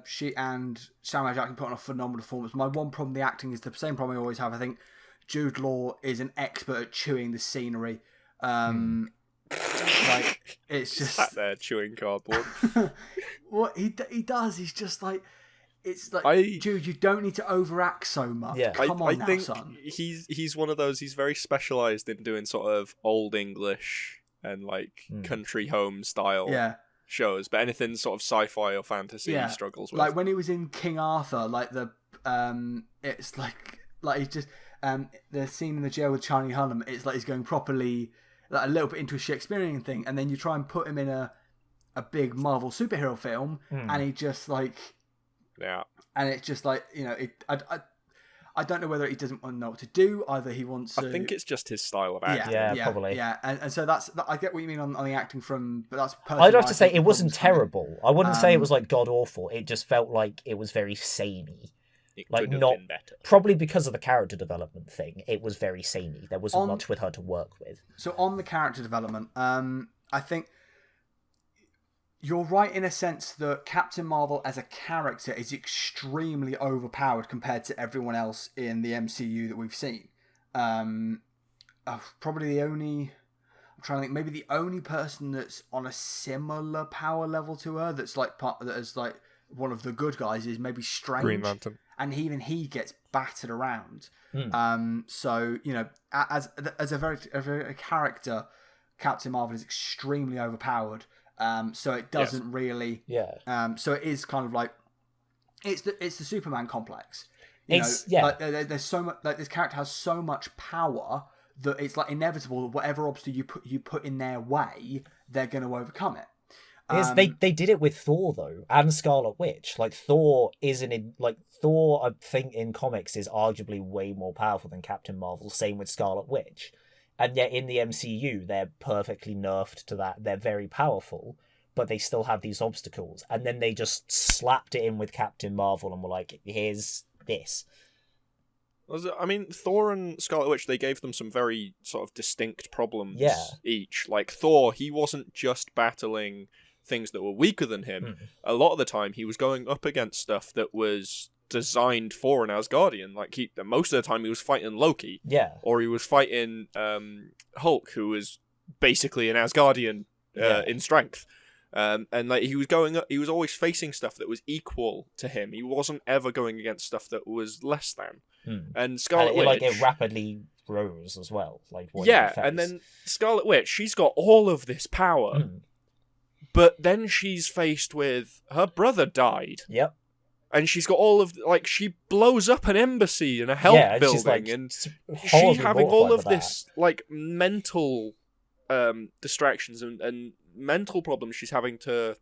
she and Samuel Jackson put on a phenomenal performance. My one problem with the acting is the same problem I always have. I think Jude Law is an expert at chewing the scenery. Like, it's just Sat there chewing cardboard. what he does. He's just like, it's like, Jude, you don't need to overact so much. Yeah. Come on I now, think son. he's one of those. He's very specialised in doing sort of old English and like country home style Yeah. shows, but anything sort of sci-fi or fantasy he struggles with. Like when he was in King Arthur, like it's like he's just the scene in the jail with Charlie Hunnam. It's like he's going properly like a little bit into a Shakespearean thing, and then you try and put him in a big Marvel superhero film, and he just like and it's just like I don't know whether he doesn't want to know what to do. Either he wants to. I think it's just his style of acting. Yeah, probably. Yeah, and so that's I get what you mean on the acting from, but that's. I'd have to say it wasn't terrible. I wouldn't say it was like god awful. It just felt like it was very samey. It Like could have not been better. probably because of the character development thing. It was very samey. There wasn't much with her to work with. So on the character development, I think you're right in a sense that Captain Marvel as a character is extremely overpowered compared to everyone else in the MCU that we've seen. Probably the only, I'm trying to think, maybe the only person that's on a similar power level to her that's like that is like one of the good guys is maybe Strange. Green Lantern. and even he gets battered around. So as a very character, Captain Marvel is extremely overpowered. So it doesn't really. Yeah. So it is kind of like it's the Superman complex. Like there's so much. Like this character has so much power that it's like inevitable that whatever obstacle you put in their way, they're going to overcome it. They did it with Thor though, and Scarlet Witch. Like Thor Thor, I think in comics is arguably way more powerful than Captain Marvel. Same with Scarlet Witch, and yet in the MCU they're perfectly nerfed to that. They're very powerful, but they still have these obstacles. And then they just slapped it in with Captain Marvel and were like, "Here's this." I mean, Thor and Scarlet Witch, they gave them some very sort of distinct problems each. Like Thor, he wasn't just battling things that were weaker than him. A lot of the time he was going up against stuff that was designed for an Asgardian. Like most of the time he was fighting Loki, or he was fighting Hulk, who was basically an Asgardian in strength. And like he was always facing stuff that was equal to him. He wasn't ever going against stuff that was less than. And Scarlet Witch, it rapidly grows as well. Like and then Scarlet Witch, she's got all of this power. But then she's faced with her brother died. Yep. And she's got all of she blows up an embassy in a health building, and she's having all of this like mental distractions and mental problems she's having to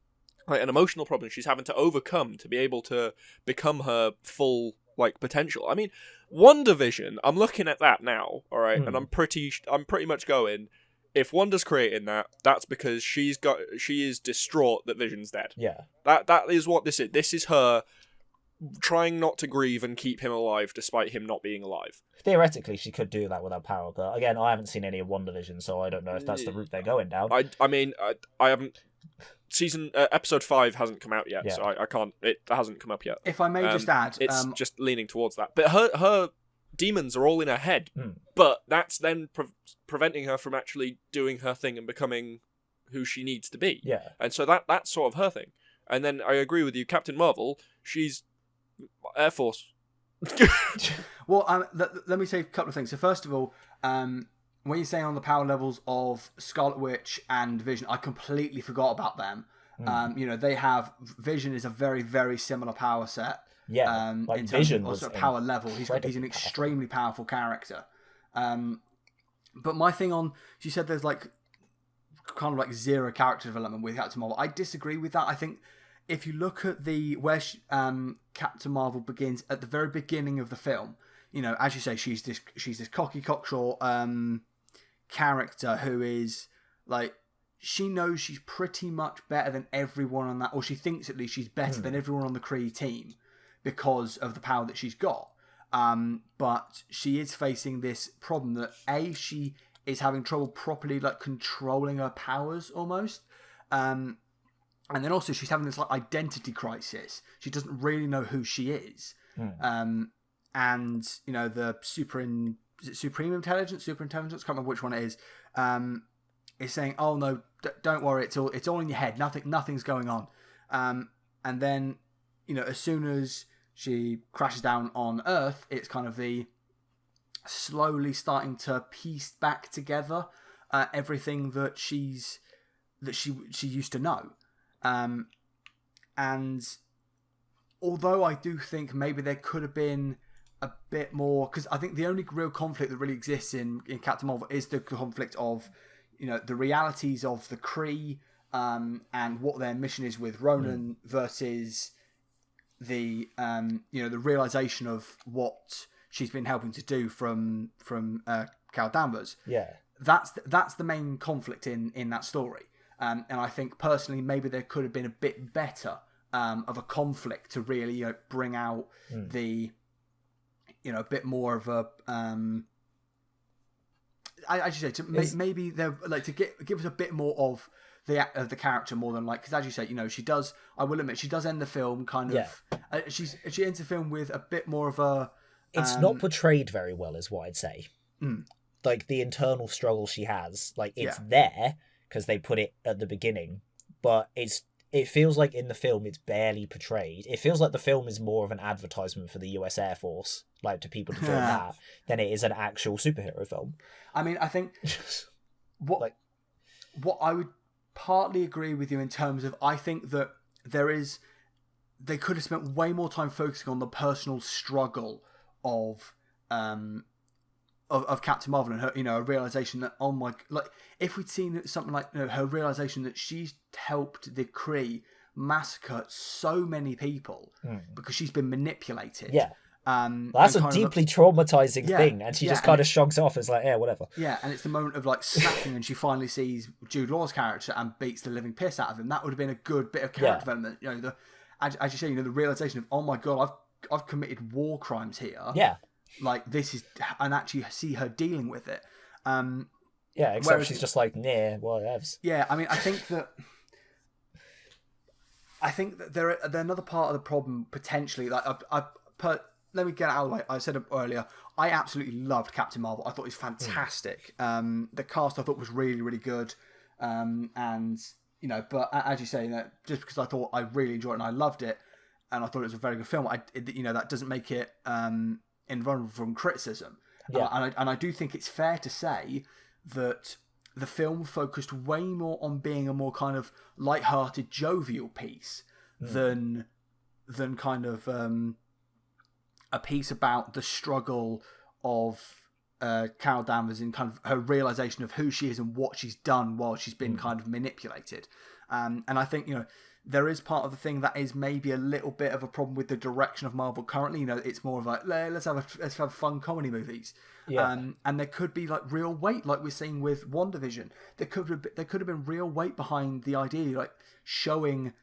an emotional problem she's having to overcome to be able to become her full potential. I mean, WandaVision, I'm looking at that now, all right, and I'm pretty much going, if Wanda's creating that, that's because she is distraught that Vision's dead. Yeah. That is what this is. This is her trying not to grieve and keep him alive despite him not being alive. Theoretically, she could do that without power, but again, I haven't seen any of WandaVision, so I don't know if that's the route they're going down. I mean, I haven't. Episode 5 hasn't come out yet, so I can't. It hasn't come up yet. If I may just add, it's just leaning towards that. But her demons are all in her head, but that's then preventing her from actually doing her thing and becoming who she needs to be. Yeah, and so that's sort of her thing. And then I agree with you, Captain Marvel. She's Air Force. Well, let me say a couple of things. So first of all, when you're saying on the power levels of Scarlet Witch and Vision, I completely forgot about them. They have Vision is a very, very similar power set. Yeah, in terms Vision of also power level. He's an extremely powerful character. But my thing on, you said there's kind of zero character development with Captain Marvel. I disagree with that. I think if you look at where Captain Marvel begins at the very beginning of the film, as you say, she's this cocky cocksure character who is she knows she's pretty much better than everyone on that, or she thinks at least she's better than everyone on the Kree team because of the power that she's got. But she is facing this problem that she is having trouble properly controlling her powers almost. And then also she's having this identity crisis. She doesn't really know who she is. And the supreme intelligence, can't remember which one it is saying, "Oh no, don't worry, it's all in your head. Nothing's going on." And then as soon as she crashes down on Earth, it's kind of the slowly starting to piece back together everything that she used to know. And although I do think maybe there could have been a bit more, because I think the only real conflict that really exists in Captain Marvel is the conflict of the realities of the Kree and what their mission is with Ronan versus the the realization of what she's been helping to do from Carol Danvers. Yeah, that's the main conflict in that story. And I think personally maybe there could have been a bit better of a conflict to really bring out the a bit more of a I should say maybe they're to give us a bit more of the character more than because as you say she does, I will admit, she does end the film kind of she ends the film with a bit more of a it's not portrayed very well is what I'd say. The internal struggle she has, it's there because they put it at the beginning, but it's it feels like in the film it's barely portrayed. It feels like the film is more of an advertisement for the US Air Force, like to people to join that, than it is an actual superhero film. I mean, I think what I would partly agree with you in terms of, I think that they could have spent way more time focusing on the personal struggle of Captain Marvel and her, a realization that, oh my, like if we'd seen something like her realization that she's helped the Kree massacre so many people because she's been manipulated. Yeah. That's a deeply traumatizing thing, and she just kind of shrugs off as like, yeah, whatever. Yeah, and it's the moment of like snapping, and she finally sees Jude Law's character and beats the living piss out of him. That would have been a good bit of character development. As you say, the realization of, oh my god, I've committed war crimes here. Yeah, like this is, and actually see her dealing with it. Except she's just like, nah, whatevs. Yeah, I mean, I think that they're another part of the problem potentially. Like let me get out. Like I said earlier, I absolutely loved Captain Marvel. I thought it was fantastic. The cast I thought was really, really good. And but as you say, just because I thought I really enjoyed it and I loved it, and I thought it was a very good film, that doesn't make it invulnerable from criticism. Yeah. And I do think it's fair to say that the film focused way more on being a more kind of light-hearted, jovial piece than kind of a piece about the struggle of Carol Danvers in kind of her realization of who she is and what she's done while she's been kind of manipulated. And I think, there is part of the thing that is maybe a little bit of a problem with the direction of Marvel currently. It's more of like, let's have fun comedy movies. Yeah. And there could be like real weight, like we're seeing with WandaVision. There could have been real weight behind the idea, like showing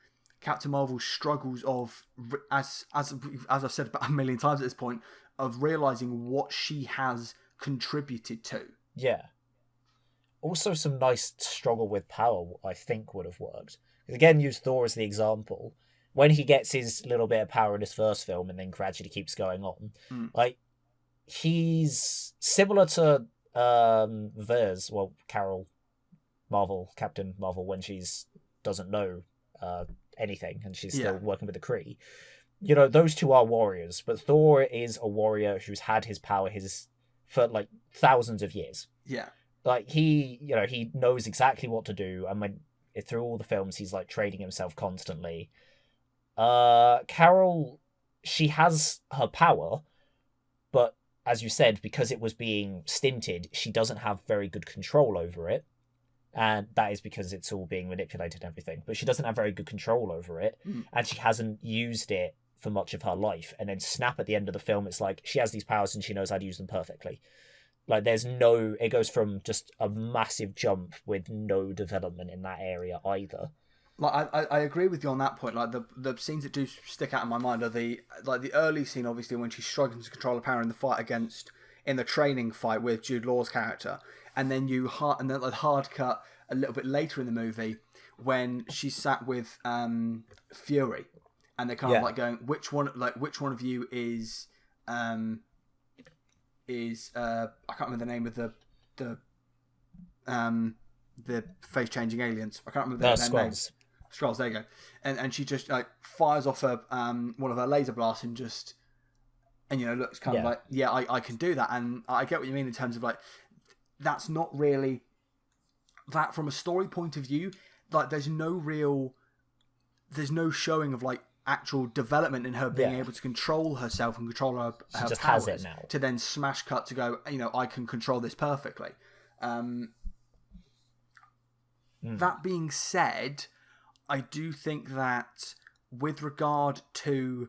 Captain Marvel's struggles of, as I've said about a million times at this point, of realizing what she has contributed to. Yeah. Also, some nice struggle with power, I think, would have worked. Again, use Thor as the example. When he gets his little bit of power in his first film and then gradually keeps going on, like he's similar to Carol Marvel, Captain Marvel, when she's doesn't know anything and she's still working with the Kree. Those two are warriors, but Thor is a warrior who's had his power for like thousands of years. Yeah. Like he knows exactly what to do, and through all the films he's like training himself constantly. Carol, she has her power, but as you said, because it was being stinted, she doesn't have very good control over it. And that is because it's all being manipulated and everything. But she doesn't have very good control over it, and she hasn't used it for much of her life. And then snap at the end of the film, it's like she has these powers and she knows how to use them perfectly. Like it goes from just a massive jump with no development in that area either. Like I agree with you on that point. Like the scenes that do stick out in my mind are the early scene, obviously, when she's struggling to control her power in the training fight with Jude Law's character, and then the hard cut a little bit later in the movie when she's sat with Fury, and they're kind of like going, which one of you is I can't remember the name of the face changing aliens. I can't remember their names. Skrulls, there you go. And she just like fires off one of her laser blasts and looks kind of like, I can do that. And I get what you mean in terms of like, that's not really that from a story point of view. Like there's no showing of like actual development in her being able to control herself and control her just powers has it now. To then smash cut to go, I can control this perfectly. That being said, I do think that with regard to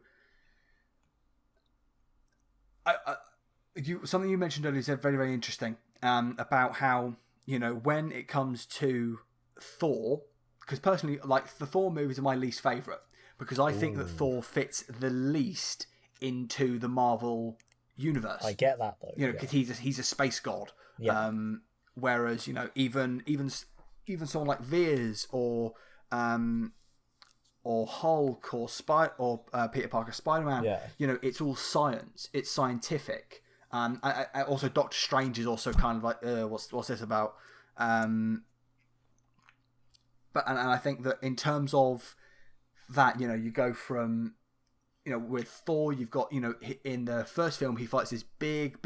something you mentioned earlier is very, very interesting about how, when it comes to Thor, because personally, like the Thor movies are my least favourite, because I think that Thor fits the least into the Marvel universe. I get that though. Because he's a space god. Yeah. Whereas even someone like Veers or Hulk or Peter Parker Spider-Man, it's all science. It's scientific. I also Doctor Strange is also kind of like what's this about? But I think that in terms of that, you know, you go from, you know, with Thor, you've got, you know, in the first film, he fights this big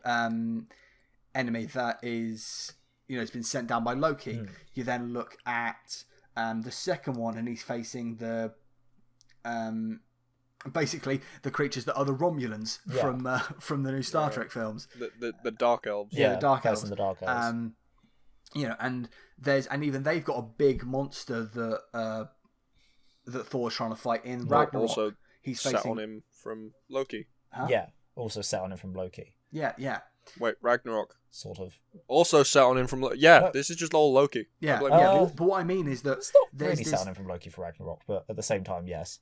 enemy that is, you know, it's been sent down by Loki. You then look at the second one, and he's facing the basically the creatures that are the Romulans from the new Star Trek films. The Dark Elves. Yeah, the Dark Elves. The Dark Elves. You know, and even they've got a big monster that Thor's trying to fight in Ragnarok. Also, he's set on him from Loki. Huh? Yeah, also set on him from Loki. Yeah. Wait, Ragnarok. Sort of. Also set on him from Loki. Yeah, this is just all Loki. Yeah, Like, but what I mean is that It's not there's really set on him from Loki for Ragnarok, but at the same time, yes.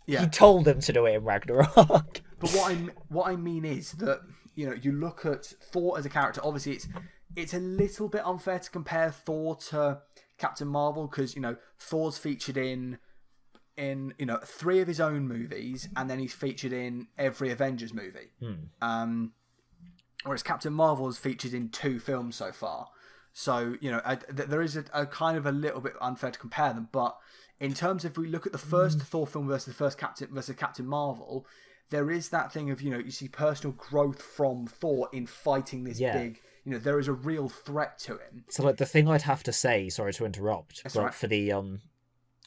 Yeah. He told them to do it in Ragnarok. But what I mean is that, you know, you look at Thor as a character. Obviously, it's a little bit unfair to compare Thor to Captain Marvel, because, you know, Thor's featured in you know 3 of his own movies, and then he's featured in every Avengers movie. Whereas Captain Marvel is featured in 2 films so far. So, you know, there is a kind of a little bit unfair to compare them. But in terms of, if we look at the first Thor film versus the first Captain Marvel, there is that thing of, you know, you see personal growth from Thor in fighting this big, you know, there is a real threat to him. So, like, the thing I'd have to say, sorry to interrupt, That's but right. for the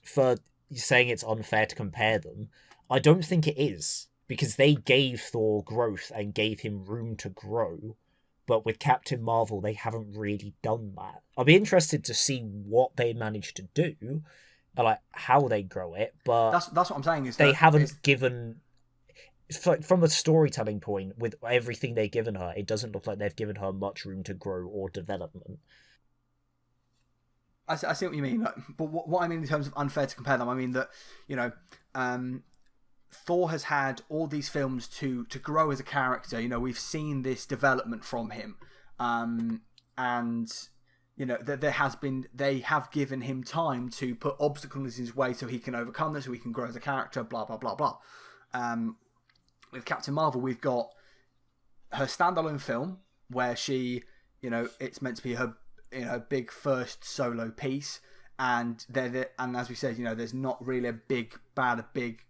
for saying it's unfair to compare them, I don't think it is, because they gave Thor growth and gave him room to grow. But with Captain Marvel, they haven't really done that. I'll be interested to see what they managed to do, and like how they grow it. But That's what I'm saying, is they that haven't given. From a storytelling point, with everything they've given her, it doesn't look like they've given her much room to grow or development. I see what you mean, like, but what I mean in terms of unfair to compare them, I mean that, you know, Thor has had all these films to grow as a character. You know, we've seen this development from him, and you know that they have given him time to put obstacles in his way so he can overcome this, so he can grow as a character. Blah blah blah blah. With Captain Marvel, we've got her standalone film where she, you know, it's meant to be her, you know, big first solo piece. And as we said, you know, there's not really a big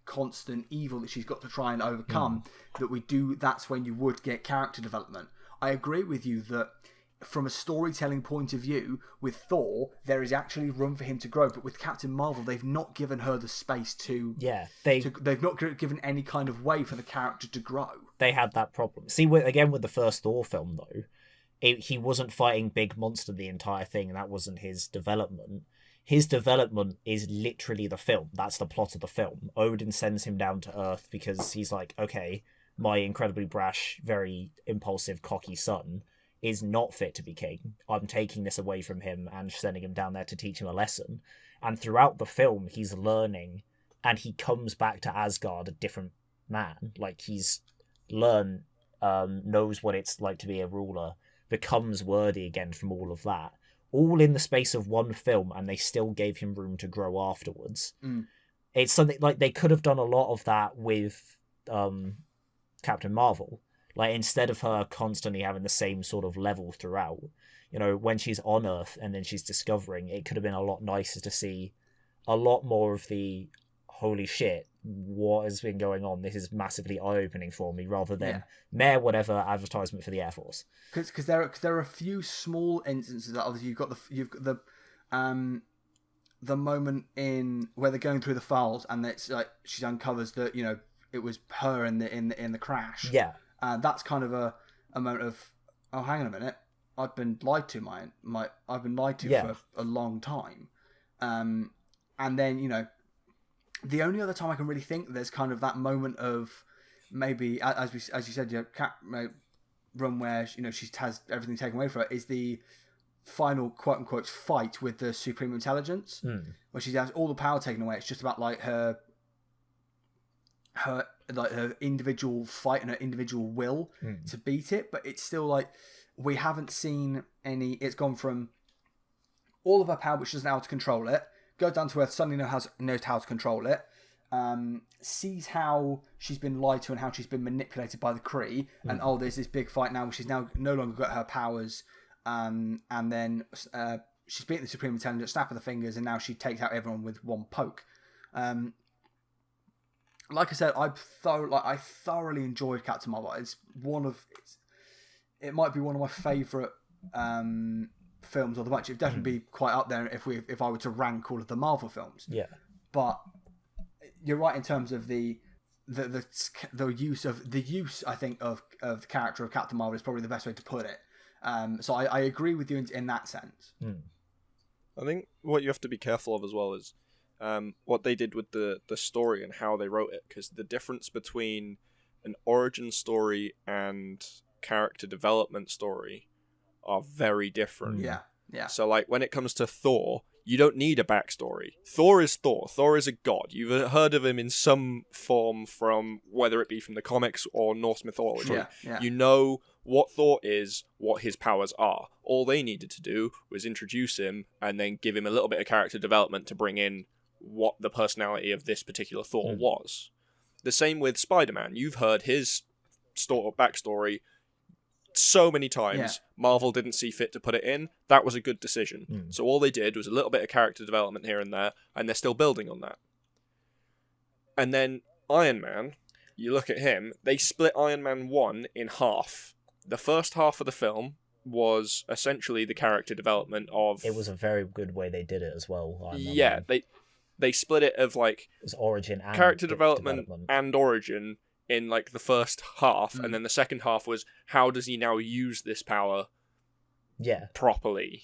constant evil that she's got to try and overcome. That's when you would get character development. I agree with you that from a storytelling point of view, with Thor, there is actually room for him to grow. But with Captain Marvel, they've not given her the space to. Yeah, they've not given any kind of way for the character to grow. They had that problem. See, again with the first Thor film though, he wasn't fighting big monster the entire thing, and that wasn't his development. His development is literally the film. That's the plot of the film. Odin sends him down to Earth because he's like, okay, my incredibly brash, very impulsive, cocky son is not fit to be king. I'm taking this away from him and sending him down there to teach him a lesson. And throughout the film, he's learning, and he comes back to Asgard a different man. Like, he's learned, knows what it's like to be a ruler, becomes worthy again from all of that. All in the space of one film, and they still gave him room to grow afterwards. It's something like they could have done a lot of that with Captain Marvel. Like, instead of her constantly having the same sort of level throughout, you know, when she's on Earth and then she's discovering, it could have been a lot nicer to see a lot more of the holy shit, what has been going on? This is massively eye-opening for me, rather than mere whatever advertisement for the Air Force. Because there are a few small instances that obviously you've got the moment in where they're going through the files, and it's like she uncovers that, you know, it was her in the crash. Yeah. That's kind of a moment of, oh, hang on a minute, I've been lied to I've been lied to for a long time. And then, you know, the only other time I can really think there's kind of that moment of maybe, as you said, you know, run where, you know, she has everything taken away from her, is the final quote unquote fight with the Supreme Intelligence, where she has all the power taken away. It's just about like her individual fight and her individual will to beat it. But it's still like, we haven't seen any. It's gone from all of her power, which doesn't know how to control it, goes down to Earth, suddenly knows how to control it, sees how she's been lied to and how she's been manipulated by the Kree, and there's this big fight now where she's now no longer got her powers, and then she's beaten the Supreme Intelligence, snap of the fingers, and now she takes out everyone with one poke. Like I said, I thoroughly enjoyed Captain Marvel. It might be one of my favourite films of the bunch. It'd definitely be quite up there if I were to rank all of the Marvel films. Yeah. But you're right in terms of the use I think of the character of Captain Marvel is probably the best way to put it. So I agree with you in that sense. I think what you have to be careful of as well is what they did with the story and how they wrote it, because the difference between an origin story and character development story are very different. Yeah. So like when it comes to Thor, you don't need a backstory. Thor is Thor. Thor is a god. You've heard of him in some form, from whether it be from the comics or Norse mythology. Yeah. You know what Thor is, what his powers are. All they needed to do was introduce him and then give him a little bit of character development to bring in what the personality of this particular Thor was. The same with Spider-Man. You've heard his backstory so many times. Yeah. Marvel didn't see fit to put it in. That was a good decision. So all they did was a little bit of character development here and there, and they're still building on that. And then Iron Man, you look at him, they split Iron Man 1 in half. The first half of the film was essentially the character development of... It was a very good way they did it as well. Yeah, they split it of like... It was origin and character development and origin in like the first half, and then the second half was how does he now use this power properly,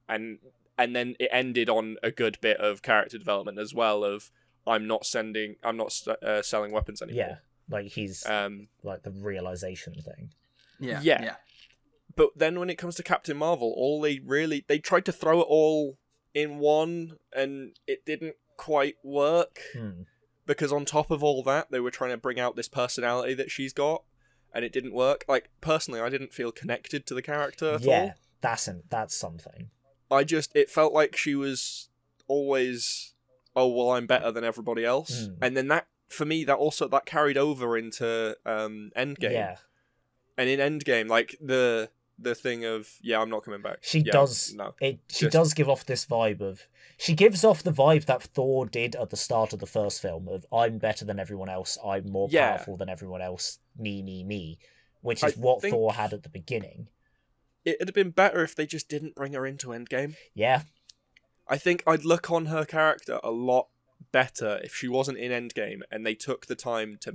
and then it ended on a good bit of character development as well of I'm not selling weapons anymore. Yeah, like he's like the realization thing. Yeah. But then when it comes to Captain Marvel, they tried to throw it all in one, and it didn't quite work. Because on top of all that, they were trying to bring out this personality that she's got, and it didn't work. Like, personally, I didn't feel connected to the character at all. Yeah, that's something. It felt like she was always, oh, well, I'm better than everybody else. And then that, for me, that carried over into Endgame. Yeah. And in Endgame, like, the thing of, I'm not coming back. She does give off this vibe of... She gives off the vibe that Thor did at the start of the first film of, I'm better than everyone else, I'm more powerful than everyone else, me, which is what Thor had at the beginning. It'd have been better if they just didn't bring her into Endgame. Yeah. I think I'd look on her character a lot better if she wasn't in Endgame and they took the time to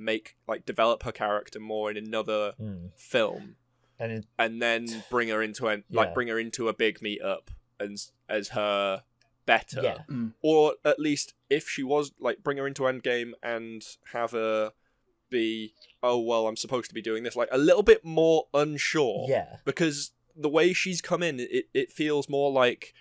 develop her character more in another film. And then bring her into a big meet up as her better, or at least if she was bring her into Endgame and have her be, oh well, I'm supposed to be doing this, like a little bit more unsure. Because the way she's come in, it feels more like,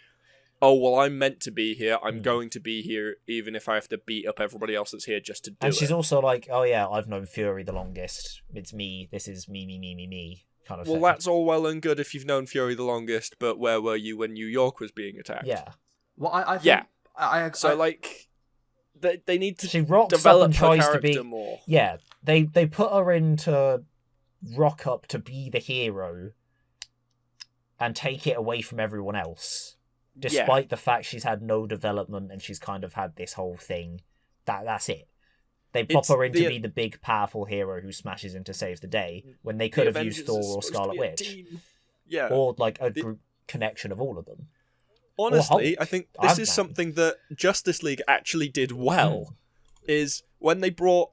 oh well, I'm meant to be here. I'm going to be here, even if I have to beat up everybody else that's here just to do it. And she's also like, oh yeah, I've known Fury the longest. It's me. This is me. Kind of well, thing. That's all well and good if you've known Fury the longest, but where were you when New York was being attacked? Yeah. Well, I think... they need to she rocks develop up and tries her to be more. Yeah, they put her in to rock up to be the hero and take it away from everyone else, despite the fact she's had no development and she's kind of had this whole thing. That's it. They pop her in to be the big, powerful hero who smashes in to save the day, when they could have used Thor or Scarlet Witch. Yeah. Or a group connection of all of them. Honestly, I think this is something that Justice League actually did well, is when they brought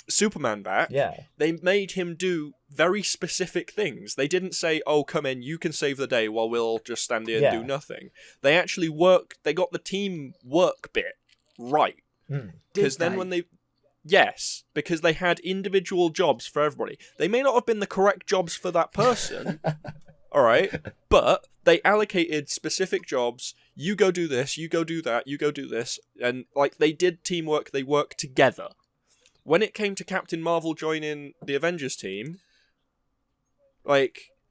Superman back, they made him do very specific things. They didn't say, oh, come in, you can save the day while we'll just stand here and do nothing. They actually they got the team work bit right. Because then when they... Yes, because they had individual jobs for everybody. They may not have been the correct jobs for that person, all right, but they allocated specific jobs. You go do this, you go do that, you go do this. And, they did teamwork, they worked together. When it came to Captain Marvel joining the Avengers team,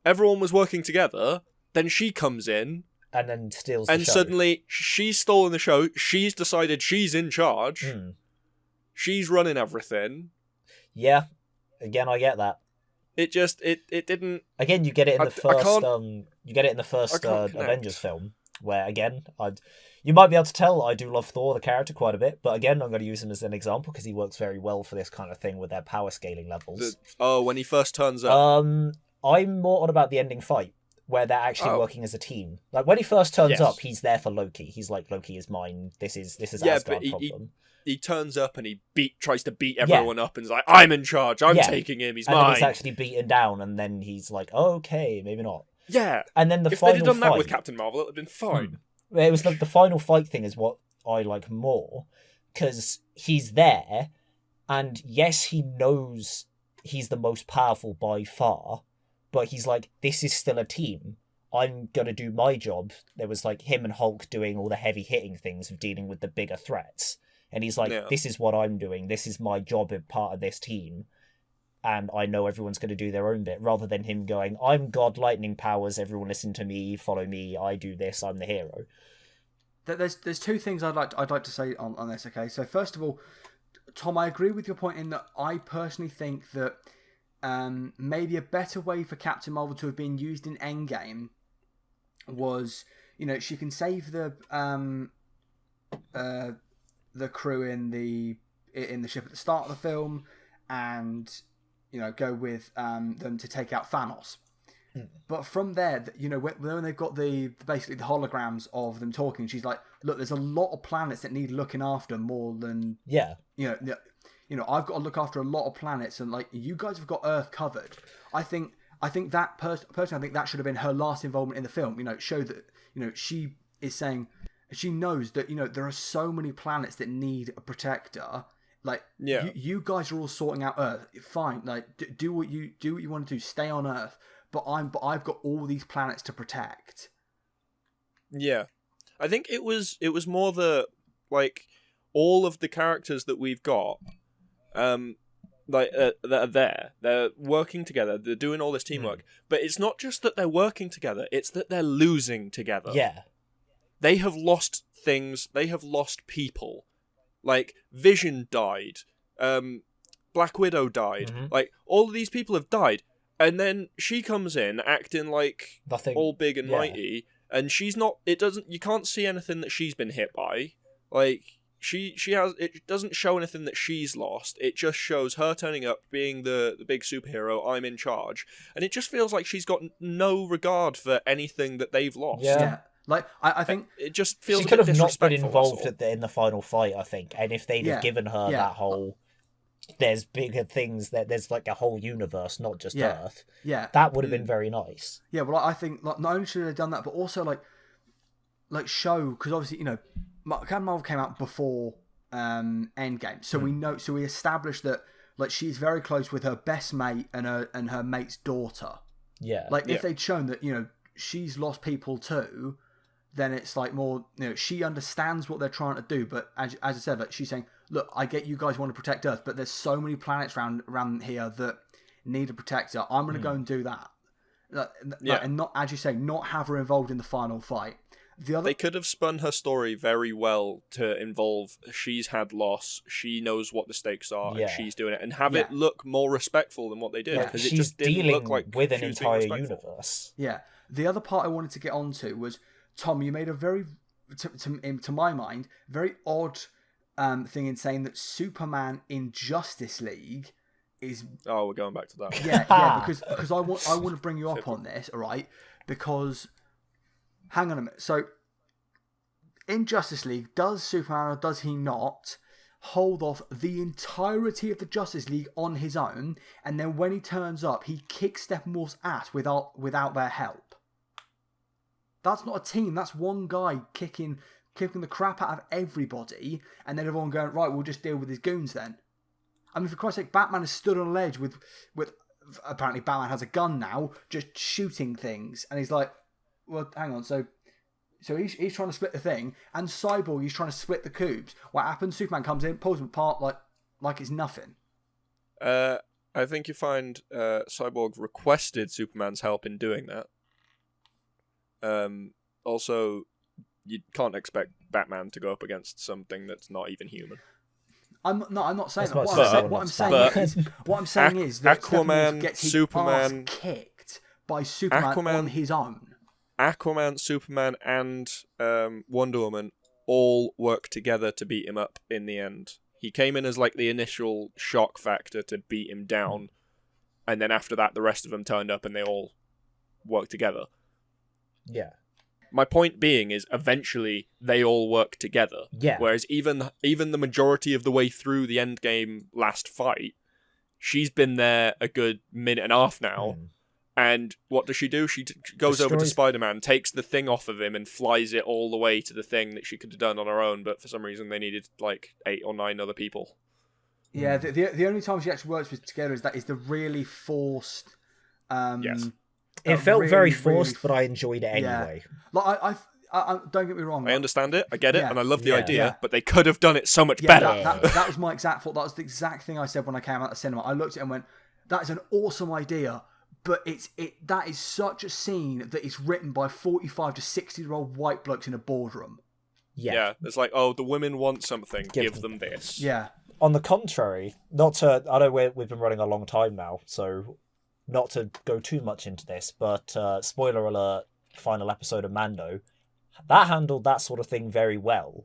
everyone was working together, then she comes in, and then steals the show. And suddenly, she's stolen the show, she's decided she's in charge, she's running everything. Yeah, again, I get that. It just, it didn't... Again, you get it in the first Avengers film. where again, you might be able to tell I do love Thor, the character, quite a bit, but again, I'm going to use him as an example because he works very well for this kind of thing with their power scaling levels. When he first turns up. I'm more on about the ending fight, where they're actually working as a team. Like when he first turns up, he's there for Loki. He's like, Loki is mine. This is Asgard problem. He turns up and he tries to beat everyone up and is like, I'm in charge. I'm taking him. He's mine. And then he's actually beaten down, and then he's like, okay, maybe not. Yeah. And then the if final they'd done fight, that with Captain Marvel, it would have been fine. It was the final fight thing is what I like more, because he's there, and yes, he knows he's the most powerful by far, but he's like, this is still a team. I'm going to do my job. There was like him and Hulk doing all the heavy hitting things of dealing with the bigger threats. And he's like, this is what I'm doing. This is my job as part of this team. And I know everyone's going to do their own bit, rather than him going, I'm God, lightning powers, everyone listen to me, follow me, I do this, I'm the hero. There's two things I'd like to say on this, okay? So first of all, Tom, I agree with your point in that I personally think that maybe a better way for Captain Marvel to have been used in Endgame was, she can save the crew in the ship at the start of the film, and go with them to take out Thanos. But from there, when they've got basically the holograms of them talking, she's like, look, there's a lot of planets that need looking after more than I've got to look after a lot of planets, and like, you guys have got Earth covered. I think that personally, I think that should have been her last involvement in the film. Show that she is saying, she knows that there are so many planets that need a protector. Like, you guys are all sorting out Earth. Fine, like do what you want to do. Stay on Earth, but I've got all these planets to protect. Yeah, I think it was more the, like, all of the characters that we've got, that are there. They're working together. They're doing all this teamwork. But it's not just that they're working together. It's that they're losing together. Yeah. They have lost things. They have lost people. Like, Vision died. Black Widow died. Mm-hmm. Like, all of these people have died. And then she comes in acting like all big and mighty. And she's not... You can't see anything that she's been hit by. Like... She has, it doesn't show anything that she's lost. It just shows her turning up, being the big superhero, I'm in charge. And it just feels like she's got no regard for anything that they've lost. Yeah. Like, I think... It just feels she a could bit have not been involved in the final fight, I think. And if they'd have given her that whole... There's bigger things, there's like a whole universe, not just Earth. Yeah. That would have been very nice. Yeah, well, I think not only should they have done that, but also like show... Because obviously, Captain Marvel came out before Endgame, so we established that like she's very close with her best mate and her mate's daughter. Yeah. Like if they'd shown that she's lost people too, then it's like more she understands what they're trying to do. But as I said, like she's saying, look, I get you guys want to protect Earth, but there's so many planets around here that need a protector. I'm going to go and do that. And not, as you say, not have her involved in the final fight. They could have spun her story very well to involve she's had loss, she knows what the stakes are, and she's doing it, and have it look more respectful than what they did, because it just didn't look like with an entire universe. Yeah. The other part I wanted to get onto was, Tom, you made a very, to my mind, very odd thing in saying that Superman in Justice League is... Oh, we're going back to that. Yeah, because I want to bring you up on this, all right? Because... Hang on a minute. So, in Justice League, does Superman or does he not hold off the entirety of the Justice League on his own, and then when he turns up, he kicks Steppenwolf's ass without their help? That's not a team. That's one guy kicking the crap out of everybody, and then everyone going, right, we'll just deal with his goons then. I mean, for Christ's sake, Batman has stood on a ledge with apparently Batman has a gun now, just shooting things, and he's like, well, hang on. So he's trying to split the thing, and Cyborg he's trying to split the cubes. What happens? Superman comes in, pulls them apart like it's nothing. I think you find Cyborg requested Superman's help in doing that. Also, you can't expect Batman to go up against something that's not even human. I'm not saying that. What I'm saying is that Aquaman, gets his Superman, ass kicked by Superman on his own. Aquaman, Superman, and Wonder Woman all work together to beat him up in the end. He came in as like the initial shock factor to beat him down, and then after that, the rest of them turned up and they all worked together. Yeah. My point being is, eventually they all work together. Yeah. Whereas even the majority of the way through the Endgame last fight, she's been there a good minute and a half now. And what does she do? She goes over to Spider-Man, takes the thing off of him, and flies it all the way to the thing that she could have done on her own. But for some reason, they needed like 8 or 9 other people. Yeah, the only time she actually works with together is the really forced. Yes. It felt really, very forced, really but I enjoyed it anyway. Like I don't get me wrong. I understand it, I get it, Yeah. and I love the idea, Yeah. but they could have done it so much Yeah, better. that was my exact thought. That was the exact thing I said when I came out of the cinema. I looked at it and went, "That is an awesome idea." But that is such a scene that is written by 45 to 60-year-old white blokes in a boardroom. Yeah. It's like, oh, the women want something, give them this. Yeah. On the contrary, I know we've been running a long time now, so not to go too much into this, but spoiler alert, final episode of Mando, that handled that sort of thing very well.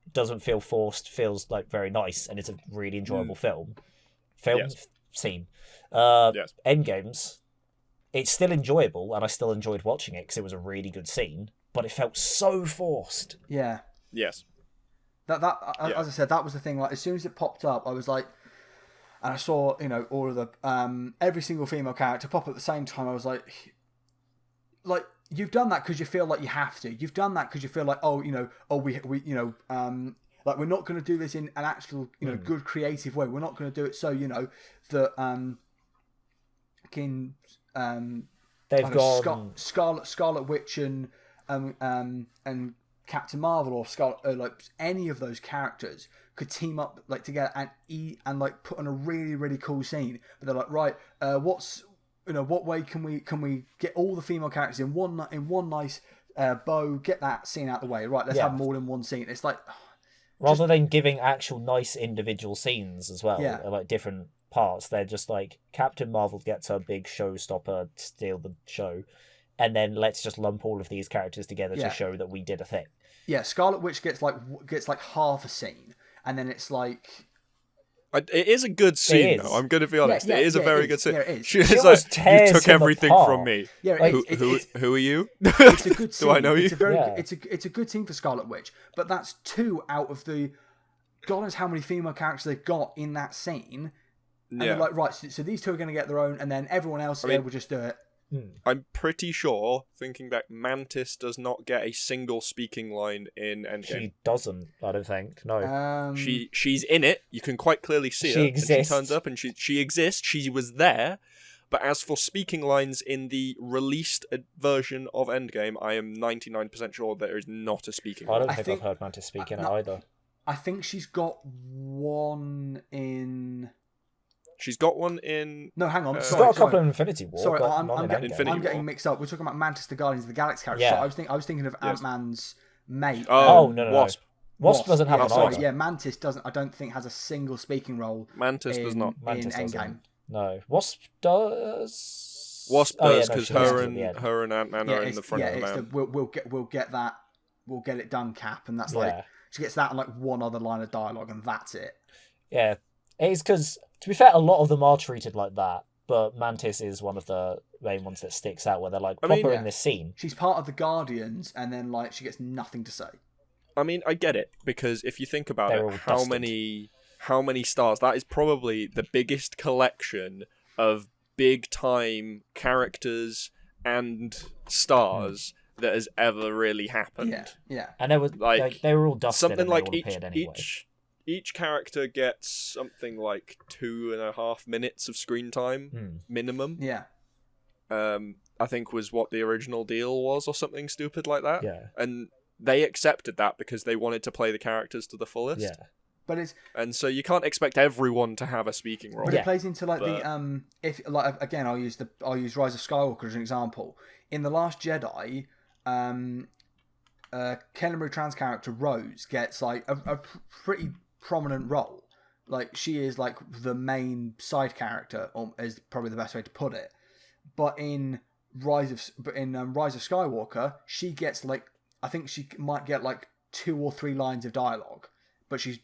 It doesn't feel forced, feels like very nice, and it's a really enjoyable film. Scene. Yes. Endgames, it's still enjoyable, and I still enjoyed watching it because it was a really good scene, but it felt so forced. Yeah. Yes. As I said, that was the thing. Like, as soon as it popped up, I was like, and I saw, all of the every single female character pop up at the same time. I was like, you've done that because you feel like you have to. You've done that because you feel like, we like, we're not going to do this in an actual, good creative way. We're not going to do it so, that They've gone Scarlet Witch and Captain Marvel or Scarlet, like any of those characters could team up like together and like put on a really, really cool scene. But they're like, right, what way can we get all the female characters in one nice bow, get that scene out of the way. Right, let's have them all in one scene. It's like, rather than giving actual nice individual scenes as well, Yeah. like different parts, they're just like, Captain Marvel gets her big showstopper, steal the show, and then let's just lump all of these characters together to show that we did a thing. Yeah, Scarlet Witch gets like half a scene, and then it's like, it is a good scene, though. I'm going to be honest. Yeah, it is a very it good is. scene. Yeah, it is. She's She like, almost you tears took him everything apart. from me. Yeah, Who are you? it's a good scene. Do I know you? It's a very, Yeah. it's a good scene for Scarlet Witch, but that's 2 out of the God knows how many female characters they've got in that scene. And they're like, right, so these 2 are going to get their own, and then everyone else will just do it. I'm pretty sure, thinking back, Mantis does not get a single speaking line in Endgame. She doesn't, I don't think. No. She's in it. You can quite clearly see She her. exists. And she turns up and she exists. She was there. But as for speaking lines in the released version of Endgame, I am 99% sure there is not a speaking I line. don't think I've heard Mantis speak in it either. I think she's got one in. She's got one in. No, hang on. She's Sorry, got a couple in Infinity War. Sorry, but I'm not in getting, Endgame. I'm getting mixed up. We're talking about Mantis, the Guardians of the Galaxy character. Yeah. So I was thinking of Ant-Man's mate. Oh, no. Wasp. Wasp doesn't have yeah, an sorry, either. yeah, Mantis doesn't. I don't think has a single speaking role. Mantis does not. Mantis in doesn't. Endgame. No. Wasp does. Wasp does because she does at the end. her and Ant-Man are in the front of the map. We'll get that. We'll get it done, Cap, and that's like she gets that and like one other line of dialogue, and that's it. Yeah, it is because, to be fair, a lot of them are treated like that, but Mantis is one of the main ones that sticks out, where they're like, put her in this scene. She's part of the Guardians, and then like she gets nothing to say. I mean, I get it, because if you think about They're all it, how many stars? That is probably the biggest collection of big-time characters and stars that has ever really happened. Yeah. And they were like they were all dusted. Something and they like all appeared anyway. each character gets something like 2.5 minutes of screen time minimum. Yeah. I think was what the original deal was, or something stupid like that. Yeah. And they accepted that because they wanted to play the characters to the fullest. Yeah. But and so you can't expect everyone to have a speaking role. But it plays into like the if like again I'll use Rise of Skywalker as an example. In The Last Jedi, Kelly Marie Tran's character Rose gets like a pretty prominent role. Like she is like the main side character, or is probably the best way to put it. But in Rise of Skywalker, she gets like, I think she might get like 2 or 3 lines of dialogue, but she's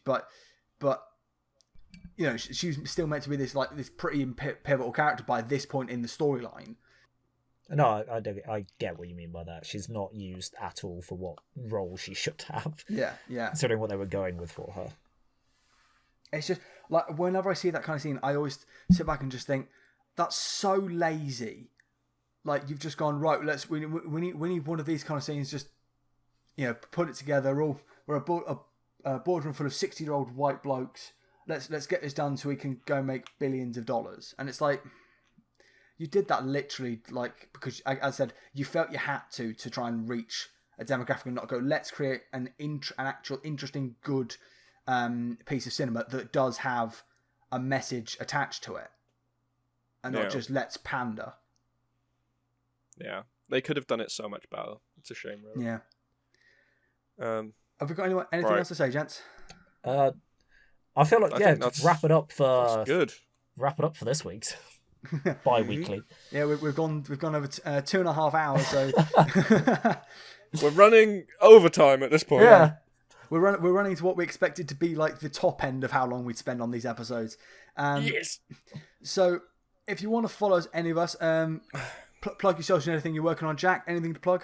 still meant to be this pretty pivotal character by this point in the storyline. No, I get what you mean by that. She's not used at all for what role she should have. Yeah. Considering what they were going with for her. It's just like whenever I see that kind of scene, I always sit back and just think that's so lazy. Like you've just gone right. We need one of these kind of scenes. Just put it together. We're a boardroom full of 60-year-old white blokes. Let's get this done so we can go make billions of dollars. And it's like you did that literally like because as I said you felt you had to try and reach a demographic and not go. Let's create an actual interesting good piece of cinema that does have a message attached to it, and not just let's pander. Yeah, they could have done it so much better. It's a shame, really. Yeah. Have we got anything Right. else to say, gents? I feel like wrap it up for That's good. Wrap it up for this week's bi-weekly. Yeah, we've gone over 2.5 hours, so We're running overtime at this point. Yeah. we're running to what we expected to be like the top end of how long we'd spend on these episodes. Yes. So if you want to follow us, any of us, plug yourselves in anything you're working on, Jack. Anything to plug?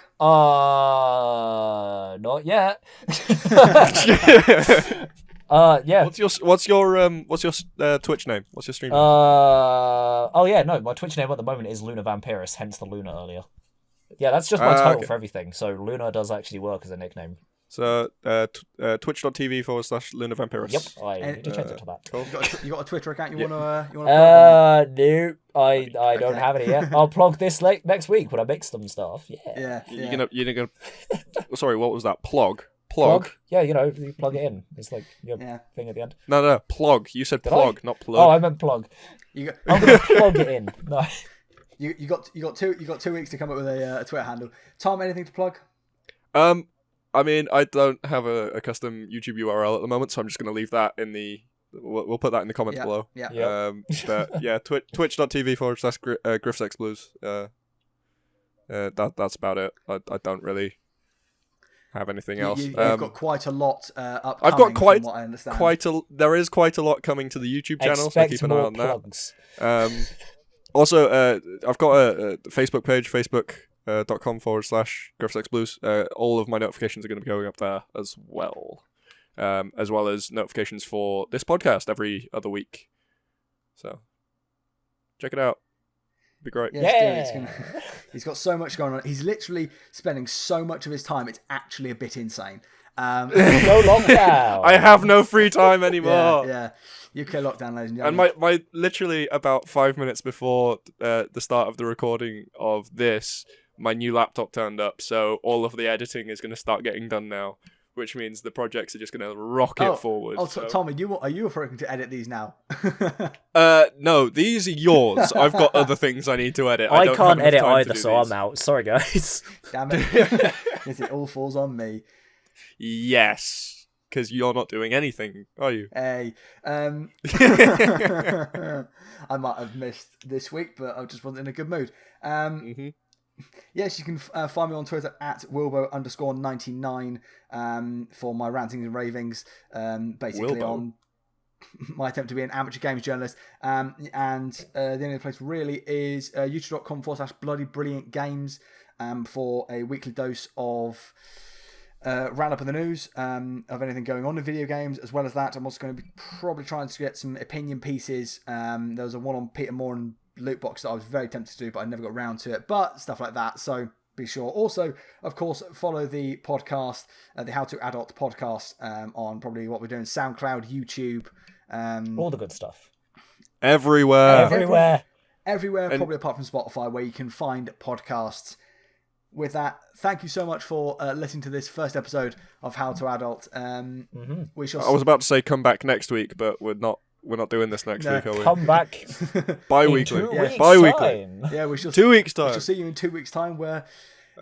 Not yet. Yeah. What's your Twitch name? What's your stream name? My Twitch name at the moment is Luna Vampiris, hence the Luna earlier. Yeah, that's just my title for everything. So Luna does actually work as a nickname. So twitch.tv/Luna Vampiris. Yep, I need to change it to that. Cool. You got a Twitter account you want to plug? No, I don't have any yet. I'll plug this next week when I make some stuff. Yeah. You're gonna. Sorry, what was that? Plug. Yeah, you plug it in. It's like your thing at the end. No, plug. You said plug, not plug. Oh, I meant plug. I'm gonna plug it in. No. You got 2 weeks to come up with a Twitter handle. Tom, anything to plug? I mean, I don't have a custom YouTube URL at the moment, so I'm just going to leave that in the. We'll put that in the comments below. Yeah. But yeah, twitch.tv/GriffsXBlues. That's about it. I don't really have anything else. You've got quite a lot upcoming. I've got from what I understand. There is quite a lot coming to the YouTube channel, so keep an eye on plugs. that. Also, I've got a Facebook page, facebook.com/GriffsXBlues. All of my notifications are going to be going up there as well as notifications for this podcast every other week. So, check it out. It'd be great. Yeah. He's got so much going on. He's literally spending so much of his time. It's actually a bit insane. No lockdown. I have no free time anymore. Yeah. UK lockdown, ladies and gentlemen. And my literally about 5 minutes before the start of the recording of this, my new laptop turned up, so all of the editing is going to start getting done now, which means the projects are just going to rocket forward. Tom, are you referring to edit these now? No, these are yours. I've got other things I need to edit. I can't edit either, so I'm out. Sorry, guys. Damn it. It all falls on me. Yes. Because you're not doing anything, are you? Hey, I might have missed this week, but I just wasn't in a good mood. Yes, you can find me on Twitter at Wilbo_99 for my rantings and ravings, basically Wilbo. on my attempt to be an amateur games journalist. And the only other place really is youtube.com/bloodybrilliantgames for a weekly dose of round up in the news of anything going on in video games. As well as that, I'm also going to be probably trying to get some opinion pieces. There was a one on Peter Moore and Lootbox that I was very tempted to do, but I never got around to it. But stuff like that, so be sure. Also, of course, follow the podcast, the How to Adult podcast, on probably what we're doing, SoundCloud, YouTube, all the good stuff. Everywhere, and probably apart from Spotify, where you can find podcasts. With that, thank you so much for listening to this first episode of How to Adult. We shall. I was about to say come back next week, but we're not doing this next week, are we? Come back bi-weekly. Bi-weekly. Yeah, we shall. 2 weeks time. We shall see you in 2 weeks' time. Where,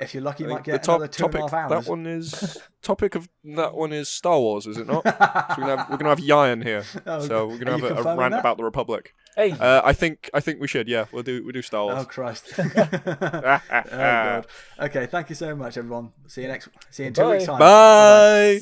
if you're lucky, you might get another 2.5 hours. That one is topic of that one is Star Wars, is it not? So we're gonna have Yayan here, so we're gonna have a rant about the Republic. Hey. I think we should. Yeah, we'll do Star Wars. Oh Christ! Oh God. Okay, thank you so much, everyone. See you in 2 weeks' time. Bye.